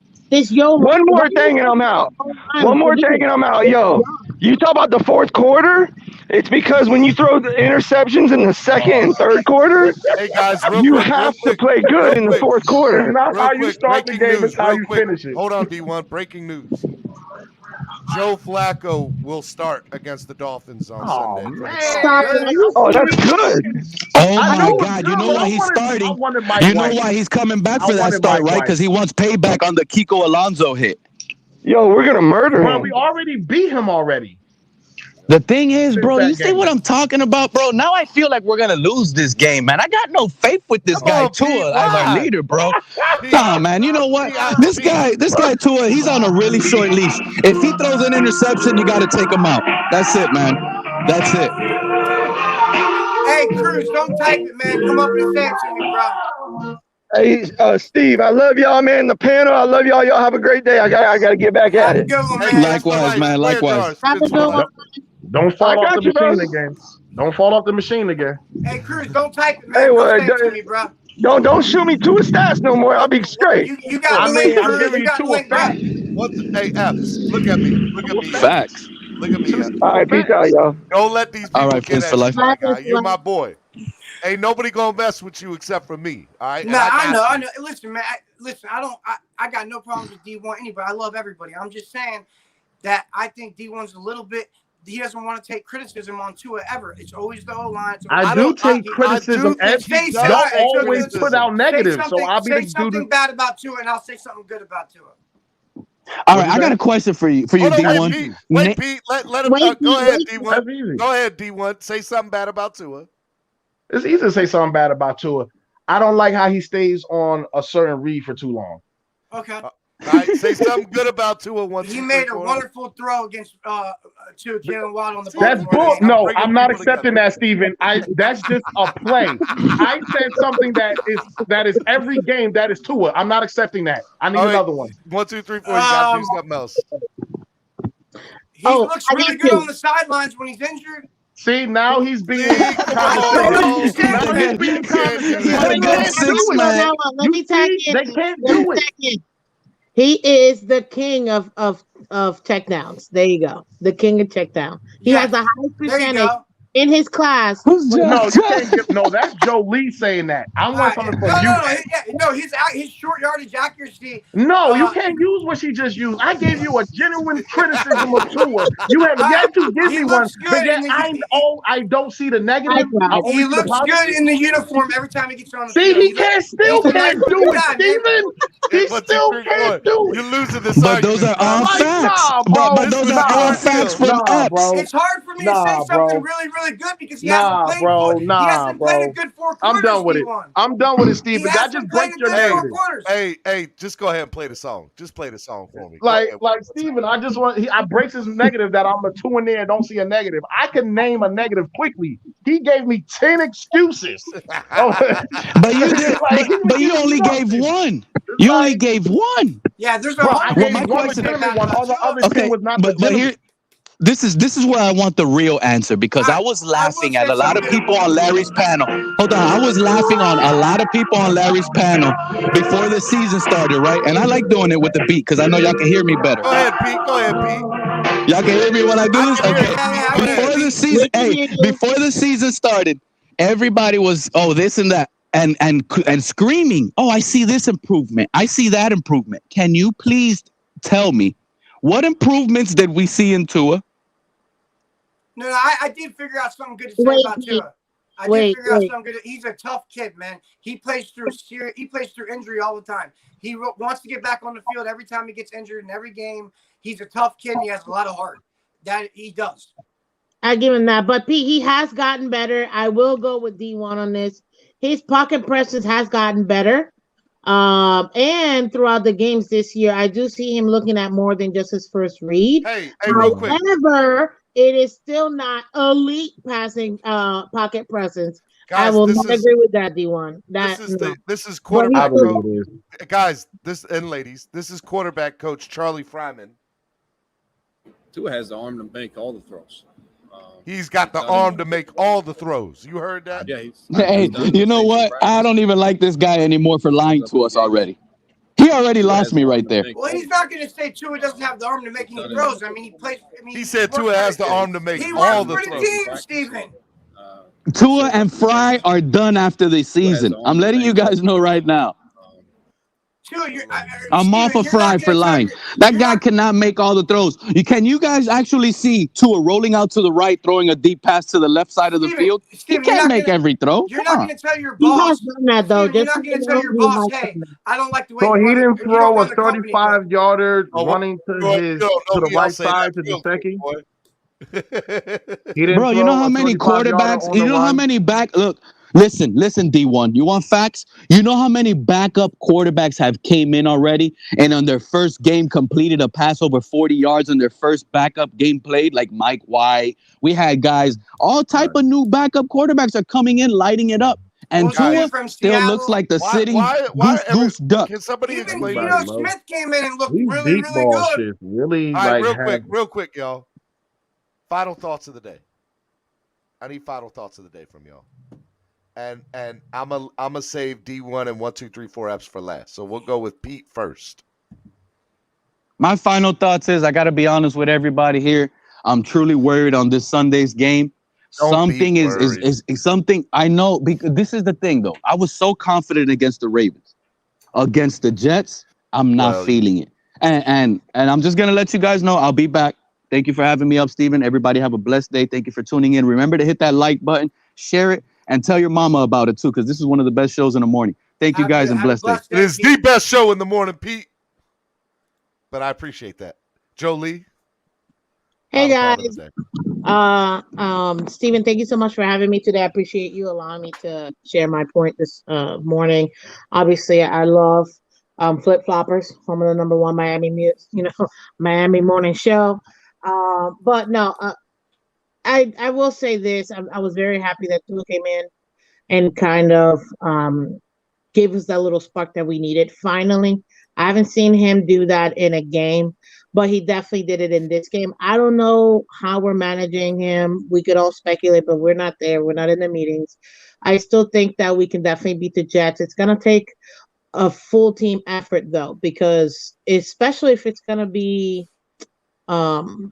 One more thing and I'm out. One more thing and I'm out. Yo, you talk about the fourth quarter. It's because when you throw the interceptions in the second and third quarter, Hey guys, you have to play good in the fourth quarter. It's not how you start the game, it's how you finish it. Hold on, D1. Breaking news. Joe Flacco will start against the Dolphins on Sunday. Oh, that's good. Oh my God! You know why he's starting? You know why he's coming back for that start, right? Because he wants payback on the Kiko Alonso hit. Yo, we're gonna murder him. We already beat him already. The thing is, bro, you see what I'm talking about, bro? Now I feel like we're gonna lose this game, man. I got no faith with this guy Tua as our leader, bro. Nah, man. You know what? This guy Tua, he's on a really short leash. If he throws an interception, you got to take him out. That's it, man. That's it. Hey, Cruz, don't type it, man. Come up and say it to me, bro. Hey, Steve, I love y'all, man. The panel, I love y'all. Y'all have a great day. I gotta get back at it. Likewise, man. Likewise. Don't fall off the machine again. Don't fall off the machine again. Hey, Cruz, don't type it, man. Don't say it to me, bro. Don't shoot me to a stats no more. I'll be straight. You got the link, I'm giving you two effects. Hey, Epps, look at me. Look at me. Facts. Look at me. All right, peace out, y'all. Don't let these people all right, get for life. my guy. You're my boy. Ain't nobody gonna mess with you except for me. All right. No, I know. Listen, man. I got no problems with D1 anybody. I love everybody. I'm just saying that I think D1's a little bit. He doesn't want to take criticism on Tua ever. It's always the O-line. I do take criticism. Don't always put out negative. So I'll be say something bad about Tua, and I'll say something good about Tua. All right, I got a question for you, D1. Wait, Pete. Let him. Go ahead, D1. Go ahead, D1. Say something bad about Tua. It's easy to say something bad about Tua. I don't like how he stays on a certain read for too long. Okay. All right, say something good about Tua once. He made a wonderful throw against Jalen Waddle on the ball. That's bull. No, I'm not accepting that, Steven. That's just a play. I said something that is every game that is Tua. I'm not accepting that. I need another one. 1, 2, 3, 4. You got to do something else. He looks really good on the sidelines when he's injured. See, now he's being Let me tag in. They can't do it. He is the king of check downs. There you go. The king of check down. He has the highest percentage in his class. No, you can't get, no, that's Joe Lee saying that. I want something from you. No, his short yardage accuracy. No, you can't use what she just used. I gave you a genuine criticism of Tua. You have yet to give me one. But yet I don't see the negative. He looks good in the uniform every time he gets on the field. See, he can't do it, Steven. He still can't do it. You're losing this But those are all facts. But those are all facts from Epps. It's hard for me to say something really good because he hasn't played he hasn't played a good 4 quarters. I'm done with it. I'm done with it, Steven. That just breaks your narrative. Hey, just go ahead and play the song. Just play the song for me. Like Steven, I just want I breaks his negative that I'm a 2 in there and don't see a negative. I can name a negative quickly. He gave me 10 excuses. But you did, but you only gave one. You only gave one. Yeah, there's a I gave one legitimate one. All the other 10 was not but here. This is where I want the real answer because I was laughing at a lot of people on Larry's panel. Hold on, I was laughing on a lot of people on Larry's panel before the season started, right? And I like doing it with the beat because I know y'all can hear me better. Go ahead, Pete. Y'all can hear me when I do this? Okay. Before the season started, everybody was this and that and screaming, "Oh, I see this improvement. I see that improvement." Can you please tell me what improvements did we see in Tua? No, I did figure out something good to say about Tua. I did figure out something good. He's a tough kid, man. He plays through injury all the time. He wants to get back on the field every time he gets injured in every game. He's a tough kid. And he has a lot of heart. That he does. I give him that. But Pete, he has gotten better. I will go with D1 on this. His pocket presence has gotten better. And throughout the games this year, I do see him looking at more than just his first read. Hey, real quick. However, it is still not elite passing pocket presence. I will not agree with that, D1. This is quarterback coach. Guys, and ladies, this is quarterback coach Charlie Fryman. Tua has the arm to make all the throws. He's got the arm to make all the throws. You heard that? Yeah. Hey, you know what? I don't even like this guy anymore for lying to us already. He already lost me right there. Well, he's not going to say Tua doesn't have the arm to make any throws. I mean, he plays. He said Tua has the arm to make all the throws. He works for the team, Steven. Tua and Fry are done after the season. I'm letting you guys know right now. I'm off of Fry for lying. That guy cannot make all the throws. Can you guys actually see Tua rolling out to the right, throwing a deep pass to the left side of the field? He can't make every throw. You're not going to tell your boss. You're not going to tell your boss, hey, I don't like the way. So he didn't throw a 35-yarder running to the right side to the second. Bro, you know how many quarterbacks? You know how many look. Listen, D1. You want facts? You know how many backup quarterbacks have came in already and on their first game completed a pass over 40 yards on their first backup game played, like Mike White. We had guys, all type of new backup quarterbacks are coming in, lighting it up. And Tua still looks like the city goose duck. Can somebody explain? Smith came in and looked really good. Really, all right, real quick, y'all. Final thoughts of the day. I need final thoughts of the day from y'all. And I'm a save D1 and 1, 2, 3, 4 apps for last. So we'll go with Pete first. My final thoughts is I got to be honest with everybody here. I'm truly worried on this Sunday's game. Something is something I know, because this is the thing though. I was so confident against the Ravens. Against the Jets, I'm not feeling it. And I'm just gonna let you guys know I'll be back. Thank you for having me up, Steven. Everybody have a blessed day. Thank you for tuning in. Remember to hit that like button, share it, and tell your mama about it too, because this is one of the best shows in the morning. Thank you guys and blessed day. It is the best show in the morning, Pete. But I appreciate that. Jolie. Hey guys. Steven, thank you so much for having me today. I appreciate you allowing me to share my point this morning. Obviously, I love Flip Floppers, home of the number one Miami morning show. But no, I will say this. I was very happy that Tua came in and kind of gave us that little spark that we needed. Finally, I haven't seen him do that in a game, but he definitely did it in this game. I don't know how we're managing him. We could all speculate, but we're not there. We're not in the meetings. I still think that we can definitely beat the Jets. It's going to take a full team effort, though, because especially if it's going to be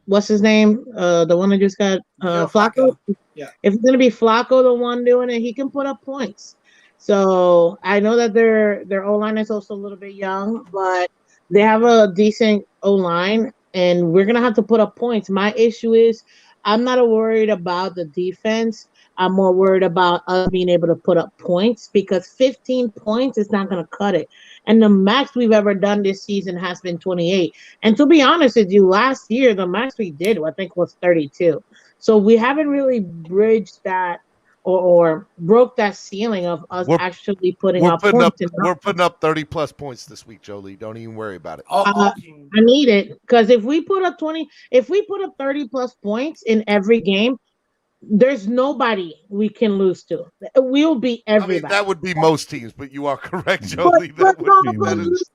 what's his name? The one that just got Flacco. Yeah. If it's gonna be Flacco the one doing it, he can put up points. So I know that their O-line is also a little bit young, but they have a decent O-line, and we're gonna have to put up points. My issue is I'm not worried about the defense. I'm more worried about us being able to put up points, because 15 points is not going to cut it. And the max we've ever done this season has been 28. And to be honest with you, last year, the max we did, I think, was 32. So we haven't really bridged that or broke that ceiling of us actually putting up points. We're putting up 30-plus points this week, Jolie. Don't even worry about it. I need it, because if we put up 30-plus points in every game, there's nobody we can lose to. We'll beat everybody. I mean, that would be most teams, but you are correct, Jolie. That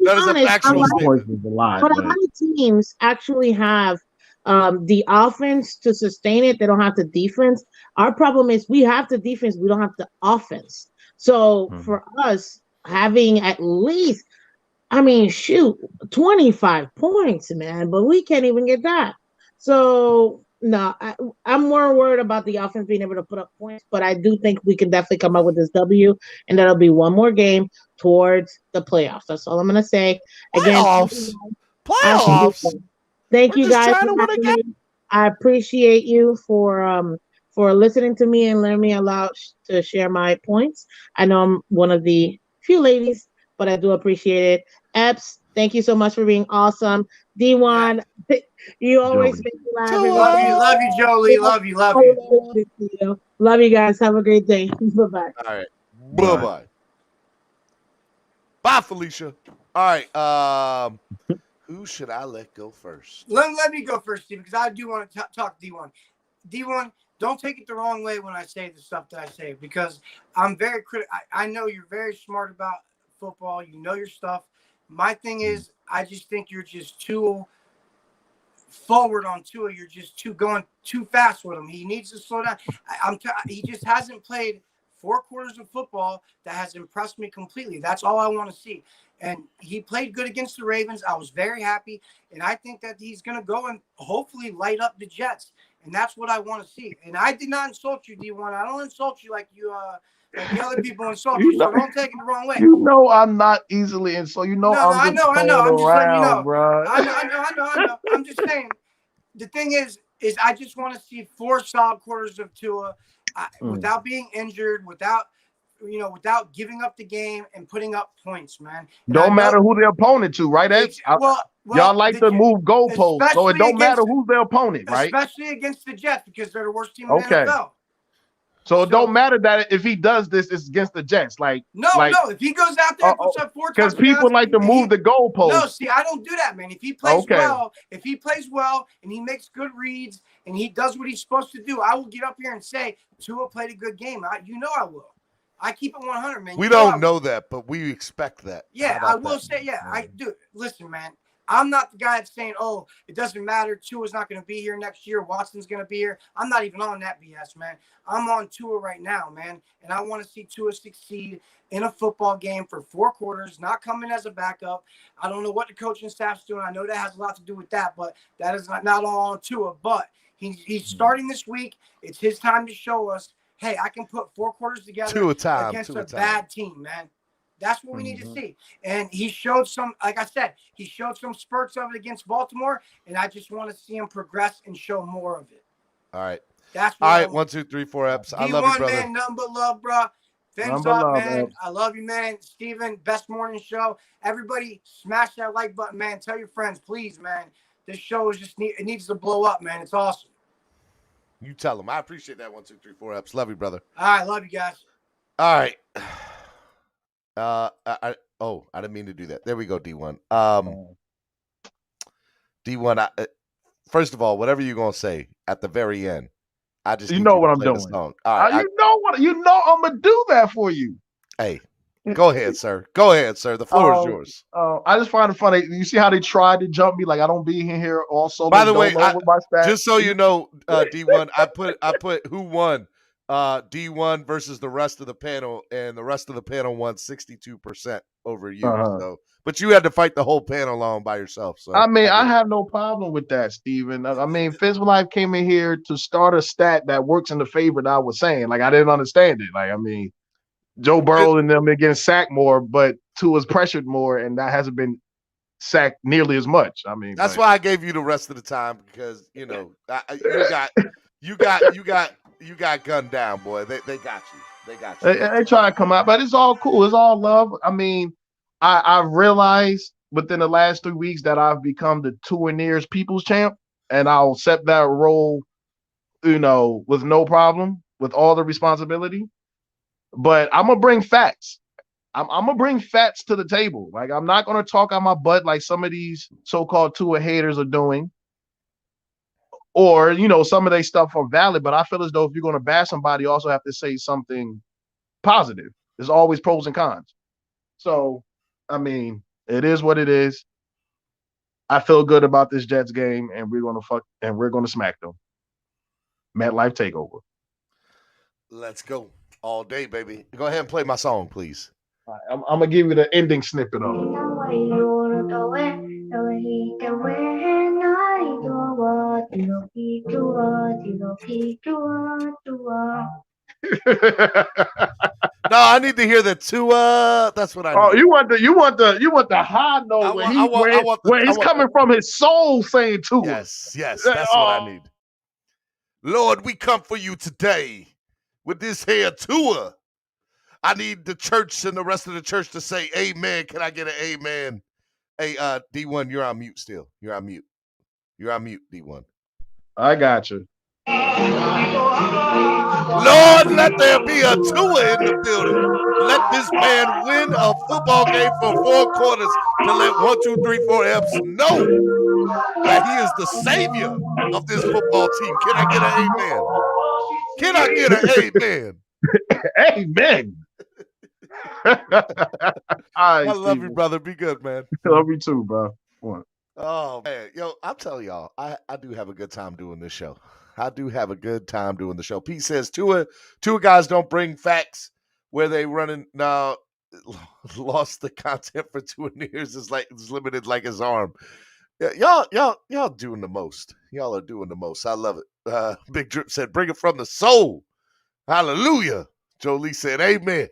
is a factual statement. But a lot of teams actually have the offense to sustain it. They don't have the defense. Our problem is we have the defense. We don't have the offense. So for us, having at least, 25 points, man, but we can't even get that. So no, I'm more worried about the offense being able to put up points, but I do think we can definitely come up with this W, and that'll be one more game towards the playoffs. That's all I'm going to say. Playoffs. Thank you guys. I appreciate you for listening to me and letting me allow to share my points. I know I'm one of the few ladies, but I do appreciate it. Epps, thank you so much for being awesome. D1, you always make me laugh. Love you, Jolie. Love you. Love you guys. Have a great day. Bye-bye. All right. Bye-bye. Bye, Felicia. All right. Who should I let go first? Let me go first, Steve, because I do want to talk D1. D1, don't take it the wrong way when I say the stuff that I say, because I'm very critical. I know you're very smart about football. You know your stuff. My thing is, I just think you're just too forward on Tua. You're just going too fast with him. He needs to slow down. He just hasn't played 4 quarters of football that has impressed me completely. That's all I want to see. And he played good against the Ravens. I was very happy. And I think that he's going to go and hopefully light up the Jets. And that's what I want to see. And I did not insult you, D1. I don't insult you like you like the other people insult you. So don't take it the wrong way. You know I'm not easily insulted. You know I know. I'm just letting you know. Bro. I know. I'm just saying. The thing is I just want to see 4 solid quarters of Tua without being injured, without giving up the game and putting up points, man. And don't matter who the opponent to, right, Ed? Y'all like to move goalposts, so it don't matter who's their opponent, right? Especially against the Jets, because they're the worst team in the NFL. So it don't matter that if he does this, it's against the Jets. No. If he goes out there and puts up 4 touchdowns, because people like to move the goalposts. No, see, I don't do that, man. If he plays well, and he makes good reads and he does what he's supposed to do, I will get up here and say Tua played a good game. I will. I keep it 100, man. We don't know that, but we expect that. Yeah, I will say, I do. Listen, man. I'm not the guy that's saying, oh, it doesn't matter. Tua's not going to be here next year. Watson's going to be here. I'm not even on that BS, man. I'm on Tua right now, man. And I want to see Tua succeed in a football game for 4 quarters, not coming as a backup. I don't know what the coaching staff's doing. I know that has a lot to do with that, but that is not all on Tua. But he's starting this week. It's his time to show us, hey, I can put 4 quarters together against a bad team, man. That's what we need to see. And he showed some, like I said, he showed some spurts of it against Baltimore, and I just want to see him progress and show more of it. All right. That's all right. 1, 2, 3, 4 Eps. I love you, brother. Man, nothing but love, bro. Thumbs up, man. I love you, man. Steven, best morning show. Everybody, smash that like button, man. Tell your friends, please, man. This show is it needs to blow up, man. It's awesome. You tell them. I appreciate that. 1, 2, 3, 4 Eps. Love you, brother. All right, love you guys. All right. I didn't mean to do that. There we go, D1. D1, first of all, whatever you're gonna say at the very end, I just know what I'm doing. All right, you know I'm gonna do that for you. Hey, go ahead, sir. Go ahead, sir. The floor is yours. I just find it funny. You see how they tried to jump me like I don't be in here also. By the way, just so you know, D1, I put who won. D1 versus the rest of the panel, and the rest of the panel won 62% over you. So, but you had to fight the whole panel on by yourself. So I mean, I have no problem with that, Steven. I mean, Physical Life came in here to start a stat that works in the favor that I was saying. Like I didn't understand it. Like I mean, Joe Burrow and them are getting sacked more, but Tua's pressured more, and that hasn't been sacked nearly as much. I mean, that's why I gave you the rest of the time, because you got gunned down, boy. They got you. They got you. They try to come out, but it's all cool. It's all love. I mean, I've realized within the last 3 weeks that I've become the Tua Nears people's champ, and I'll accept that role, with no problem, with all the responsibility. But I'm gonna bring facts. I'm gonna bring facts to the table. Like I'm not gonna talk on my butt like some of these so-called Tua haters are doing. Or, some of their stuff are valid, but I feel as though if you're going to bash somebody, you also have to say something positive. There's always pros and cons. So, I mean, it is what it is. I feel good about this Jets game, and we're going to smack them. MetLife takeover. Let's go all day, baby. Go ahead and play my song, please. All right, I'm going to give you the ending snippet of it. No, I need to hear the Tua. That's what I need. Oh, you want the high note where he's coming from his soul saying Tua. Yes, that's what I need. Lord, we come for you today with this here Tua. I need the church and the rest of the church to say amen. Can I get an amen? Hey, D1, you're on mute still. You're on mute, D1. I got you. Lord, let there be a Tua in the building. Let this man win a football game for 4 quarters to let 1, 2, 3, 4 Eps know that he is the savior of this football team. Can I get an amen? Can I get an amen? Amen. I love you, brother. Be good, man. Love you too, bro. What? Oh man, yo, I'm telling y'all, I do have a good time doing this show. I do have a good time doing the show. Pete says Tua guys don't bring facts where they running now. Lost the content for 2 years is limited like his arm. Yeah, y'all doing the most. Y'all are doing the most. I love it. Big Drip said, "Bring it from the soul." Hallelujah. Jolie said, "Amen."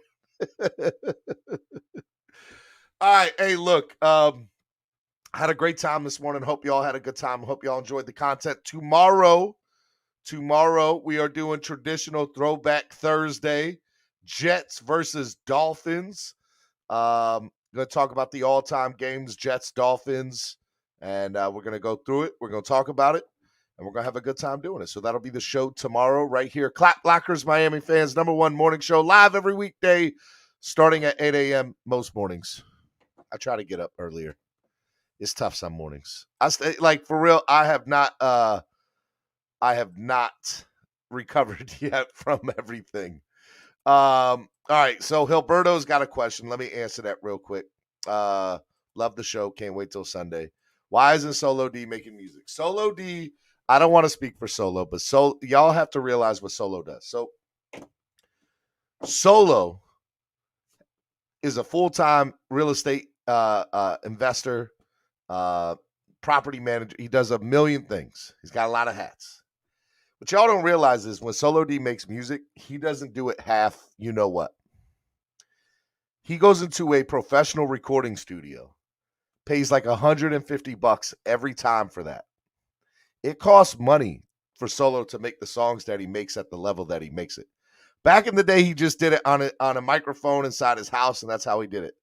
All right, hey, look. Had a great time this morning. Hope y'all had a good time. Hope y'all enjoyed the content. Tomorrow, we are doing traditional Throwback Thursday. Jets versus Dolphins. Going to talk about the all-time games, Jets, Dolphins, and we're going to go through it. We're going to talk about it, and we're going to have a good time doing it. So that'll be the show tomorrow right here. Clap Blockers, Miami fans, #1 morning show, live every weekday, starting at 8 a.m. most mornings. I try to get up earlier. It's tough some mornings. I stay for real. I have not recovered yet from everything. All right. So Hilberto's got a question. Let me answer that real quick. Love the show. Can't wait till Sunday. Why isn't Solo D making music? Solo D, I don't want to speak for Solo, but y'all have to realize what Solo does. So Solo is a full-time real estate investor, property manager. He does a million things. He's got a lot of hats. What y'all don't realize is when Solo D makes music, he doesn't do it half you know what. He goes into a professional recording studio, pays like $150 every time for that. It costs money for Solo to make the songs that he makes at the level that he makes it. Back in the day, he just did it on a microphone inside his house, and that's how he did it.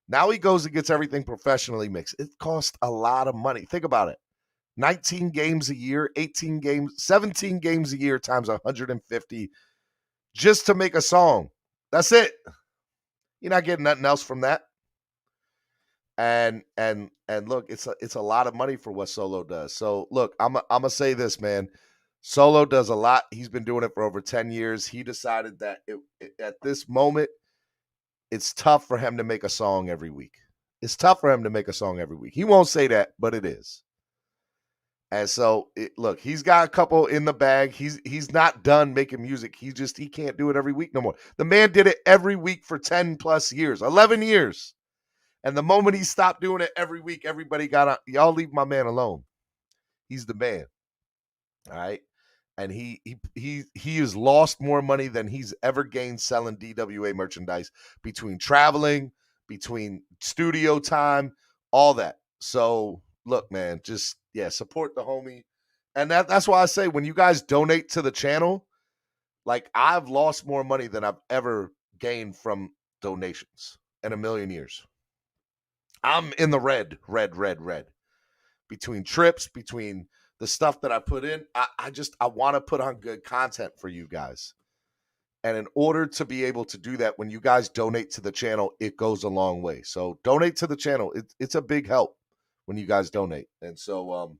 Now he goes and gets everything professionally mixed. It costs a lot of money. Think about it. 19 games a year, 18 games, 17 games a year times 150 just to make a song. That's it. You're not getting nothing else from that. And look, it's a lot of money for what Solo does. So look, I'm gonna say this, man. Solo does a lot. He's been doing it for over 10 years. He decided that at this moment, it's tough for him to make a song every week. It's tough for him to make a song every week. He won't say that, but it is. And so, look, he's got a couple in the bag. He's not done making music. He can't do it every week no more. The man did it every week for 10 plus years, 11 years. And the moment he stopped doing it every week, everybody got y'all leave my man alone. He's the man. All right. And he has lost more money than he's ever gained selling DWA merchandise between traveling, between studio time, all that. So look, man, just support the homie. And that's why I say when you guys donate to the channel, like I've lost more money than I've ever gained from donations in a million years. I'm in the red. Between trips, between the stuff that I put in, I want to put on good content for you guys. And in order to be able to do that, when you guys donate to the channel, it goes a long way. So donate to the channel. It's a big help when you guys donate. And so,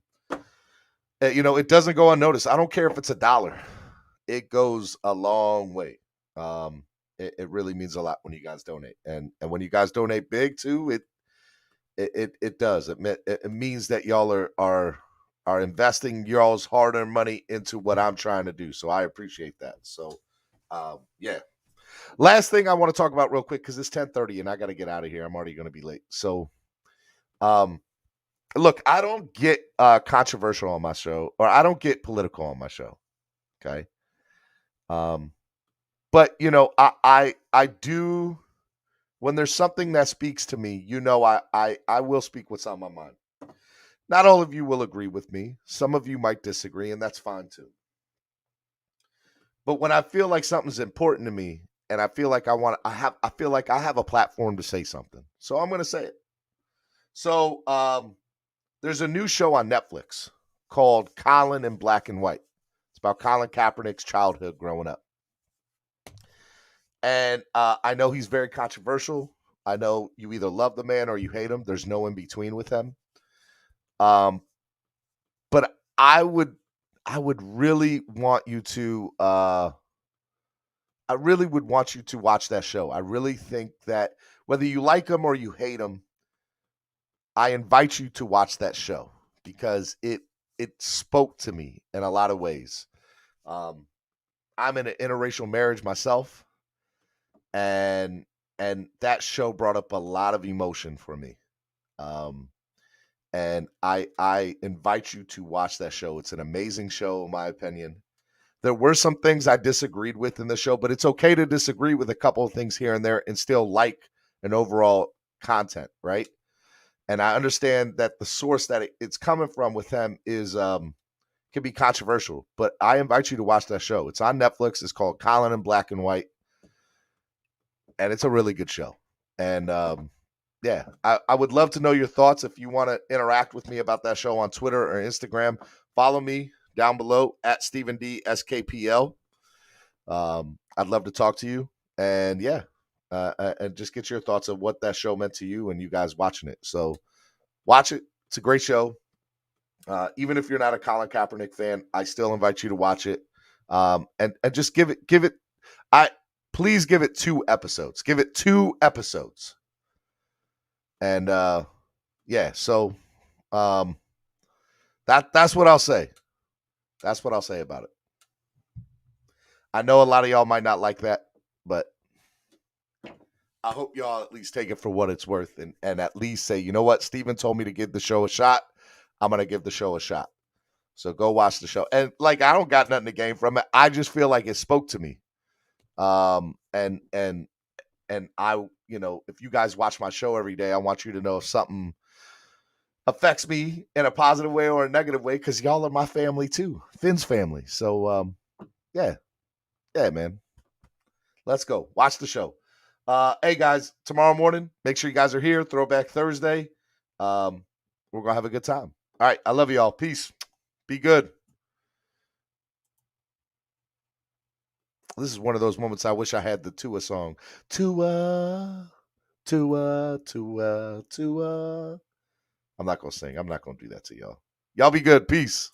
it doesn't go unnoticed. I don't care if it's $1. It goes a long way. It really means a lot when you guys donate. And when you guys donate big too, it does. It means that y'all are investing y'all's hard-earned money into what I'm trying to do. So I appreciate that. So, Last thing I want to talk about real quick because it's 10:30 and I got to get out of here. I'm already going to be late. So, look, I don't get controversial on my show, or I don't get political on my show. Okay. But I do. When there's something that speaks to me, I will speak what's on my mind. Not all of you will agree with me. Some of you might disagree, and that's fine too. But when I feel like something's important to me, and I feel like I feel like I have a platform to say something, so I'm going to say it. So there's a new show on Netflix called Colin in Black and White. It's about Colin Kaepernick's childhood growing up. And I know he's very controversial. I know you either love the man or you hate him. There's no in between with him. But I would really want you to I really would want you to watch that show. I really think that whether you like him or you hate him, I invite you to watch that show because it spoke to me in a lot of ways. I'm in an interracial marriage myself, and that show brought up a lot of emotion for me. And I invite you to watch that show. It's an amazing show, in my opinion. There were some things I disagreed with in the show, but it's okay to disagree with a couple of things here and there and still like an overall content, right? And I understand that the source that it's coming from with them is can be controversial, but I invite you to watch that show. It's on Netflix. It's called Colin in Black and White, and it's a really good show. And yeah, I would love to know your thoughts. If you want to interact with me about that show on Twitter or Instagram, follow me down below at Stephen D SKPL. I'd love to talk to you, and yeah, and just get your thoughts of what that show meant to you and you guys watching it. So watch it. It's a great show. Even if you're not a Colin Kaepernick fan, I still invite you to watch it. And just give it. Please give it 2 episodes. Give it 2 episodes. And yeah, so that's what I'll say. That's what I'll say about it. I know a lot of y'all might not like that, but I hope y'all at least take it for what it's worth and at least say, you know what, Steven told me to give the show a shot. I'm gonna give the show a shot. So go watch the show. And like, I don't got nothing to gain from it. I just feel like it spoke to me. And I, you know, if you guys watch my show every day, I want you to know if something affects me in a positive way or a negative way, because y'all are my family too. Finn's family. So yeah, man. Let's go. Watch the show. Hey guys, tomorrow morning, make sure you guys are here. Throwback Thursday. We're gonna have a good time. All right, I love you all. Peace. Be good. This is one of those moments I wish I had the Tua song. Tua, Tua, Tua, Tua. I'm not going to sing. I'm not going to do that to y'all. Y'all be good. Peace.